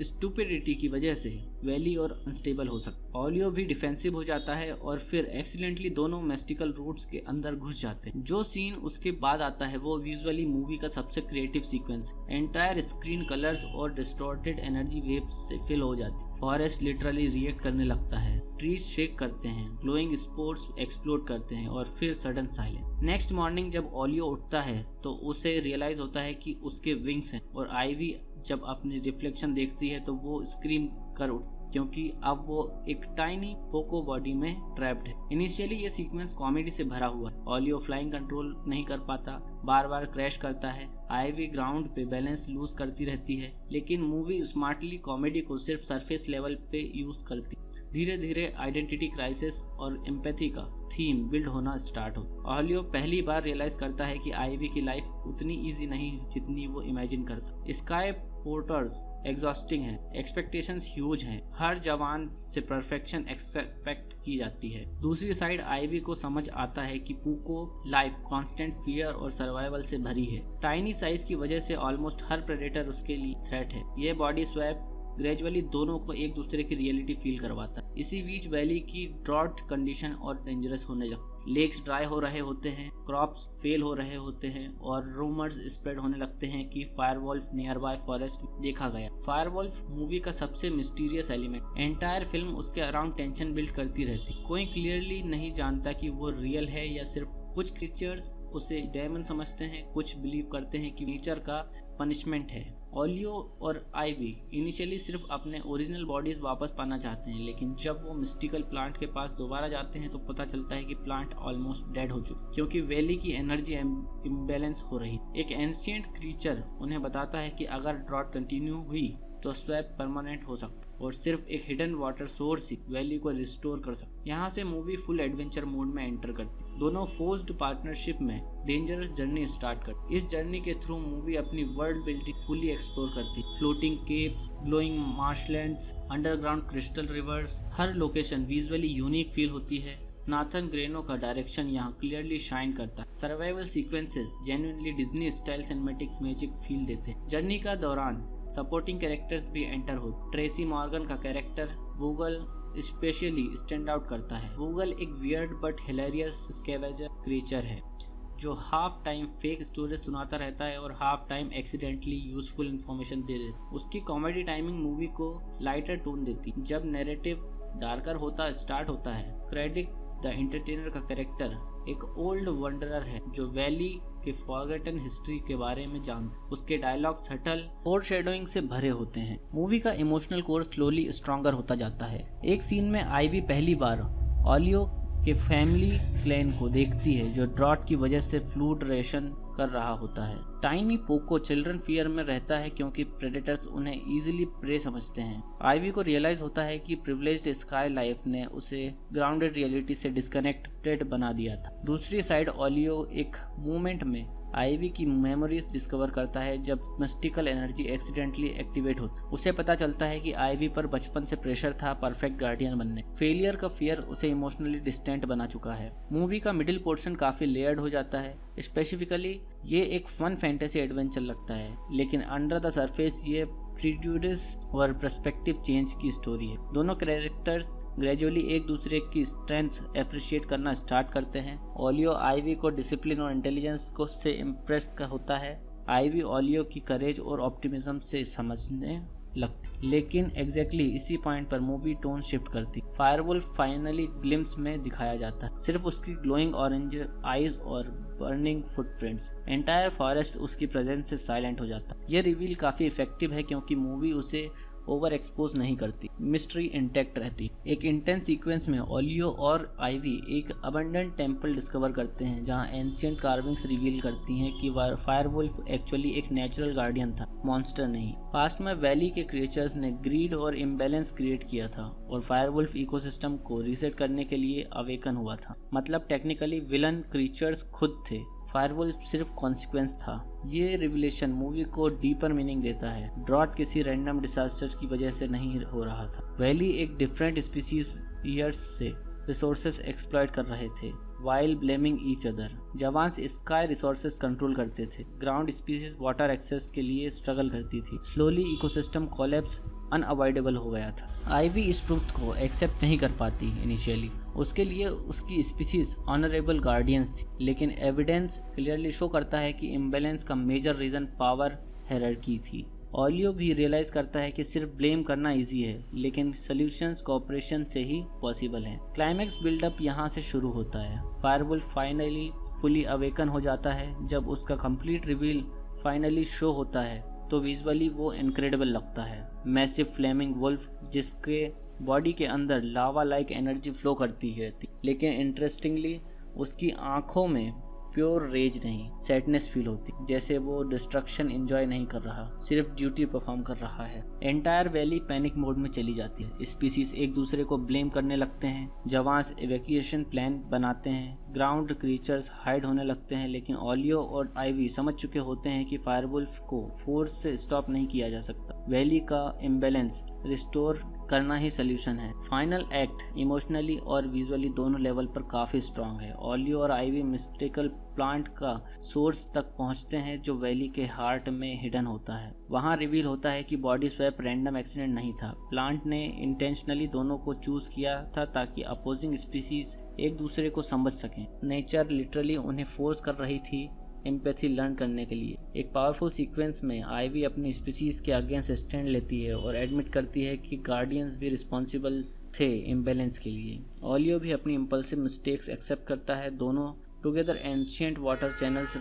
Speaker 4: स्टुपिडिटी की वजह से वैली और अनस्टेबल हो सकता। ओलियो भी डिफेंसिव हो जाता है और फिर एक्सीडेंटली दोनों मेस्टिकल रूट्स के अंदर घुस जाते हैं। जो सीन उसके बाद आता है वो विजुअली मूवी का सबसे creative sequence. Entire screen colours और डिस्टॉर्टेड एनर्जी वेव्स से फिल हो जाती है। फॉरेस्ट लिटरली रिएक्ट करने लगता है, ट्रीज शेक करते हैं, ग्लोइंग स्पोर्ट्स एक्सप्लोड करते हैं और फिर सडन साइलेंस। नेक्स्ट मॉर्निंग जब ओलियो उठता है तो उसे रियलाइज होता है कि उसके विंग्स हैं और आईवी जब अपनी रिफ्लेक्शन देखती है तो वो स्क्रीम कर उठ क्योंकि अब वो एक टाइनी पोको बॉडी में ट्रैप्ड है। इनिशियली ये सीक्वेंस कॉमेडी से भरा हुआ है। ओलियो फ्लाइंग कंट्रोल नहीं कर पाता, बार बार क्रैश करता है। आईवी ग्राउंड पे बैलेंस लूज करती रहती है, लेकिन मूवी स्मार्टली कॉमेडी को सिर्फ सरफेस लेवल पे यूज करती। धीरे धीरे आइडेंटिटी क्राइसिस और एम्पैथी का थीम बिल्ड होना स्टार्ट हो। ओलियो पहली बार रियलाइज करता है कि आईवी की लाइफ उतनी इजी नहीं जितनी वो इमेजिन करता। स्काई पोर्टर्स एग्जॉस्टिंग है, एक्सपेक्टेशंस ह्यूज हैं, हर जवान से परफेक्शन एक्सपेक्ट की जाती है। दूसरी साइड आईवी को समझ आता है कि पूको लाइफ कांस्टेंट फियर और सर्वाइवल से भरी है। टाइनी साइज की वजह से ऑलमोस्ट हर प्रेडेटर उसके लिए थ्रेट है। ये बॉडी स्वैप ग्रेजुअली दोनों को एक दूसरे की रियलिटी फील करवाता है। इसी बीच वैली की ड्रॉट कंडीशन और डेंजरस होने लगती। लेक्स ड्राई हो रहे होते हैं, क्रॉप्स फेल हो रहे होते हैं और रूमर्स स्प्रेड होने लगते हैं कि फायरवॉल्फ नियर बाय फॉरेस्ट देखा गया। फायरवॉल्फ मूवी का सबसे मिस्टीरियस एलिमेंट। एंटायर फिल्म उसके अराउंड टेंशन बिल्ड करती रहती। कोई क्लियरली नहीं जानता कि वो रियल है या सिर्फ कुछ क्रीचर्स उसे डेमन समझते हैं, कुछ बिलीव करते हैं कि नेचर का पनिशमेंट है। ओलियो और आईवी इनिशियली सिर्फ अपने ओरिजिनल बॉडीज वापस पाना चाहते हैं, लेकिन जब वो मिस्टिकल प्लांट के पास दोबारा जाते हैं तो पता चलता है कि प्लांट ऑलमोस्ट डेड हो चुका क्योंकि वैली की एनर्जी इम्बैलेंस हो रही। एक एंशिएंट क्रीचर उन्हें बताता है कि अगर ड्रॉट कंटिन्यू हुई तो स्वैप परमानेंट हो सकता और सिर्फ एक हिडन वाटर सोर्स ही वैली को रिस्टोर कर सकता। यहाँ से मूवी फुल एडवेंचर मोड में एंटर करती। दोनों फोर्स्ड पार्टनरशिप में डेंजरस जर्नी स्टार्ट करती। इस जर्नी के थ्रू मूवी अपनी वर्ल्ड बिल्डिंग फुली एक्सप्लोर करती। Floating caves, glowing marshlands, underground crystal rivers, हर लोकेशन विजुअली यूनिक फील होती है। नाथन ग्रेनो का डायरेक्शन यहाँ क्लियरली शाइन करता है। Survival sequences genuinely Disney style cinematic magic feel देते हैं। जर्नी का दौरान सपोर्टिंग कैरेक्टर्स भी एंटर हो। ट्रेसी मॉर्गन का कैरेक्टर वूगल स्पेशली स्टैंड आउट करता है। वूगल एक weird but hilarious scavenger creature है जो हाफ टाइम फेक स्टोरीज सुनाता रहता है और half time accidentally useful information दे देता है। उसकी कॉमेडी टाइमिंग मूवी को लाइटर टोन देती। जब नैरेटिव डार्कर होता स्टार्ट होता है, क्रेडिट द एंटरटेनर का कैरेक्टर एक ओल्ड वंडरर है जो वैली के फॉरगेटन हिस्ट्री के बारे में जानता। उसके डायलॉग सटल और शेडोइंग से भरे होते हैं। मूवी का इमोशनल कोर स्लोली स्ट्रॉन्गर होता जाता है। एक सीन में आईवी पहली बार ओलियो के फैमिली क्लैन को देखती है जो ड्रॉट की वजह से फूड रेशन कर रहा होता है। टाइनी पोको चिल्ड्रन फियर में रहता है क्योंकि प्रेडेटर्स उन्हें इजीली प्रे समझते हैं। आईवी को रियलाइज होता है कि प्रिविलेज्ड स्काई लाइफ ने उसे ग्राउंडेड रियलिटी से डिस्कनेक्टेड बना दिया था। दूसरी साइड ओलियो एक मूवमेंट में आईवी की मेमोरीज डिस्कवर करता है जब मिस्टिकल एनर्जी एक्सीडेंटली एक्टिवेट होती। उसे पता चलता है कि आईवी पर बचपन से प्रेशर था परफेक्ट गार्डियन बनने। फेलियर का फियर उसे इमोशनली डिस्टेंट बना चुका है। मूवी का मिडिल पोर्शन काफी लेयर्ड हो जाता है। स्पेसिफिकली ये एक फन फैंटेसी एडवेंचर लगता है, लेकिन अंडर द सरफेस ये प्रीजुडिस और पर्सपेक्टिव चेंज की स्टोरी है। दोनों कैरेक्टर्स ग्रेजुअली एक दूसरे की स्ट्रेंथ अप्रिशिएट करना स्टार्ट करते हैं। ओलियो आईवी को डिसिप्लिन और इंटेलिजेंस को से इम्प्रेस का होता है। आईवी ओलियो की करेज और ऑप्टिमिज्म से समझने लगती, लेकिन एग्जैक्टली इसी पॉइंट पर मूवी टोन शिफ्ट करती। फायरवॉल्फ फाइनली ग्लिम्स में दिखाया जाता है, सिर्फ उसकी ग्लोइंग ऑरेंज आईज और बर्निंग फुटप्रिंट्स। एंटायर फॉरेस्ट उसकी प्रेजेंस से साइलेंट हो जाता है। यह रिवील काफी इफेक्टिव है क्योंकि मूवी उसे ओवर एक्सपोज नहीं करती, मिस्ट्री इंटैक्ट रहती। एक इंटेंस सीक्वेंस में ओलियो और आइवी एक अबंडेंट टेम्पल डिस्कवर करते हैं जहां एंशिएंट कार्विंग्स रिवील करती हैं कि फायरवुल्फ एक्चुअली एक नेचुरल गार्डियन था, मॉन्स्टर नहीं। पास्ट में वैली के क्रिएचर्स ने ग्रीड और इम्बैलेंस क्रिएट किया था और फायरवुल्फ इकोसिस्टम को रीसेट करने के लिए अवेकन हुआ था। मतलब टेक्निकली विलन क्रिएचर्स खुद थे, फायरवुल्फ सिर्फ कॉन्सिक्वेंस था। ये रिविलेशन मूवी को डीपर मीनिंग देता है। ड्रॉट किसी रैंडम डिसास्टर की वजह से नहीं हो रहा था। वैली एक डिफरेंट स्पीसीज ईयर्स से रिसोर्सेज एक्सप्लॉइट कर रहे थे while blaming each other. Jawans sky resources control करते थे, ग्राउंड स्पीसीज वाटर एक्सेस के लिए स्ट्रगल करती थी। स्लोली इकोसिस्टम कोलैप्स अनअवॉइडेबल हो गया था। आइवी इस ट्रुथ को एक्सेप्ट नहीं कर पाती इनिशियली, उसके लिए उसकी स्पीसीज ऑनरेबल गार्डियंस थी, लेकिन एविडेंस क्लियरली शो करता है कि इम्बैलेंस का मेजर रीजन पावर हायरार्की थी। ओलियो भी रियलाइज करता है कि सिर्फ ब्लेम करना इजी है, लेकिन सॉल्यूशंस कोऑपरेशन से ही पॉसिबल है। क्लाइमैक्स बिल्डअप यहाँ से शुरू होता है। फायरवुल्फ फाइनली फुली अवेकन हो जाता है। जब उसका कंप्लीट रिवील फाइनली शो होता है तो विजुअली वो इनक्रेडिबल लगता है। मैसिव फ्लेमिंग वुल्फ जिसके बॉडी के अंदर लावा लाइक एनर्जी फ्लो करती रहती, लेकिन इंटरेस्टिंगली उसकी आंखों में प्योर रेज नहीं, सैडनेस फील होती, जैसे वो डिस्ट्रक्शन एंजॉय नहीं कर रहा, सिर्फ ड्यूटी परफॉर्म कर रहा है। एंटायर वैली पैनिक मोड में चली जाती है। स्पीसीज एक दूसरे को ब्लेम करने लगते हैं, जवान्स इवैक्यूएशन प्लान बनाते हैं, ग्राउंड क्रीचर्स हाइड होने लगते हैं, लेकिन ओलियो और आइवी समझ चुके होते हैं कि फायरवुल्फ को फोर्स से स्टॉप नहीं किया जा सकता। वैली का इम्बैलेंस रिस्टोर करना ही सोल्यूशन है। फाइनल एक्ट इमोशनली और विजुअली दोनों लेवल पर काफी स्ट्रांग है। ओलियो और आइवी मिस्टिकल प्लांट का सोर्स तक पहुंचते हैं जो वैली के हार्ट में हिडन होता है। वहां रिवील होता है कि बॉडी स्वैप रैंडम एक्सीडेंट नहीं था, प्लांट ने इंटेंशनली दोनों को चूज किया था ताकि अपोजिंग स्पीसीज एक दूसरे को समझ सकें। नेचर लिटरली उन्हें फोर्स कर रही थी एम्पैथी लर्न करने के लिए। एक पावरफुल सीक्वेंस में आइवी अपनी स्पीसीज के अगेंस्ट स्टैंड लेती है और एडमिट करती है कि गार्डियंस भी रिस्पॉन्सिबल थे इम्बैलेंस के लिए। ओलियो भी अपनी इम्पल्सिव मिस्टेक्स एक्सेप्ट करता है। दोनों together ancient water channels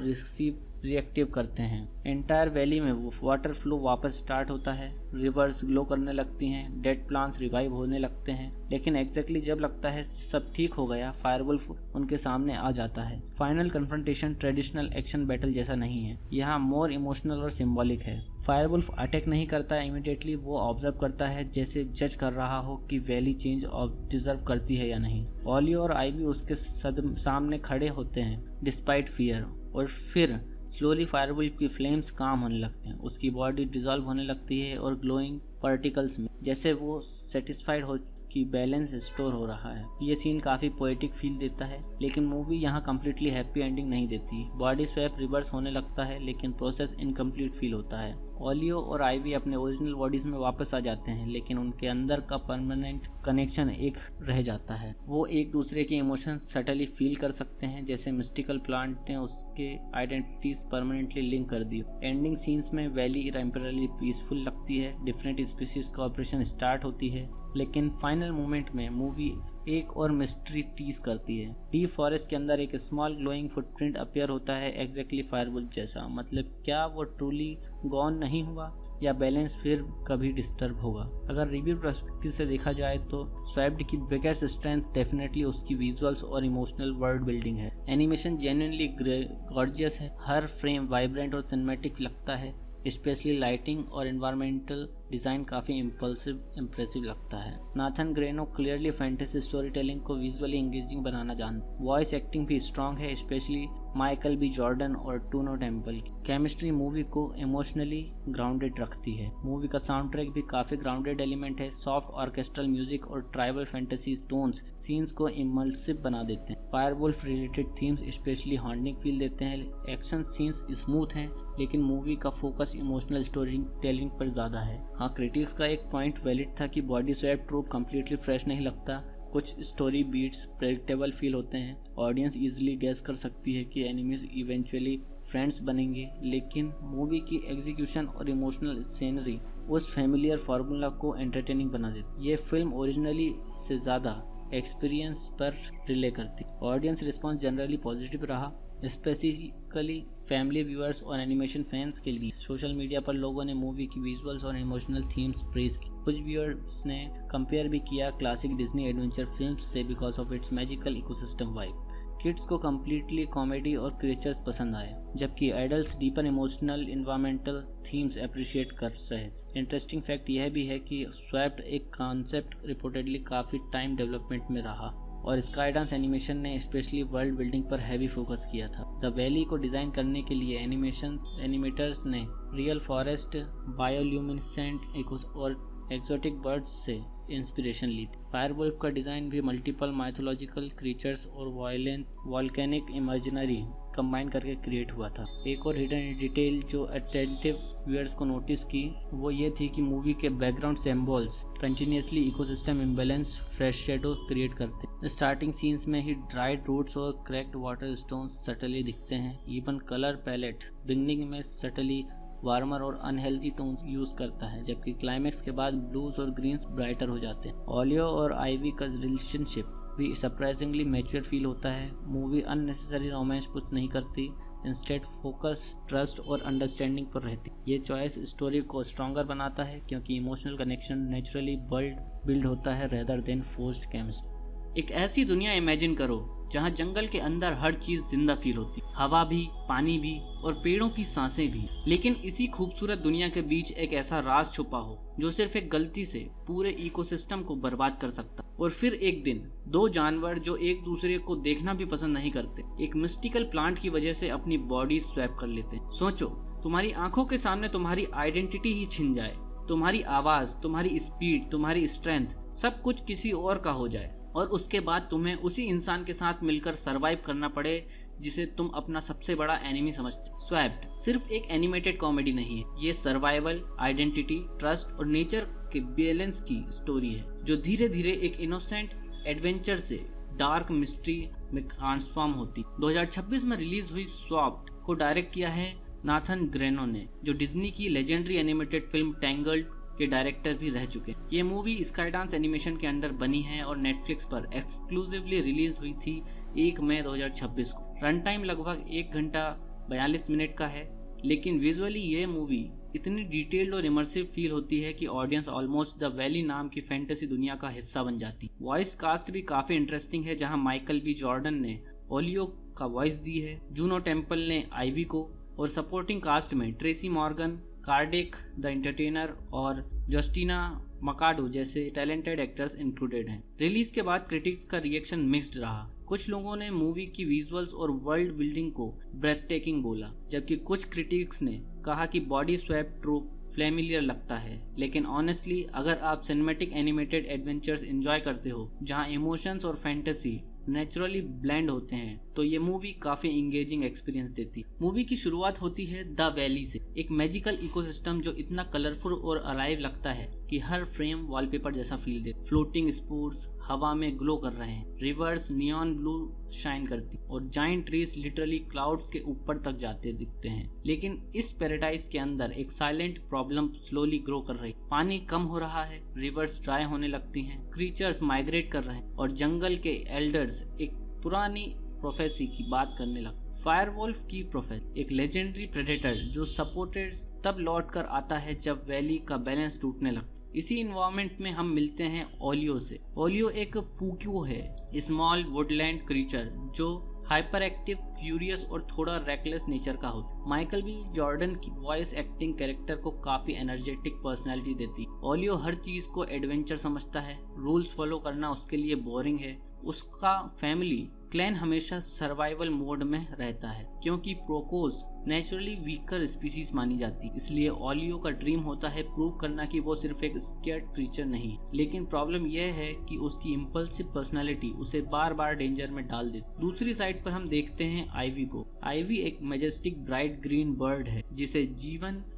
Speaker 4: reactive करते हैं। एंटायर वैली में वो वाटर फ्लो वापस स्टार्ट होता है, रिवर्स ग्लो करने लगती हैं, डेड प्लांट्स रिवाइव होने लगते हैं, लेकिन एग्जैक्टली जब लगता है सब ठीक हो गया, फायरवुल्फ उनके सामने आ जाता है। Final confrontation traditional action battle जैसा नहीं है, यहाँ मोर इमोशनल और सिंबॉलिक है। फायरवुल्फ अटैक नहीं करता इमीडिएटली, वो ऑब्जर्व करता है जैसे जज कर रहा हो कि वैली चेंज डिजर्व करती है या नहीं। ओलियो और आइवी उसके सामने खड़े होते हैं डिस्पाइट फियर, और फिर स्लोली फायरवुल्फ की फ्लेम्स काम होने लगते हैं, उसकी बॉडी डिजॉल्व होने लगती है और ग्लोइंग पार्टिकल्स में, जैसे वो सेटिस्फाइड हो कि बैलेंस स्टोर हो रहा है। ये सीन काफी पोएटिक फील देता है, लेकिन मूवी यहाँ कम्प्लीटली हैप्पी एंडिंग नहीं देती। बॉडी स्वैप रिवर्स होने लगता है, लेकिन प्रोसेस इनकम्प्लीट फील होता है। ओलियो और आइवी अपने ओरिजिनल बॉडीज में वापस आ जाते हैं, लेकिन उनके अंदर का परमानेंट कनेक्शन एक रह जाता है। वो एक दूसरे के इमोशंस सटली फील कर सकते हैं, जैसे मिस्टिकल प्लांट ने उसके आइडेंटिटीज परमानेंटली लिंक कर दी। एंडिंग सीन्स में वैली टेम्पररी पीसफुल लगती है, डिफरेंट स्पीसीज का ऑपरेशन स्टार्ट होती है, लेकिन फाइनल मोमेंट में मूवी एक और मिस्ट्री टीज करती है। डीप फॉरेस्ट के अंदर एक स्मॉल ग्लोइंग फुटप्रिंट अपीयर होता है, एग्जैक्टली फायरवुल्फ जैसा। मतलब क्या वो ट्रूली गॉन नहीं हुआ, या बैलेंस फिर कभी डिस्टर्ब होगा? अगर रिव्यू पर्सपेक्टिव से देखा जाए तो स्वैप्ड की बिगेस्ट स्ट्रेंथ डेफिनेटली उसकी विजुअल्स और इमोशनल वर्ल्ड बिल्डिंग है। एनिमेशन जेन्युइनली गॉर्जियस है, हर फ्रेम वाइब्रेंट और सिनेमैटिक लगता है, स्पेशली लाइटिंग और एनवायरमेंटल डिज़ाइन काफ़ी इम्प्रेसिव लगता है। Nathan Greno clearly fantasy story telling को विजुअली एंगेजिंग बनाना जानते। वॉइस एक्टिंग भी स्ट्रॉन्ग है, स्पेशली माइकल बी जॉर्डन और टूनो टेम्पल की केमिस्ट्री मूवी को इमोशनली ग्राउंडेड रखती है। मूवी का साउंड ट्रैक भी काफ़ी ग्राउंडेड एलिमेंट है, सॉफ्ट ऑर्केस्ट्रल म्यूजिक और ट्राइबल फैंटेसी टोन्स सीन्स को इमर्सिव बना देते हैं। फायरवुल्फ related themes specially haunting feel देते हैं। एक्शन सीन्स स्मूथ हैं, लेकिन मूवी का फोकस इमोशनल स्टोरी टेलिंग पर ज़्यादा है। हाँ, क्रिटिक्स का एक पॉइंट वैलिड था कि body swap trope completely fresh नहीं लगता, कुछ स्टोरी बीट्स प्रेडिक्टेबल फील होते हैं, ऑडियंस इजीली गैस कर सकती है कि एनिमीज इवेंचुअली फ्रेंड्स बनेंगे, लेकिन मूवी की एग्जीक्यूशन और इमोशनल सीनरी उस फैमिलियर फार्मूला को एंटरटेनिंग बना देती। ये फिल्म ओरिजिनली से ज़्यादा एक्सपीरियंस पर रिले करती। ऑडियंस रिस्पॉन्स जनरली पॉजिटिव रहा, स्पेसिफिकली फैमिली व्यूअर्स और एनिमेशन फैंस के लिए। सोशल मीडिया पर लोगों ने मूवी की विजुअल्स और इमोशनल थीम्स प्रेज की। कुछ व्यूअर्स ने कंपेयर भी किया क्लासिक डिज्नी एडवेंचर फिल्म्स से because of its magical ecosystem vibe. Kids को कम्प्लीटली कॉमेडी और क्रिएचर्स पसंद आए, जबकि adults deeper emotional environmental themes appreciate कर रहे। इंटरेस्टिंग फैक्ट यह भी है कि स्वैप्ड एक कॉन्सेप्ट रिपोर्टेडली काफ़ी टाइम डेवलपमेंट में रहा और स्काईडांस एनिमेशन ने स्पेशली वर्ल्ड बिल्डिंग पर हैवी फोकस किया था। द वैली को डिज़ाइन करने के लिए एनिमेटर्स ने रियल फॉरेस्ट, बायोल्यूमिनेसेंट और एक्सोटिक बर्ड्स से इंस्पिरेशन ली थी। फायरवुल्फ का डिज़ाइन भी मल्टीपल माइथोलॉजिकल क्रीचर्स और वायलेंस वॉल्केनिक इमेजिनरी कंबाइन करके क्रिएट हुआ था। एक और हिडन डिटेल जो अटेंटिव व्यूअर्स को नोटिस की वो ये थी कि मूवी के background symbols continuously ecosystem imbalance fresh shadow create करते। स्टार्टिंग सीन्स में ही ड्राइड रूट्स और क्रैक्ड वाटर स्टोन्स सटली दिखते हैं। इवन कलर पैलेट बिगनिंग में सटली वार्मर और अनहेल्दी टोन्स यूज करता है, जबकि क्लाइमेक्स के बाद ब्लूज और ग्रीन्स ब्राइटर हो जाते हैं। ओलियो और आइवी का रिलेशनशिप भी सरप्राइजिंगली मैच्योर फील होता है। मूवी अननेसेसरी रोमांस कुछ नहीं करती, इंस्टेड फोकस ट्रस्ट और अंडरस्टैंडिंग पर रहती। ये चॉइस स्टोरी को स्ट्रॉन्गर बनाता है क्योंकि इमोशनल कनेक्शन नेचुरली बिल्ड होता है रेदर देन फोर्स्ड केमिस्ट्री। एक ऐसी दुनिया इमेजिन करो जहाँ जंगल के अंदर हर चीज जिंदा फील होती, हवा भी, पानी भी और पेड़ों की सांसें भी। लेकिन इसी खूबसूरत दुनिया के बीच एक ऐसा राज छुपा हो जो सिर्फ एक गलती से पूरे इकोसिस्टम को बर्बाद कर सकता। और फिर एक दिन दो जानवर जो एक दूसरे को देखना भी पसंद नहीं करते, एक मिस्टिकल प्लांट की वजह से अपनी बॉडी स्वैप कर लेते हैं। सोचो, तुम्हारी आंखों के सामने तुम्हारी आइडेंटिटी ही छिन जाए, तुम्हारी आवाज, तुम्हारी स्पीड, तुम्हारी स्ट्रेंथ, सब कुछ किसी और का हो जाए और उसके बाद तुम्हें उसी इंसान के साथ मिलकर सरवाइव करना पड़े जिसे तुम अपना सबसे बड़ा एनिमी समझते। स्वैप्ड सिर्फ एक एनिमेटेड कॉमेडी नहीं है, ये सर्वाइवल, आइडेंटिटी, ट्रस्ट और नेचर के बैलेंस की स्टोरी है जो धीरे धीरे एक इनोसेंट एडवेंचर से डार्क मिस्ट्री में ट्रांसफॉर्म होती। 2026 में रिलीज हुई स्वैप्ड को डायरेक्ट किया है नाथन ग्रेनो ने, जो डिज्नी की लेजेंडरी एनिमेटेड फिल्म टैंगल्ड के डायरेक्टर भी रह चुके हैं। ये मूवी स्काईडांस एनिमेशन के अंडर बनी है और नेटफ्लिक्स पर एक्सक्लूसिवली रिलीज हुई थी 1 मई 2026 को। रन टाइम लगभग 1 घंटा 42 मिनट का है, लेकिन विजुअली ये मूवी इतनी डिटेल्ड और इमर्सिव फील होती है कि ऑडियंस ऑलमोस्ट द वैली नाम की फैंटेसी दुनिया का हिस्सा बन जाती। वॉइस कास्ट भी काफी इंटरेस्टिंग है, जहां माइकल बी जॉर्डन ने ओलियो का वॉइस दी है, जूनो टेम्पल ने आइवी को, और सपोर्टिंग कास्ट में Tracy Morgan, cardiac the entertainer और जस्टिना मकाडो जैसे टैलेंटेड एक्टर्स इंक्लूडेड हैं। रिलीज के बाद क्रिटिक्स का रिएक्शन मिक्स्ड रहा। कुछ लोगों ने मूवी की विजुअल्स और वर्ल्ड बिल्डिंग को ब्रेथटेकिंग बोला, जबकि कुछ क्रिटिक्स ने कहा कि बॉडी स्वैप ट्रूप फ्लेमिलियर लगता है। लेकिन ऑनेस्टली अगर आप सिनेमैटिक एनिमेटेड एडवेंचर्स एंजॉय करते हो जहां इमोशंस और फैंटेसी नेचुरली ब्लेंड होते हैं, तो ये मूवी काफी इंगेजिंग एक्सपीरियंस देती। मूवी की शुरुआत होती है द वैली से, एक मैजिकल इकोसिस्टम जो इतना कलरफुल और अलाइव लगता है कि हर फ्रेम वॉलपेपर जैसा फील दे। फ्लोटिंग स्पोर्ट्स हवा में ग्लो कर रहे हैं, रिवर्स नियॉन ब्लू शाइन करती और जाइंट ट्रीज लिटरली क्लाउड्स के ऊपर तक जाते दिखते हैं। लेकिन इस पैराडाइज के अंदर एक साइलेंट प्रॉब्लम स्लोली ग्रो कर रही। पानी कम हो रहा है, रिवर्स ड्राई होने लगती हैं, क्रीचर्स माइग्रेट कर रहे हैं और जंगल के एल्डर्स एक पुरानी प्रोफेसी की बात करने लगे। फायरवुल्फ की प्रोफेसी एक लेजेंडरी प्रेडेटर जो सपोर्टेड तब लौट कर आता है जब वैली का बैलेंस टूटने लगता। इसी इन्वायरमेंट में हम मिलते हैं ओलियो से। ओलियो एक पुक्यो है, स्मॉल वुडलैंड क्रीचर जो हाइपर एक्टिव, क्यूरियस और थोड़ा रेकलेस नेचर का होता। माइकल बी जॉर्डन की वॉइस एक्टिंग कैरेक्टर को काफी एनर्जेटिक पर्सनैलिटी देती। ओलियो हर चीज को एडवेंचर समझता है, रूल्स फॉलो करना उसके लिए बोरिंग है। उसका फैमिली क्लैन हमेशा सर्वाइवल मोड में रहता है क्योंकि प्रोकोस नेचुरली वीकर स्पीसीज मानी जाती। इसलिए ओलियो का ड्रीम होता है प्रूव करना कि वो सिर्फ एक स्केर्ड क्रीचर नहीं। लेकिन प्रॉब्लम यह है कि उसकी इम्पल्सिव पर्सनालिटी उसे बार बार डेंजर में डाल देती। दूसरी साइड पर हम देखते हैं आइवी को। आइवी एक मैजेस्टिक ब्राइट ग्रीन बर्ड है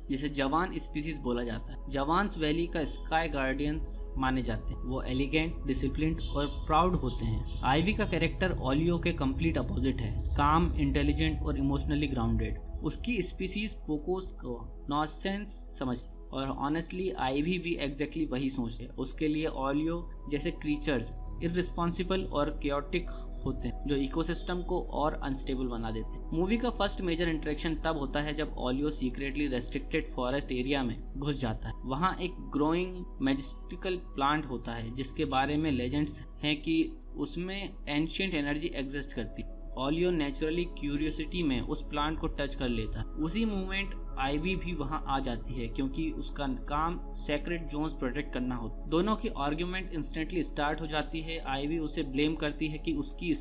Speaker 4: जिसे जवान स्पीसीज बोला जाता है। जवान्स वैली का स्काई गार्डियंस माने जाते हैं। वो एलिगेंट, डिसिप्लिन्ड और प्राउड होते हैं। आइवी का कैरेक्टर ओलियो के कंप्लीट अपोजिट है, काम, इंटेलिजेंट और इमोशनली ग्राउंडेड। उसकी स्पीसीज पोकोस को नॉनसेंस समझती और ऑनेस्टली आइवी भी एग्जैक्टली वही सोचते है। उसके लिए ओलियो जैसे क्रीचर्स इररिस्पॉन्सिबल और केओटिक होते हैं जो इकोसिस्टम को और अनस्टेबल बना देते हैं। मूवी का फर्स्ट मेजर इंटरेक्शन तब होता है जब oleo secretly restricted forest area में घुस जाता है। वहाँ एक ग्रोइंग मैजिस्टिकल प्लांट होता है जिसके बारे में लेजेंड्स हैं कि उसमें एंशिएंट एनर्जी एग्जिस्ट करती। ओलियो नेचुरली क्यूरियोसिटी में उस प्लांट को टच कर लेता है। उसी मोमेंट आईवी भी वहां आ जाती है क्योंकि उसका काम सेक्रेट जोन्स प्रोटेक्ट करना होता। दोनों की आर्ग्यूमेंट इंस्टेंटली स्टार्ट हो जाती है। आईवी उसे ब्लेम करती है कि उसकी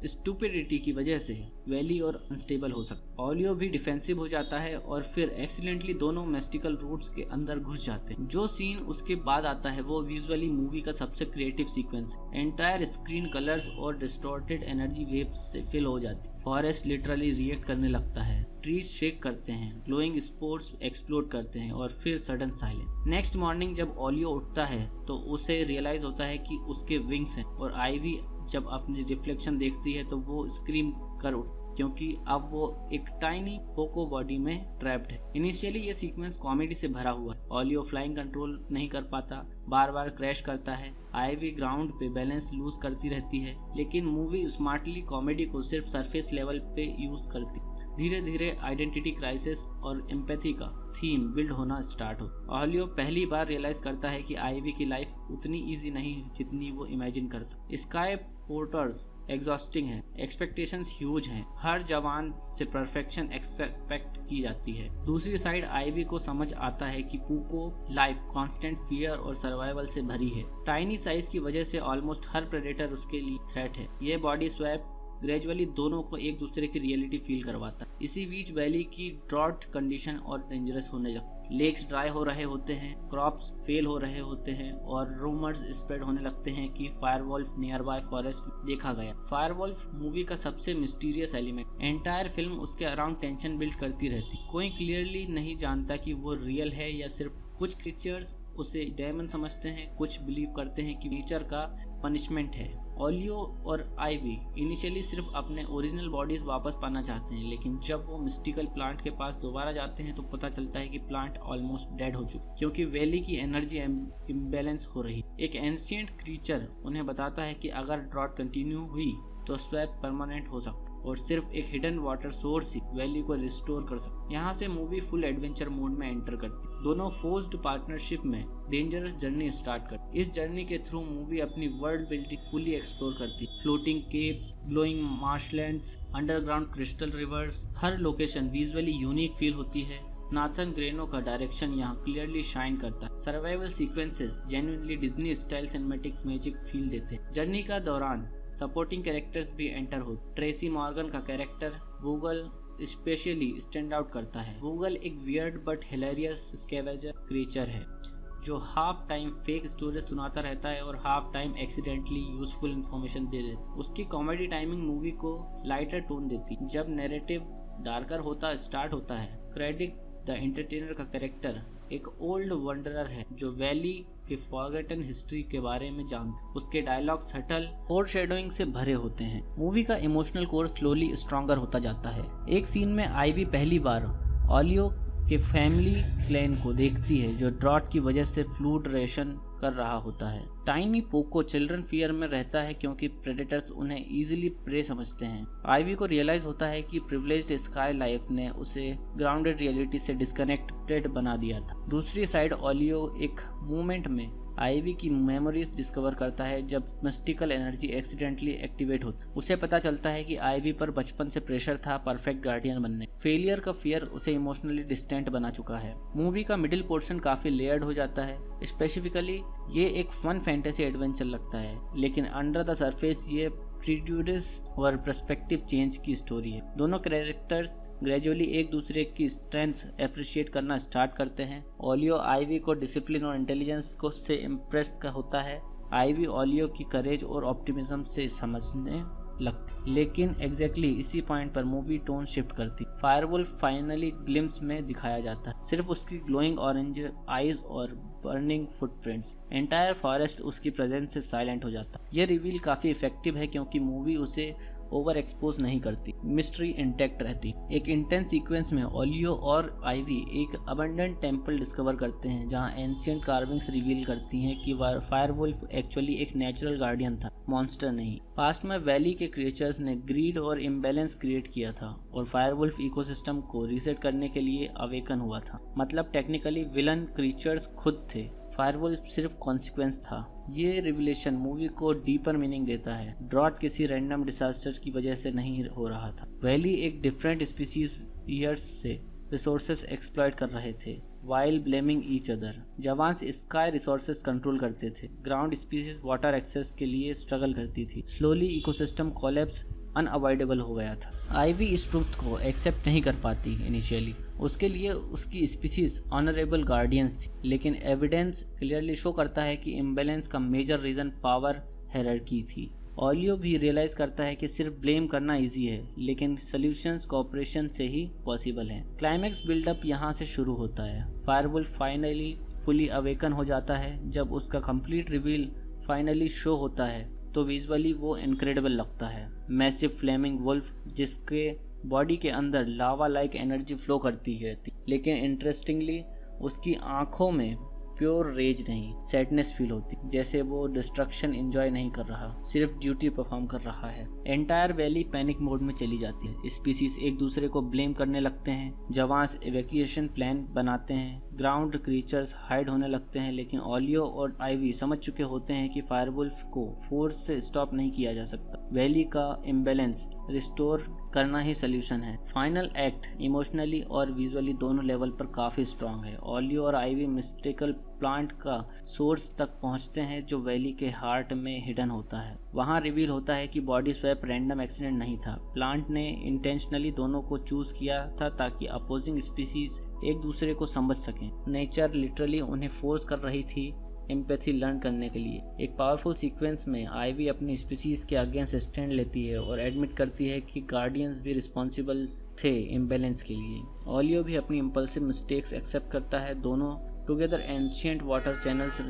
Speaker 4: स्टुपिडिटी की वजह से वैली और अनस्टेबल हो सकता। ओलियो भी डिफेंसिव हो जाता है और फिर एक्सीडेंटली दोनों मेस्टिकल रूट्स के अंदर घुस जाते हैं। जो सीन उसके बाद आता है वो विजुअली मूवी का सबसे क्रिएटिव सीक्वेंस है। एंटायर स्क्रीन कलर्स और डिस्टॉर्टेड एनर्जी वेव्स से फिल हो जाती है। फॉरेस्ट लिटरली रिएक्ट करने लगता है, ट्रीज शेक करते हैं, ग्लोइंग स्पोर्ट्स एक्सप्लोड करते हैं और फिर सडन साइलेंस। नेक्स्ट मॉर्निंग जब ओलियो उठता है तो उसे रियलाइज होता है कि उसके विंग्स हैं और आईवी जब अपनी रिफ्लेक्शन देखती है तो वो स्क्रीम कर उठ क्योंकि अब वो एक टाइनी पोको बॉडी में ट्रैप्ड है। इनिशियली ये सीक्वेंस कॉमेडी से भरा हुआ है। ओलियो फ्लाइंग कंट्रोल नहीं कर पाता, बार बार क्रैश करता है। आईवी ग्राउंड पे बैलेंस लूज करती रहती है, लेकिन मूवी स्मार्टली कॉमेडी को सिर्फ सरफेस लेवल पे यूज करती। धीरे धीरे आइडेंटिटी क्राइसिस और एम्पैथी का थीम बिल्ड होना स्टार्ट हो। ओलियो पहली बार रियलाइज करता है कि आईवी की लाइफ उतनी इजी नहीं जितनी वो इमेजिन करता। स्काई पोर्टर्स एग्जॉस्टिंग है, एक्सपेक्टेशंस ह्यूज हैं, हर जवान से परफेक्शन एक्सपेक्ट की जाती है। दूसरी साइड आईवी को समझ आता है कि पूको लाइफ कांस्टेंट फियर और सर्वाइवल से भरी है। टाइनी साइज की वजह से ऑलमोस्ट हर प्रेडेटर उसके लिए थ्रेट है। ये बॉडी स्वैप ग्रेजुअली दोनों को एक दूसरे की रियलिटी फील करवाता है। इसी बीच वैली की ड्रॉट कंडीशन और डेंजरस होने लगती। लेक्स ड्राई हो रहे होते हैं, क्रॉप्स फेल हो रहे होते हैं और रूमर्स स्प्रेड होने लगते हैं कि फायरवॉल्फ नियर बाय फॉरेस्ट देखा गया। फायरवॉल्फ मूवी का सबसे मिस्टीरियस एलिमेंट। एंटायर फिल्म उसके अराउंड टेंशन बिल्ड करती रहती। कोई क्लियरली नहीं जानता कि वो रियल है या सिर्फ कुछ क्रीचर्स उसे डेमन समझते हैं, कुछ बिलीव करते हैं कि नेचर का पनिशमेंट है। ओलियो और आईवी इनिशियली सिर्फ अपने ओरिजिनल बॉडीज वापस पाना चाहते हैं, लेकिन जब वो मिस्टिकल प्लांट के पास दोबारा जाते हैं तो पता चलता है कि प्लांट ऑलमोस्ट डेड हो चुका क्योंकि वैली की एनर्जी इम्बैलेंस हो रही। एक एंशिएंट क्रीचर उन्हें बताता है कि अगर ड्रॉट कंटिन्यू हुई तो स्वैप परमानेंट हो सकता और सिर्फ एक हिडन वाटर सोर्स ही वैली को रिस्टोर कर सकता। यहाँ से मूवी फुल एडवेंचर मोड में एंटर करती। दोनों फोर्स्ड पार्टनरशिप में डेंजरस जर्नी स्टार्ट करती। इस जर्नी के थ्रू मूवी अपनी वर्ल्ड बिल्डिंग फुली एक्सप्लोर करती। Floating caves, glowing marshlands, underground crystal rivers, हर लोकेशन विजुअली यूनिक फील होती है। नाथन ग्रेनो का डायरेक्शन यहाँ क्लियरली शाइन करता है। Survival sequences genuinely Disney style cinematic magic feel देते हैं। जर्नी का दौरान सपोर्टिंग कैरेक्टर्स भी एंटर हो। ट्रेसी मॉर्गन का कैरेक्टर वूगल स्पेशली स्टैंड आउट करता है। वूगल एक weird but hilarious scavenger creature है जो हाफ टाइम फेक स्टोरीज सुनाता रहता है और half time accidentally useful information दे देता है। उसकी कॉमेडी टाइमिंग मूवी को लाइटर टोन देती जब नैरेटिव डार्कर होता स्टार्ट होता है। क्रेडिट द एंटरटेनर का कैरेक्टर एक ओल्ड वंडरर है जो वैली के फॉरगेटन हिस्ट्री के बारे में जानता। उसके डायलॉग सटल और शेडोइंग से भरे होते हैं। मूवी का इमोशनल कोर स्लोली स्ट्रॉन्गर होता जाता है। एक सीन में आईवी पहली बार ओलियो के फैमिली क्लैन को देखती है जो ड्रॉट की वजह से फ्लूड रेशन कर रहा होता है। टाइनी पोको चिल्ड्रन फियर में रहता है क्योंकि प्रेडेटर्स उन्हें इजीली प्रे समझते हैं। आईवी को रियलाइज होता है कि प्रिविलेज्ड स्काई लाइफ ने उसे ग्राउंडेड रियलिटी से डिस्कनेक्टेड बना दिया था। दूसरी साइड ओलियो एक मूवमेंट में आईवी की मेमोरीज डिस्कवर करता है जब मिस्टिकल एनर्जी एक्सीडेंटली एक्टिवेट होती। उसे पता चलता है कि आईवी पर बचपन से प्रेशर था परफेक्ट गार्डियन बनने। फेलियर का फियर उसे इमोशनली डिस्टेंट बना चुका है। मूवी का मिडिल पोर्शन काफी लेयर्ड हो जाता है। स्पेसिफिकली ये एक फन फैंटेसी एडवेंचर लगता है, लेकिन अंडर द सरफेस ये प्रीजुडिस और पर्सपेक्टिव चेंज की स्टोरी है। दोनों कैरेक्टर्स ग्रेजुअली एक दूसरे की स्ट्रेंथ अप्रिशिएट करना स्टार्ट करते हैं। ओलियो आईवी को डिसिप्लिन और इंटेलिजेंस को से इम्प्रेस होता है। आईवी ओलियो की करेज और ऑप्टिमिज्म से समझने लगती, लेकिन एग्जैक्टली इसी पॉइंट पर मूवी टोन शिफ्ट करती। फायरवुल्फ फाइनली ग्लिम्स में दिखाया जाता है, सिर्फ उसकी ग्लोइंग ऑरेंज आईज और बर्निंग फुटप्रिंट्स। एंटायर फॉरेस्ट उसकी प्रेजेंस से साइलेंट हो जाता है। यह रिवील काफी इफेक्टिव है क्योंकि मूवी उसे ओवर एक्सपोज नहीं करती, मिस्ट्री इंटैक्ट रहती। एक इंटेंस सीक्वेंस में ओलियो और आइवी एक अबंडेंट टेम्पल डिस्कवर करते हैं जहां एंशिएंट कार्विंग्स रिवील करती हैं कि फायरवुल्फ एक्चुअली एक नेचुरल गार्डियन था, मॉन्स्टर नहीं। पास्ट में वैली के क्रिएचर्स ने ग्रीड और इम्बैलेंस क्रिएट किया था और फायरवुल्फ इकोसिस्टम को रीसेट करने के लिए अवेकन हुआ था। मतलब टेक्निकली विलन क्रिएचर्स खुद थे, फायरवुल्फ सिर्फ कॉन्सिक्वेंस था। ये रिविलेशन मूवी को डीपर मीनिंग देता है। ड्रॉट किसी रैंडम डिजास्टर की वजह से नहीं हो रहा था। वैली एक डिफरेंट स्पीसीज ईयर्स से रिसोर्सेज एक्सप्लॉइट कर रहे थे while blaming each other. Jawans sky resources control करते थे, ग्राउंड स्पीसीज वाटर एक्सेस के लिए स्ट्रगल करती थी। स्लोली इकोसिस्टम कोलैप्स अनअवॉइडेबल हो गया था। आइवी इस ट्रुथ को एक्सेप्ट नहीं कर पाती इनिशियली, उसके लिए उसकी स्पीसीज ऑनरेबल गार्डियंस थी, लेकिन एविडेंस क्लियरली शो करता है कि इम्बैलेंस का मेजर रीजन पावर हायरार्की थी। ओलियो भी रियलाइज करता है कि सिर्फ ब्लेम करना इजी है, लेकिन सॉल्यूशंस कोऑपरेशन से ही पॉसिबल है। क्लाइमैक्स बिल्डअप यहाँ से शुरू होता है। फायरवुल्फ फाइनली फुली अवेकन हो जाता है। जब उसका कंप्लीट रिवील फाइनली शो होता है तो विजुअली वो इनक्रेडिबल लगता है। मैसिव फ्लेमिंग वुल्फ जिसके बॉडी के अंदर लावा लाइक एनर्जी फ्लो करती रहती, लेकिन इंटरेस्टिंगली उसकी आंखों में प्योर रेज नहीं, सैडनेस फील होती, जैसे वो डिस्ट्रक्शन एंजॉय नहीं कर रहा, सिर्फ ड्यूटी परफॉर्म कर रहा है। एंटायर वैली पैनिक मोड में चली जाती है। स्पीसीज एक दूसरे को ब्लेम करने लगते हैं, जवान्स इवैक्यूएशन प्लान बनाते हैं, ग्राउंड क्रीचर्स हाइड होने लगते हैं, लेकिन ओलियो और आइवी समझ चुके होते हैं कि फायरवुल्फ को फोर्स से स्टॉप नहीं किया जा सकता। वैली का इम्बैलेंस रिस्टोर करना ही सोल्यूशन है। फाइनल एक्ट इमोशनली और विजुअली दोनों लेवल पर काफ़ी स्ट्रांग है। ओलियो और आइवी मिस्टिकल प्लांट का सोर्स तक पहुंचते हैं जो वैली के हार्ट में हिडन होता है। वहां रिवील होता है कि बॉडी स्वैप रैंडम एक्सीडेंट नहीं था, प्लांट ने इंटेंशनली दोनों को चूज किया था ताकि अपोजिंग स्पीसीज एक दूसरे को समझ सकें। नेचर लिटरली उन्हें फोर्स कर रही थी एम्पैथी लर्न करने के लिए। एक पावरफुल सीक्वेंस में आइवी अपनी स्पीसीज के अगेंस्ट स्टैंड लेती है और एडमिट करती है कि गार्डियंस भी रिस्पॉन्सिबल थे इम्बैलेंस के लिए। ओलियो भी अपनी इम्पल्सिव मिस्टेक्स एक्सेप्ट करता है। दोनों together ancient water channels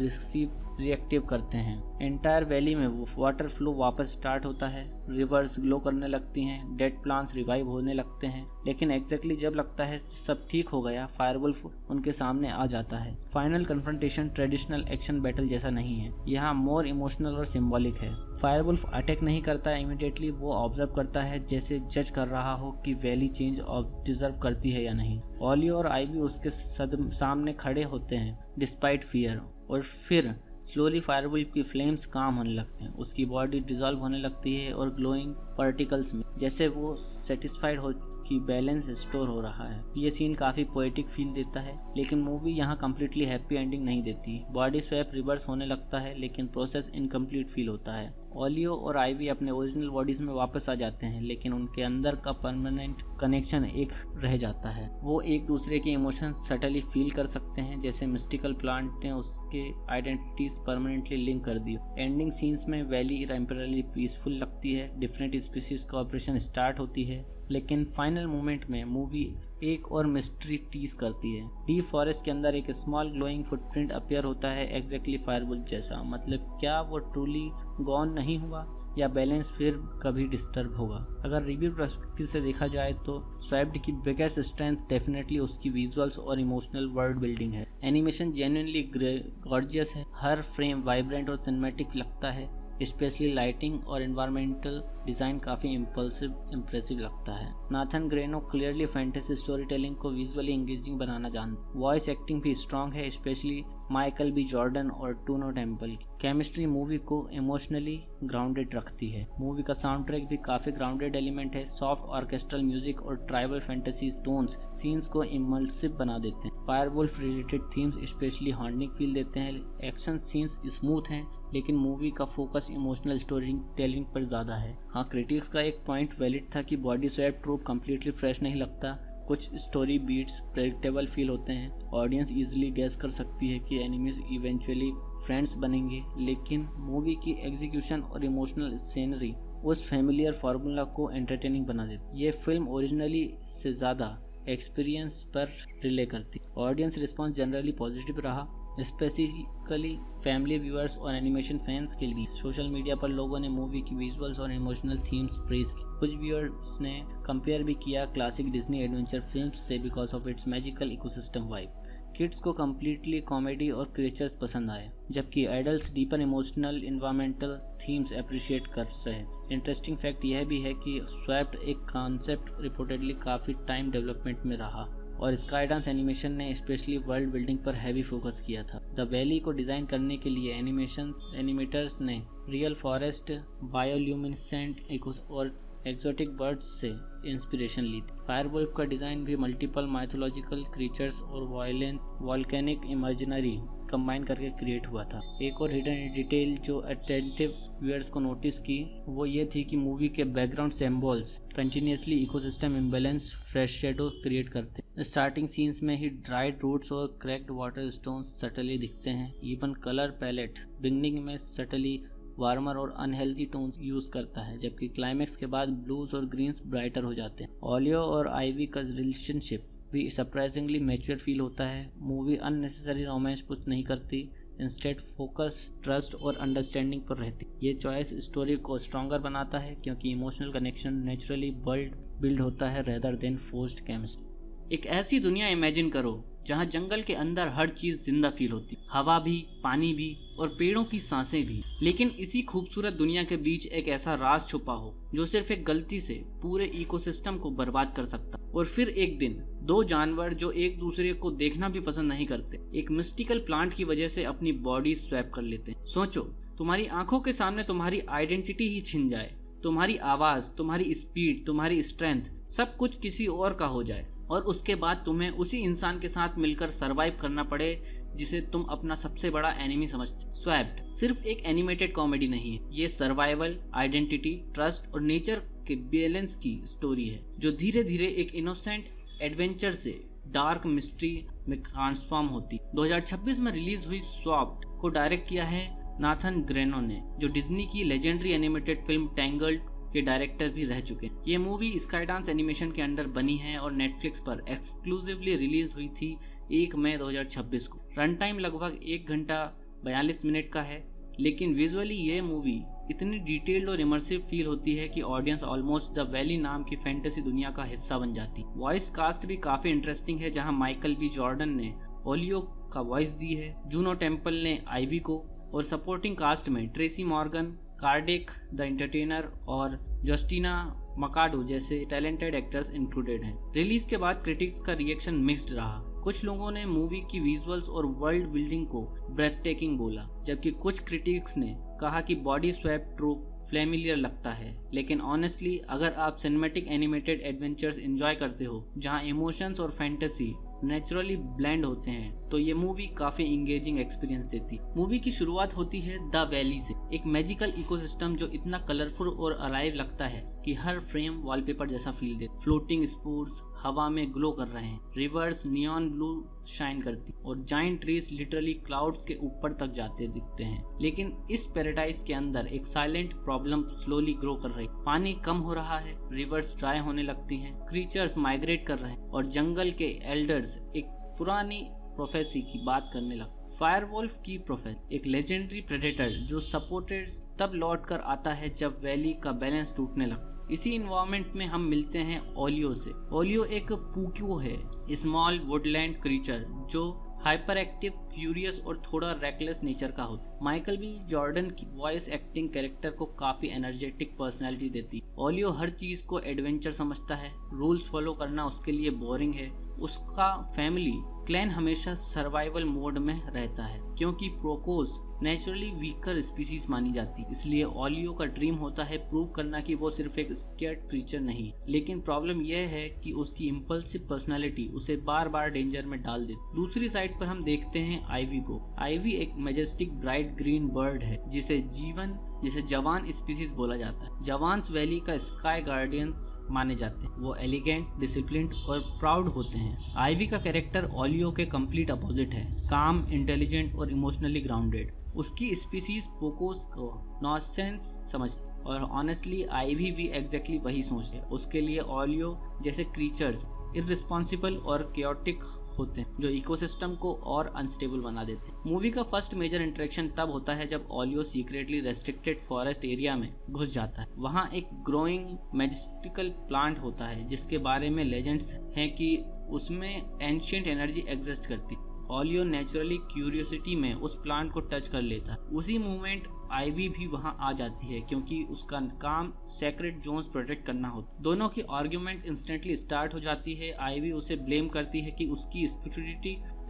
Speaker 4: reactive करते हैं। एंटायर वैली में वो वाटर फ्लो वापस स्टार्ट होता है, रिवर्स ग्लो करने लगती हैं, डेड प्लांट्स रिवाइव होने लगते हैं, लेकिन एग्जैक्टली जब लगता है सब ठीक हो गया, फायरवुल्फ उनके सामने आ जाता है। Final confrontation traditional action battle जैसा नहीं है, यहाँ मोर इमोशनल और सिंबॉलिक है। फायरवुल्फ अटैक नहीं करता इमीडिएटली, वो ऑब्जर्व करता है जैसे जज कर रहा हो कि वैली चेंज डिजर्व करती है या नहीं। ओलियो और आइवी उसके सामने खड़े होते हैं डिस्पाइट फियर, और फिर स्लोली फायरवुल्फ की फ्लेम्स काम होने लगते हैं, उसकी बॉडी डिजॉल्व होने लगती है और ग्लोइंग पार्टिकल्स में, जैसे वो सेटिस्फाइड हो कि बैलेंस स्टोर हो रहा है। ये सीन काफ़ी पोएटिक फील देता है, लेकिन मूवी यहाँ कम्प्लीटली हैप्पी एंडिंग नहीं देती। बॉडी स्वैप रिवर्स होने लगता है, लेकिन प्रोसेस इनकम्प्लीट फील होता है। ओलियो और आइवी अपने ओरिजिनल बॉडीज में वापस आ जाते हैं, लेकिन उनके अंदर का परमानेंट कनेक्शन एक रह जाता है। वो एक दूसरे के इमोशंस सटली फील कर सकते हैं, जैसे मिस्टिकल प्लांट ने उसके आइडेंटिटीज परमानेंटली लिंक कर दी। एंडिंग सीन्स में वैली टेम्परली पीसफुल लगती है, डिफरेंट स्पीसीज का ऑपरेशन स्टार्ट होती है, लेकिन फाइनल मोमेंट में मूवी एक और मिस्ट्री टीज करती है। डीप फॉरेस्ट के अंदर एक स्मॉल ग्लोइंग फुटप्रिंट अपीयर होता है, एग्जैक्टली फायरवुल्फ जैसा। मतलब क्या वो ट्रूली गॉन नहीं हुआ, या बैलेंस फिर कभी डिस्टर्ब होगा? अगर रिव्यू पर्सपेक्टिव से देखा जाए तो स्वैप्ड की बिगेस्ट स्ट्रेंथ डेफिनेटली उसकी विजुअल्स और इमोशनल वर्ल्ड बिल्डिंग है। एनिमेशन जेन्युइनली गॉर्जियस है, हर फ्रेम वाइब्रेंट और सिनेमैटिक लगता है, स्पेशली लाइटिंग और एनवायरमेंटल डिज़ाइन काफ़ी इम्प्रेसिव लगता है। Nathan Greno clearly fantasy story telling को विजुअली एंगेजिंग बनाना जानते। वॉइस एक्टिंग भी स्ट्रॉन्ग है, स्पेशली माइकल बी जॉर्डन और टूनो टेम्पल की केमिस्ट्री मूवी को इमोशनली ग्राउंडेड रखती है। मूवी का साउंड ट्रैक भी काफ़ी ग्राउंडेड एलिमेंट है, सॉफ्ट ऑर्केस्ट्रल म्यूजिक और ट्राइबल फैंटेसी टोन्स सीन्स को इमर्सिव बना देते हैं। फायरवुल्फ related themes specially haunting feel देते हैं। एक्शन सीन्स स्मूथ हैं, लेकिन मूवी का फोकस इमोशनल स्टोरी टेलिंग पर ज़्यादा है। हाँ, क्रिटिक्स का एक पॉइंट वैलिड था कि body swap trope completely fresh नहीं लगता, कुछ स्टोरी बीट्स प्रेडिक्टेबल फील होते हैं, ऑडियंस इजीली गेस कर सकती है कि एनिमीज इवेंचुअली फ्रेंड्स बनेंगे, लेकिन मूवी की एग्जीक्यूशन और इमोशनल सीनरी उस फैमिलियर फार्मूला को एंटरटेनिंग बना देती। ये फिल्म ओरिजिनली से ज़्यादा एक्सपीरियंस पर रिले करती। ऑडियंस रिस्पॉन्स जनरली पॉजिटिव रहा। स्पेसिफिकली फैमिली व्यूअर्स और एनिमेशन फैंस के लिए। सोशल मीडिया पर लोगों ने मूवी की विजुअल्स और इमोशनल थीम्स प्रेज की। कुछ व्यूअर्स ने कंपेयर भी किया क्लासिक डिज्नी एडवेंचर फिल्म्स से because of its magical ecosystem vibe. Kids को कम्प्लीटली कॉमेडी और क्रिएचर्स पसंद आए, जबकि adults deeper emotional environmental themes appreciate कर रहे। इंटरेस्टिंग फैक्ट यह भी है कि स्वैप्ड एक कॉन्सेप्ट रिपोर्टेडली काफ़ी टाइम डेवलपमेंट में रहा और स्काईडांस एनिमेशन ने स्पेशली वर्ल्ड बिल्डिंग पर हैवी फोकस किया था। द वैली को डिज़ाइन करने के लिए एनिमेटर्स ने रियल फॉरेस्ट, बायोल्यूमिनेसेंट और एक्सोटिक बर्ड्स से इंस्पिरेशन ली थी। फायरवुल्फ का डिज़ाइन भी मल्टीपल माइथोलॉजिकल क्रीचर्स और वायलेंस वॉल्केनिक इमेजिनरी कंबाइन करके क्रिएट हुआ था। एक और हिडन डिटेल जो अटेंटिव व्यूअर्स को नोटिस की वो ये थी कि मूवी के background symbols continuously ecosystem imbalance fresh shadow create करते। स्टार्टिंग सीन्स में ही ड्राइड रूट्स और क्रैक्ड वाटर स्टोन्स सटली दिखते हैं। इवन कलर पैलेट बिगनिंग में सटली वार्मर और अनहेल्दी टोन्स यूज करता है, जबकि क्लाइमैक्स के बाद ब्लूज और ग्रीन्स ब्राइटर हो जाते हैं। ओलियो और आइवी का रिलेशनशिप भी सरप्राइजिंगली मैच्योर फील होता है। मूवी अननेसेसरी रोमांस कुछ नहीं करती, इंस्टेड फोकस ट्रस्ट और अंडरस्टैंडिंग पर रहती। ये चॉइस स्टोरी को स्ट्रॉन्गर बनाता है क्योंकि इमोशनल कनेक्शन नेचुरली बिल्ड होता है रेदर देन फोर्स्ड केमिस्ट्री। एक ऐसी दुनिया इमेजिन करो जहाँ जंगल के अंदर हर चीज जिंदा फील होती, हवा भी, पानी भी और पेड़ों की सांसें भी। लेकिन इसी खूबसूरत दुनिया के बीच एक ऐसा राज छुपा हो जो सिर्फ एक गलती से पूरे इकोसिस्टम को बर्बाद कर सकता। और फिर एक दिन दो जानवर जो एक दूसरे को देखना भी पसंद नहीं करते, एक मिस्टिकल प्लांट की वजह से अपनी बॉडी स्वैप कर लेते हैं। सोचो, तुम्हारी आंखों के सामने तुम्हारी आइडेंटिटी ही छिन जाए, तुम्हारी आवाज, तुम्हारी स्पीड, तुम्हारी स्ट्रेंथ, सब कुछ किसी और का हो जाए और उसके बाद तुम्हें उसी इंसान के साथ मिलकर सरवाइव करना पड़े जिसे तुम अपना सबसे बड़ा एनिमी समझते। स्वैप्ड सिर्फ एक एनिमेटेड कॉमेडी नहीं है, ये सर्वाइवल, आइडेंटिटी, ट्रस्ट और नेचर के बैलेंस की स्टोरी है जो धीरे धीरे एक इनोसेंट एडवेंचर से डार्क मिस्ट्री में ट्रांसफॉर्म होती। 2026 में रिलीज हुई स्वैप्ड को डायरेक्ट किया है नाथन ग्रेनो ने, जो डिज्नी की लेजेंडरी एनिमेटेड फिल्म टैंगल्ड के डायरेक्टर भी रह चुके हैं। ये मूवी स्काईडांस एनिमेशन के अंडर बनी है और नेटफ्लिक्स पर एक्सक्लूसिवली रिलीज हुई थी 1 मई 2026 को। रन टाइम लगभग 1 घंटा 42 मिनट का है, लेकिन विजुअली ये मूवी इतनी डिटेल्ड और इमर्सिव फील होती है कि ऑडियंस ऑलमोस्ट द वैली नाम की फैंटेसी दुनिया का हिस्सा बन जाती। वॉइस कास्ट भी काफी इंटरेस्टिंग है, जहाँ माइकल बी जॉर्डन ने ओलियो का वॉइस दी है, जूनो टेम्पल ने आइवी को, और सपोर्टिंग कास्ट में Tracy Morgan, cardiac the entertainer और जस्टिना मकाडो जैसे टैलेंटेड एक्टर्स इंक्लूडेड हैं। रिलीज के बाद क्रिटिक्स का रिएक्शन मिक्स्ड रहा। कुछ लोगों ने मूवी की विजुअल्स और वर्ल्ड बिल्डिंग को ब्रेथटेकिंग बोला, जबकि कुछ क्रिटिक्स ने कहा कि बॉडी स्वैप ट्रूप फ्लेमिलियर लगता है। लेकिन ऑनेस्टली अगर आप सिनेमैटिक एनिमेटेड एडवेंचर्स एंजॉय करते हो जहां इमोशंस और फैंटेसी नेचुरली ब्लेंड होते हैं, तो ये मूवी काफी इंगेजिंग एक्सपीरियंस देती। मूवी की शुरुआत होती है द वैली से, एक मैजिकल इकोसिस्टम जो इतना कलरफुल और अलाइव लगता है कि हर फ्रेम वॉलपेपर जैसा फील दे। फ्लोटिंग स्पोर्ट्स हवा में ग्लो कर रहे हैं, रिवर्स नियॉन ब्लू शाइन करती और जाइंट ट्रीज लिटरली क्लाउड्स के ऊपर तक जाते दिखते हैं। लेकिन इस पैराडाइज के अंदर एक साइलेंट प्रॉब्लम स्लोली ग्रो कर रही। पानी कम हो रहा है, रिवर्स ड्राई होने लगती हैं, क्रीचर्स माइग्रेट कर रहे हैं और जंगल के एल्डर्स एक पुरानी प्रोफेसी की बात करने लगे। फायरवुल्फ की प्रोफेसी एक लेजेंडरी प्रेडेटर जो सपोर्टेड तब लौट कर आता है जब वैली का बैलेंस टूटने लगता। इसी इन्वायरमेंट में हम मिलते हैं ओलियो से। ओलियो एक पुक्यो है, स्मॉल वुडलैंड क्रीचर जो हाइपर एक्टिव, क्यूरियस और थोड़ा रेकलेस नेचर का होता। माइकल बी जॉर्डन की वॉइस एक्टिंग कैरेक्टर को काफी एनर्जेटिक पर्सनैलिटी देती। ओलियो हर चीज को एडवेंचर समझता है, रूल्स फॉलो करना उसके लिए बोरिंग है। उसका फैमिली क्लैन हमेशा सर्वाइवल मोड में रहता है क्योंकि प्रोकोस नेचुरली वीकर स्पीसीज मानी जाती। इसलिए ओलियो का ड्रीम होता है प्रूव करना कि वो सिर्फ एक स्केर्ड क्रीचर नहीं। लेकिन प्रॉब्लम यह है कि उसकी इम्पल्सिव पर्सनालिटी उसे बार बार डेंजर में डाल देती। दूसरी साइड पर हम देखते हैं आइवी को। आइवी एक मैजेस्टिक ब्राइट ग्रीन बर्ड है जिसे जवान स्पीसीज बोला जाता है। जवान्स वैली का स्काई गार्डियंस माने जाते हैं। वो एलिगेंट, डिसिप्लिन्ड और प्राउड होते हैं। आइवी का कैरेक्टर ओलियो के कंप्लीट अपोजिट है, काम, इंटेलिजेंट और इमोशनली ग्राउंडेड। उसकी स्पीसीज पोकोस को नॉनसेंस समझती और ऑनेस्टली आइवी भी एग्जैक्टली वही सोचते। उसके लिए ओलियो जैसे क्रीचर्स इररिस्पॉन्सिबल और केओटिक होते हैं जो इकोसिस्टम को और अनस्टेबल बना देते हैं। मूवी का फर्स्ट मेजर इंटरेक्शन तब होता है जब oleo secretly restricted forest area में घुस जाता है। वहाँ एक ग्रोइंग मैजिस्टिकल प्लांट होता है जिसके बारे में लेजेंड्स हैं कि उसमें एंशिएंट एनर्जी एग्जिस्ट करती। ओलियो नेचुरली क्यूरियोसिटी में उस प्लांट को टच कर लेता है। उसी मोमेंट आईवी भी वहां आ जाती है क्योंकि उसका काम सेक्रेट जोन्स प्रोटेक्ट करना होता। दोनों की आर्ग्यूमेंट इंस्टेंटली स्टार्ट हो जाती है। आईवी उसे ब्लेम करती है कि उसकी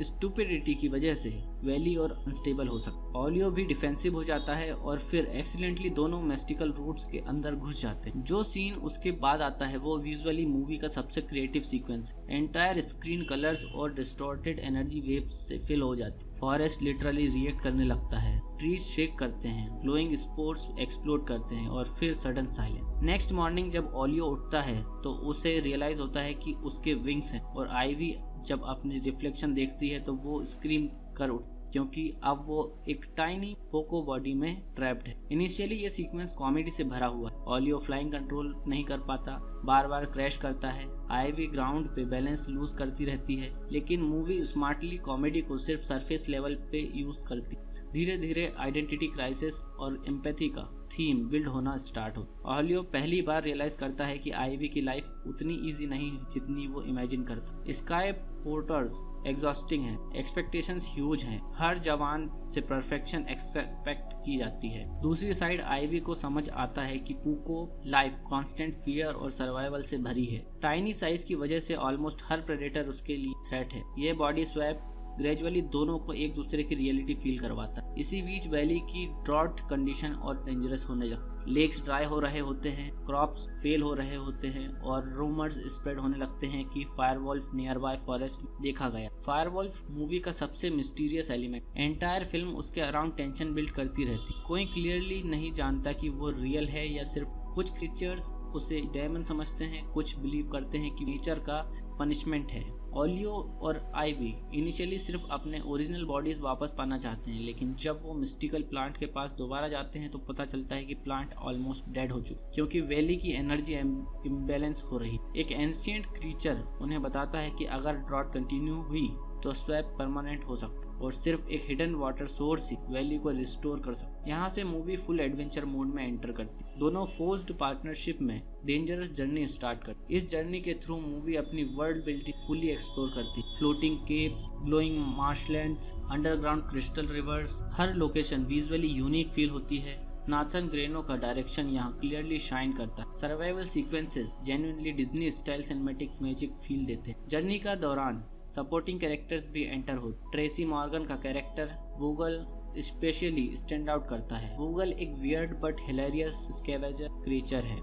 Speaker 4: स्टुपिडिटी की वजह से वैली और अनस्टेबल हो सकता। ओलियो भी डिफेंसिव हो जाता है और फिर एक्सीडेंटली दोनों मेस्टिकल रूट्स के अंदर घुस जाते हैं। जो सीन उसके बाद आता है वो विजुअली मूवी का सबसे creative sequence. Entire screen colours और डिस्टॉर्टेड एनर्जी वेव्स से फिल हो जाती है। फॉरेस्ट लिटरली रिएक्ट करने लगता है, ट्रीज शेक करते हैं, ग्लोइंग स्पोर्ट्स एक्सप्लोड करते हैं और फिर सडन साइलेंस। नेक्स्ट मॉर्निंग जब ओलियो उठता है तो उसे रियलाइज होता है कि उसके विंग्स हैं और आईवी जब अपनी रिफ्लेक्शन देखती है तो वो स्क्रीम कर उठ क्योंकि अब वो एक टाइनी पोको बॉडी में ट्रैप्ड है। इनिशियली ये सीक्वेंस कॉमेडी से भरा हुआ है। ओलियो फ्लाइंग कंट्रोल नहीं कर पाता, बार बार क्रैश करता है। आईवी ग्राउंड पे बैलेंस लूज करती रहती है, लेकिन मूवी स्मार्टली कॉमेडी को सिर्फ सरफेस लेवल पे यूज करती। धीरे धीरे आइडेंटिटी क्राइसिस और एम्पैथी का थीम बिल्ड होना स्टार्ट हो। ओलियो पहली बार रियलाइज करता है कि आईवी की लाइफ उतनी इजी नहीं जितनी वो इमेजिन करता। स्काई पोर्टर्स एग्जॉस्टिंग है, एक्सपेक्टेशंस ह्यूज हैं, हर जवान से परफेक्शन एक्सपेक्ट की जाती है। दूसरी साइड आईवी को समझ आता है कि पूको लाइफ कांस्टेंट फियर और सर्वाइवल से भरी है। टाइनी साइज की वजह से ऑलमोस्ट हर प्रेडेटर उसके लिए थ्रेट है। ये बॉडी स्वैप ग्रेजुअली दोनों को एक दूसरे की रियलिटी फील करवाता है। इसी बीच वैली की ड्रॉट कंडीशन और डेंजरस होने लगती। लेक्स ड्राई हो रहे होते हैं, क्रॉप्स फेल हो रहे होते हैं और रूमर्स स्प्रेड होने लगते हैं कि फायरवॉल्फ नियर बाय फॉरेस्ट देखा गया। फायरवॉल्फ मूवी का सबसे मिस्टीरियस एलिमेंट। एंटायर फिल्म उसके अराउंड टेंशन बिल्ड करती रहती। कोई क्लियरली नहीं जानता कि वो रियल है या सिर्फ कुछ क्रीचर्स उसे डेमन समझते हैं, कुछ बिलीव करते हैं कि नेचर का पनिशमेंट है। ओलियो और आईवी इनिशियली सिर्फ अपने ओरिजिनल बॉडीज वापस पाना चाहते हैं, लेकिन जब वो मिस्टिकल प्लांट के पास दोबारा जाते हैं तो पता चलता है कि प्लांट ऑलमोस्ट डेड हो चुका क्योंकि वैली की एनर्जी इम्बैलेंस हो रही। एक एंशिएंट क्रीचर उन्हें बताता है कि अगर ड्रॉट कंटिन्यू हुई तो स्वैप परमानेंट हो सकता और सिर्फ एक हिडन वाटर सोर्स ही वैली को रिस्टोर कर सकता। यहाँ से मूवी फुल एडवेंचर मोड में एंटर करती। दोनों फोर्स्ड पार्टनरशिप में डेंजरस जर्नी स्टार्ट करती। इस जर्नी के थ्रू मूवी अपनी वर्ल्ड बिल्डिंग फुली एक्सप्लोर करती। Floating caves, glowing marshlands, underground crystal rivers, हर लोकेशन विजुअली यूनिक फील होती है। नाथन ग्रेनो का डायरेक्शन यहाँ क्लियरली शाइन करता है। Survival sequences genuinely Disney style cinematic magic feel देते हैं। जर्नी का दौरान सपोर्टिंग कैरेक्टर्स भी एंटर हो। ट्रेसी मॉर्गन का कैरेक्टर वूगल स्पेशली स्टैंड आउट करता है। वूगल एक weird but hilarious scavenger creature है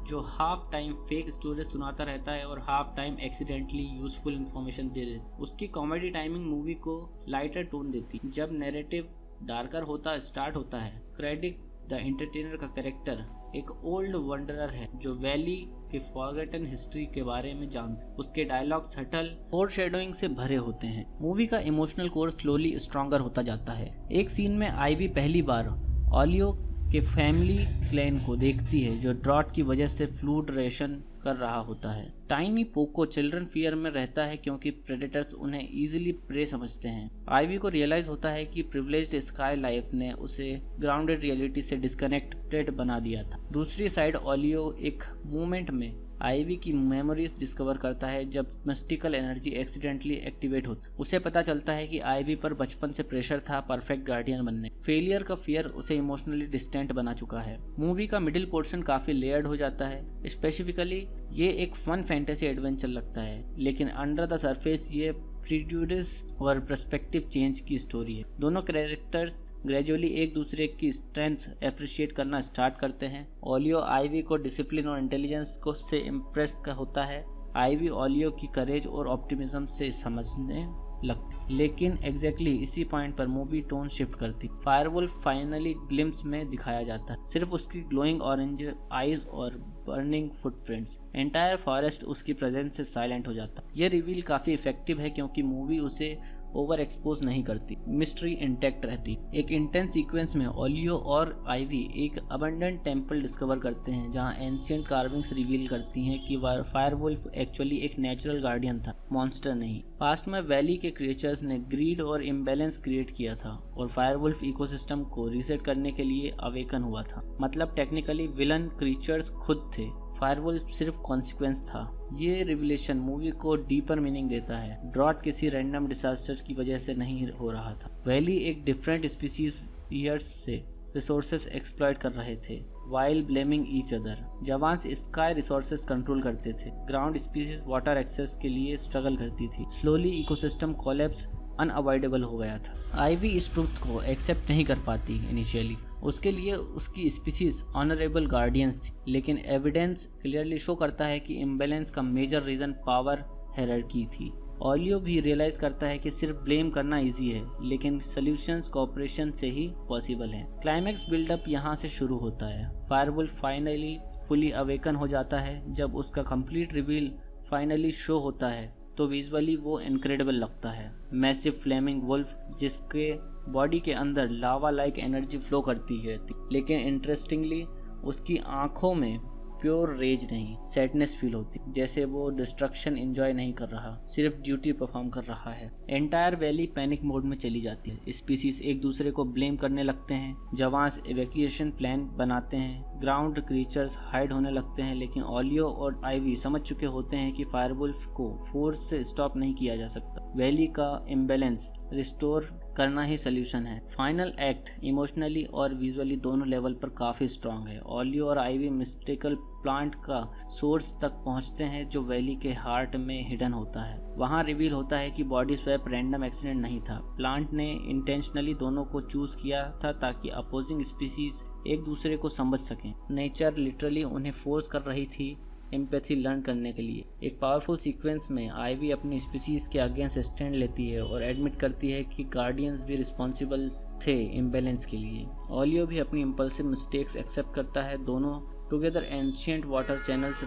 Speaker 4: जो हाफ टाइम फेक स्टोरीज सुनाता रहता है और half time accidentally useful information दे देता है। उसकी कॉमेडी टाइमिंग मूवी को लाइटर टोन देती। जब नैरेटिव डार्कर होता स्टार्ट होता है, क्रेडिट द एंटरटेनर का कैरेक्टर एक ओल्ड वंडरर है जो वैली के फॉरगेटन हिस्ट्री के बारे में जानता। उसके डायलॉग सटल फोरशैडोइंग से भरे होते हैं। मूवी का इमोशनल कोर स्लोली स्ट्रॉन्गर होता जाता है। एक सीन में आईवी पहली बार ओलियो के फैमिली क्लैन को देखती है जो ड्रॉट की वजह से फूड रेशन कर रहा होता है। टाइनी पोको चिल्ड्रन फियर में रहता है क्योंकि प्रेडेटर्स उन्हें इजीली प्रे समझते हैं। आईवी को रियलाइज होता है कि प्रिविलेज्ड स्काई लाइफ ने उसे ग्राउंडेड रियलिटी से डिस्कनेक्टेड बना दिया था। दूसरी साइड ओलियो एक मोमेंट में आईवी की मेमोरीज डिस्कवर करता है जब मिस्टिकल एनर्जी एक्सीडेंटली एक्टिवेट होती। उसे पता चलता है कि आईवी पर बचपन से प्रेशर था परफेक्ट गार्डियन बनने। फेलियर का फियर उसे इमोशनली डिस्टेंट बना चुका है। मूवी का मिडिल पोर्शन काफी लेयर्ड हो जाता है। स्पेसिफिकली ये एक फन फैंटेसी एडवेंचर लगता है, लेकिन अंडर द सरफेस ये प्रीजुडिस और पर्सपेक्टिव चेंज की स्टोरी है। दोनों कैरेक्टर्स ग्रेजुअली एक दूसरे की स्ट्रेंथ अप्रिशिएट करना स्टार्ट करते हैं। ओलियो आईवी को डिसिप्लिन और इंटेलिजेंस को से इम्प्रेस होता है। आईवी ओलियो की करेज और ऑप्टिमिज्म से समझने लगती, लेकिन एग्जैक्टली इसी पॉइंट पर मूवी टोन शिफ्ट करती। फायरवुल्फ फाइनली ग्लिम्स में दिखाया जाता है, सिर्फ उसकी ग्लोइंग ऑरेंज आईज और बर्निंग फुटप्रिंट्स। एंटायर फॉरेस्ट उसकी प्रेजेंस से साइलेंट हो जाता। यह रिवील काफी इफेक्टिव है क्योंकि मूवी उसे ओवर एक्सपोज नहीं करती, मिस्ट्री इंटैक्ट रहती। एक इंटेंस सीक्वेंस में ओलियो और आइवी एक अबंडेंट टेम्पल डिस्कवर करते हैं जहां एंशिएंट कार्विंग्स रिवील करती हैं कि फायरवुल्फ एक्चुअली एक नेचुरल गार्डियन था, मॉन्स्टर नहीं। पास्ट में वैली के क्रिएचर्स ने ग्रीड और इम्बैलेंस क्रिएट किया था और फायरवुल्फ इकोसिस्टम को रीसेट करने के लिए अवेकन हुआ था। मतलब टेक्निकली विलन क्रिएचर्स खुद थे, फायरवुल्फ सिर्फ कॉन्सिक्वेंस था। ये रिविलेशन मूवी को डीपर मीनिंग देता है। ड्रॉट किसी रैंडम डिजास्टर की वजह से नहीं हो रहा था। वैली एक डिफरेंट स्पीसीज ईयर्स से रिसोर्सेज एक्सप्लॉइट कर रहे थे while blaming each other. Jawans sky resources control करते थे, ग्राउंड स्पीसीज वाटर एक्सेस के लिए स्ट्रगल करती थी। स्लोली इकोसिस्टम कोलैप्स अनअवॉइडेबल हो गया था। आइवी इस ट्रुथ को एक्सेप्ट नहीं कर पाती इनिशियली, उसके लिए उसकी स्पीसीज ऑनरेबल गार्डियंस थी, लेकिन एविडेंस क्लियरली शो करता है कि इम्बैलेंस का मेजर रीजन पावर हायरार्की थी। ओलियो भी रियलाइज करता है कि सिर्फ ब्लेम करना इजी है, लेकिन सॉल्यूशंस कोऑपरेशन से ही पॉसिबल है। क्लाइमैक्स बिल्डअप यहाँ से शुरू होता है। फायरवुल्फ फाइनली फुली अवेकन हो जाता है। जब उसका कंप्लीट रिवील फाइनली शो होता है तो विजुअली वो इनक्रेडिबल लगता है। मैसिव फ्लेमिंग वुल्फ जिसके बॉडी के अंदर लावा लाइक एनर्जी फ्लो करती है, लेकिन इंटरेस्टिंगली उसकी आंखों में प्योर रेज नहीं, सैडनेस फील होती, जैसे वो डिस्ट्रक्शन एंजॉय नहीं कर रहा, सिर्फ ड्यूटी परफॉर्म कर रहा है। एंटायर वैली पैनिक मोड में चली जाती है। स्पीसीज एक दूसरे को ब्लेम करने लगते हैं, जवान्स इवैक्यूएशन प्लान बनाते हैं, ग्राउंड क्रीचर्स हाइड होने लगते हैं, लेकिन ओलियो और आइवी समझ चुके होते हैं कि फायरवुल्फ को फोर्स से स्टॉप नहीं किया जा सकता। वैली का इम्बैलेंस रिस्टोर करना ही सोल्यूशन है। फाइनल एक्ट इमोशनली और विजुअली दोनों लेवल पर काफ़ी स्ट्रांग है। ओलियो और आइवी मिस्टिकल प्लांट का सोर्स तक पहुंचते हैं जो वैली के हार्ट में हिडन होता है। वहां रिवील होता है कि बॉडी स्वैप रैंडम एक्सीडेंट नहीं था, प्लांट ने इंटेंशनली दोनों को चूज किया था ताकि अपोजिंग स्पीसीज एक दूसरे को समझ सकें। नेचर लिटरली उन्हें फोर्स कर रही थी एम्पैथी लर्न करने के लिए। एक पावरफुल सीक्वेंस में आइवी अपनी स्पीसीज के अगेंस्ट स्टैंड लेती है और एडमिट करती है कि गार्डियंस भी रिस्पॉन्सिबल थे इम्बैलेंस के लिए। ओलियो भी अपनी इम्पल्सिव मिस्टेक्स एक्सेप्ट करता है। दोनों together ancient water channels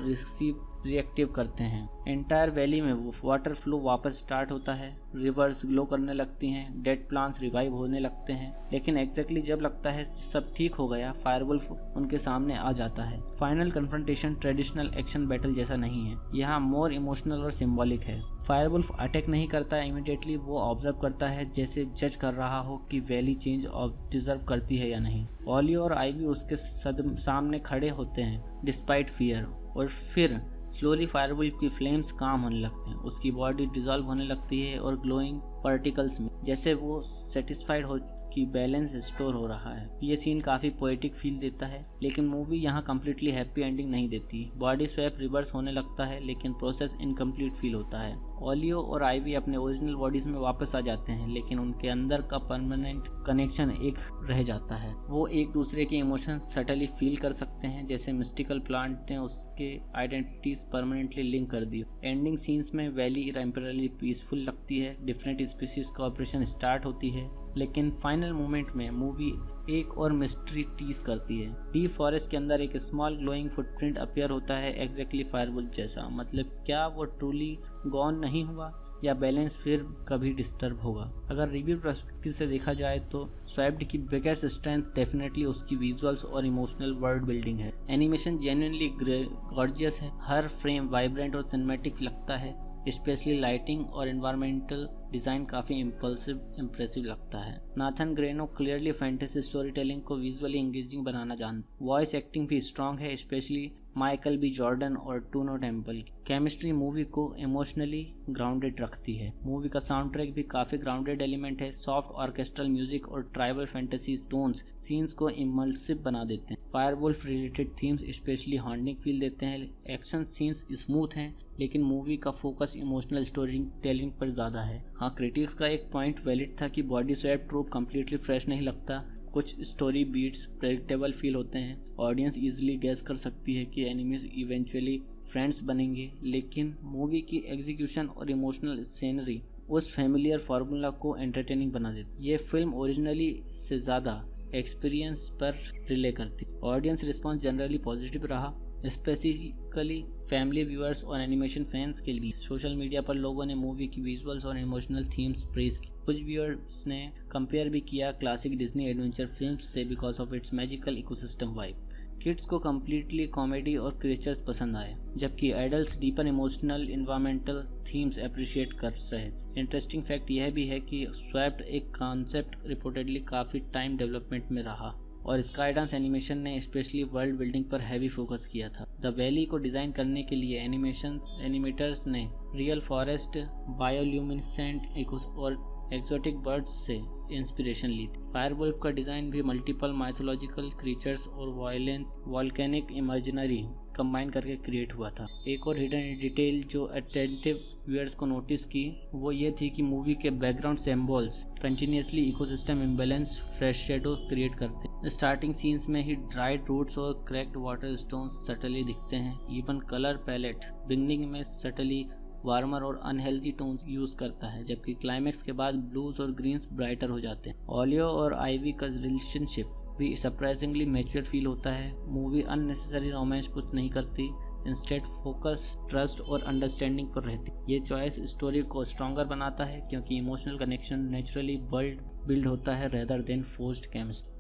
Speaker 4: reactive करते हैं। एंटायर वैली में वो वाटर फ्लो वापस स्टार्ट होता है, रिवर्स ग्लो करने लगती हैं, डेड प्लांट्स रिवाइव होने लगते हैं, लेकिन एग्जैक्टली जब लगता है सब ठीक हो गया, फायरवुल्फ उनके सामने आ जाता है। Final confrontation traditional action battle जैसा नहीं है, यहाँ मोर इमोशनल और सिंबॉलिक है। फायरवुल्फ अटैक नहीं करता इमीडिएटली, वो ऑब्जर्व करता है जैसे जज कर रहा हो कि वैली चेंज डिजर्व करती है या नहीं। ओलियो और आइवी उसके सामने खड़े होते हैं डिस्पाइट फियर, और फिर स्लोली फायरवुल्फ की फ्लेम्स काम होने लगते हैं, उसकी बॉडी डिजॉल्व होने लगती है और ग्लोइंग पार्टिकल्स में, जैसे वो सेटिस्फाइड हो कि बैलेंस स्टोर हो रहा है। ये सीन काफ़ी पोएटिक फील देता है, लेकिन मूवी यहाँ कम्प्लीटली हैप्पी एंडिंग नहीं देती। बॉडी स्वैप रिवर्स होने लगता है, लेकिन प्रोसेस इनकम्प्लीट फील होता है। ओलियो और आइवी अपने ओरिजिनल बॉडीज में वापस आ जाते हैं, लेकिन उनके अंदर का परमानेंट कनेक्शन एक रह जाता है। वो एक दूसरे के इमोशन सटली फील कर सकते हैं, जैसे मिस्टिकल प्लांट ने उसके आइडेंटिटीज परमानेंटली लिंक कर दी। एंडिंग सीन्स में वैली टेम्परली पीसफुल लगती है, डिफरेंट स्पीसीज का ऑपरेशन स्टार्ट होती है, लेकिन फाइनल मोमेंट में मूवी एक और मिस्ट्री टीज करती है। डीप फॉरेस्ट के अंदर एक स्मॉल ग्लोइंग फुटप्रिंट अपीयर होता है, एग्जैक्टली फायरवुल्फ जैसा। मतलब क्या वो ट्रूली गॉन नहीं हुआ या बैलेंस फिर कभी डिस्टर्ब होगा? अगर रिव्यू पर्सपेक्टिव से देखा जाए तो स्वैप्ड की बिगेस्ट स्ट्रेंथ डेफिनेटली उसकी विजुअल्स और इमोशनल वर्ल्ड बिल्डिंग है। एनिमेशन जेन्युइनली गॉर्जियस है, हर फ्रेम वाइब्रेंट और सिनेमैटिक लगता है, स्पेशली लाइटिंग और एनवायरमेंटल डिज़ाइन काफ़ी इम्प्रेसिव लगता है। Nathan Greno clearly fantasy story telling को विजुअली एंगेजिंग बनाना जानते। वॉइस एक्टिंग भी स्ट्रॉन्ग है, स्पेशली माइकल बी जॉर्डन और टूनो टेम्पल की केमिस्ट्री मूवी को इमोशनली ग्राउंडेड रखती है। मूवी का साउंड ट्रैक भी काफ़ी ग्राउंडेड एलिमेंट है, सॉफ्ट ऑर्केस्ट्रल म्यूजिक और ट्राइबल फैंटेसी टोन्स सीन्स को इमर्सिव बना देते हैं। फायरवुल्फ related themes specially haunting feel देते हैं। एक्शन सीन्स स्मूथ हैं, लेकिन मूवी का फोकस इमोशनल स्टोरी टेलिंग पर ज़्यादा है। हाँ, क्रिटिक्स का एक पॉइंट वैलिड था कि body swap trope completely fresh नहीं लगता, कुछ स्टोरी बीट्स प्रेडिक्टेबल फील होते हैं, ऑडियंस इजीली गेस कर सकती है कि एनिमीज इवेंचुअली फ्रेंड्स बनेंगे, लेकिन मूवी की एग्जीक्यूशन और इमोशनल सीनरी उस फैमिलियर फार्मूला को एंटरटेनिंग बना देती। ये फिल्म ओरिजिनली से ज़्यादा एक्सपीरियंस पर रिले करती। ऑडियंस रिस्पॉन्स जनरली पॉजिटिव रहा, स्पेसिफिकली फैमिली व्यूअर्स और एनिमेशन फैंस के लिए। सोशल मीडिया पर लोगों ने मूवी की विजुअल्स और इमोशनल थीम्स प्रेज की। कुछ व्यूअर्स ने कंपेयर भी किया क्लासिक डिज्नी एडवेंचर फिल्म्स से because of its magical ecosystem vibe. Kids को कम्प्लीटली कॉमेडी और क्रिएचर्स पसंद आए, जबकि adults deeper emotional environmental themes appreciate कर रहे थे। इंटरेस्टिंग फैक्ट यह भी है कि स्वैप्ड एक कॉन्सेप्ट रिपोर्टेडली काफ़ी टाइम डेवलपमेंट में रहा और स्काईडांस एनिमेशन ने स्पेशली वर्ल्ड बिल्डिंग पर हैवी फोकस किया था। द वैली को डिज़ाइन करने के लिए एनिमेटर्स ने रियल फॉरेस्ट, बायोल्यूमिनेसेंट और एक्सोटिक बर्ड्स से इंस्पिरेशन ली थी। फायरवुल्फ का डिज़ाइन भी मल्टीपल माइथोलॉजिकल क्रीचर्स और वायलेंस वॉल्केनिक इमेजिनरी कंबाइन करके क्रिएट हुआ था। एक और हिडन डिटेल जो अटेंटिव व्यूअर्स को नोटिस की वो ये थी कि मूवी के background symbols continuously ecosystem imbalance fresh shadow create करते हैं। स्टार्टिंग सीन्स में ही ड्राइड रूट्स और क्रैक्ड वाटर स्टोन्स सटली दिखते हैं। इवन कलर पैलेट बिगनिंग में सटली वार्मर और अनहेल्दी टोन्स यूज करता है, जबकि क्लाइमैक्स के बाद ब्लूज और ग्रीन्स ब्राइटर हो जाते हैं। ओलियो और आइवी का रिलेशनशिप भी सरप्राइजिंगली मैच्योर फील होता है। मूवी अननेसेसरी रोमांस कुछ नहीं करती, इंस्टेड फोकस ट्रस्ट और अंडरस्टैंडिंग पर रहती। ये चॉइस स्टोरी को स्ट्रॉन्गर बनाता है क्योंकि इमोशनल कनेक्शन नेचुरली बिल्ड होता है रेदर देन फोर्स्ड केमिस्ट्री।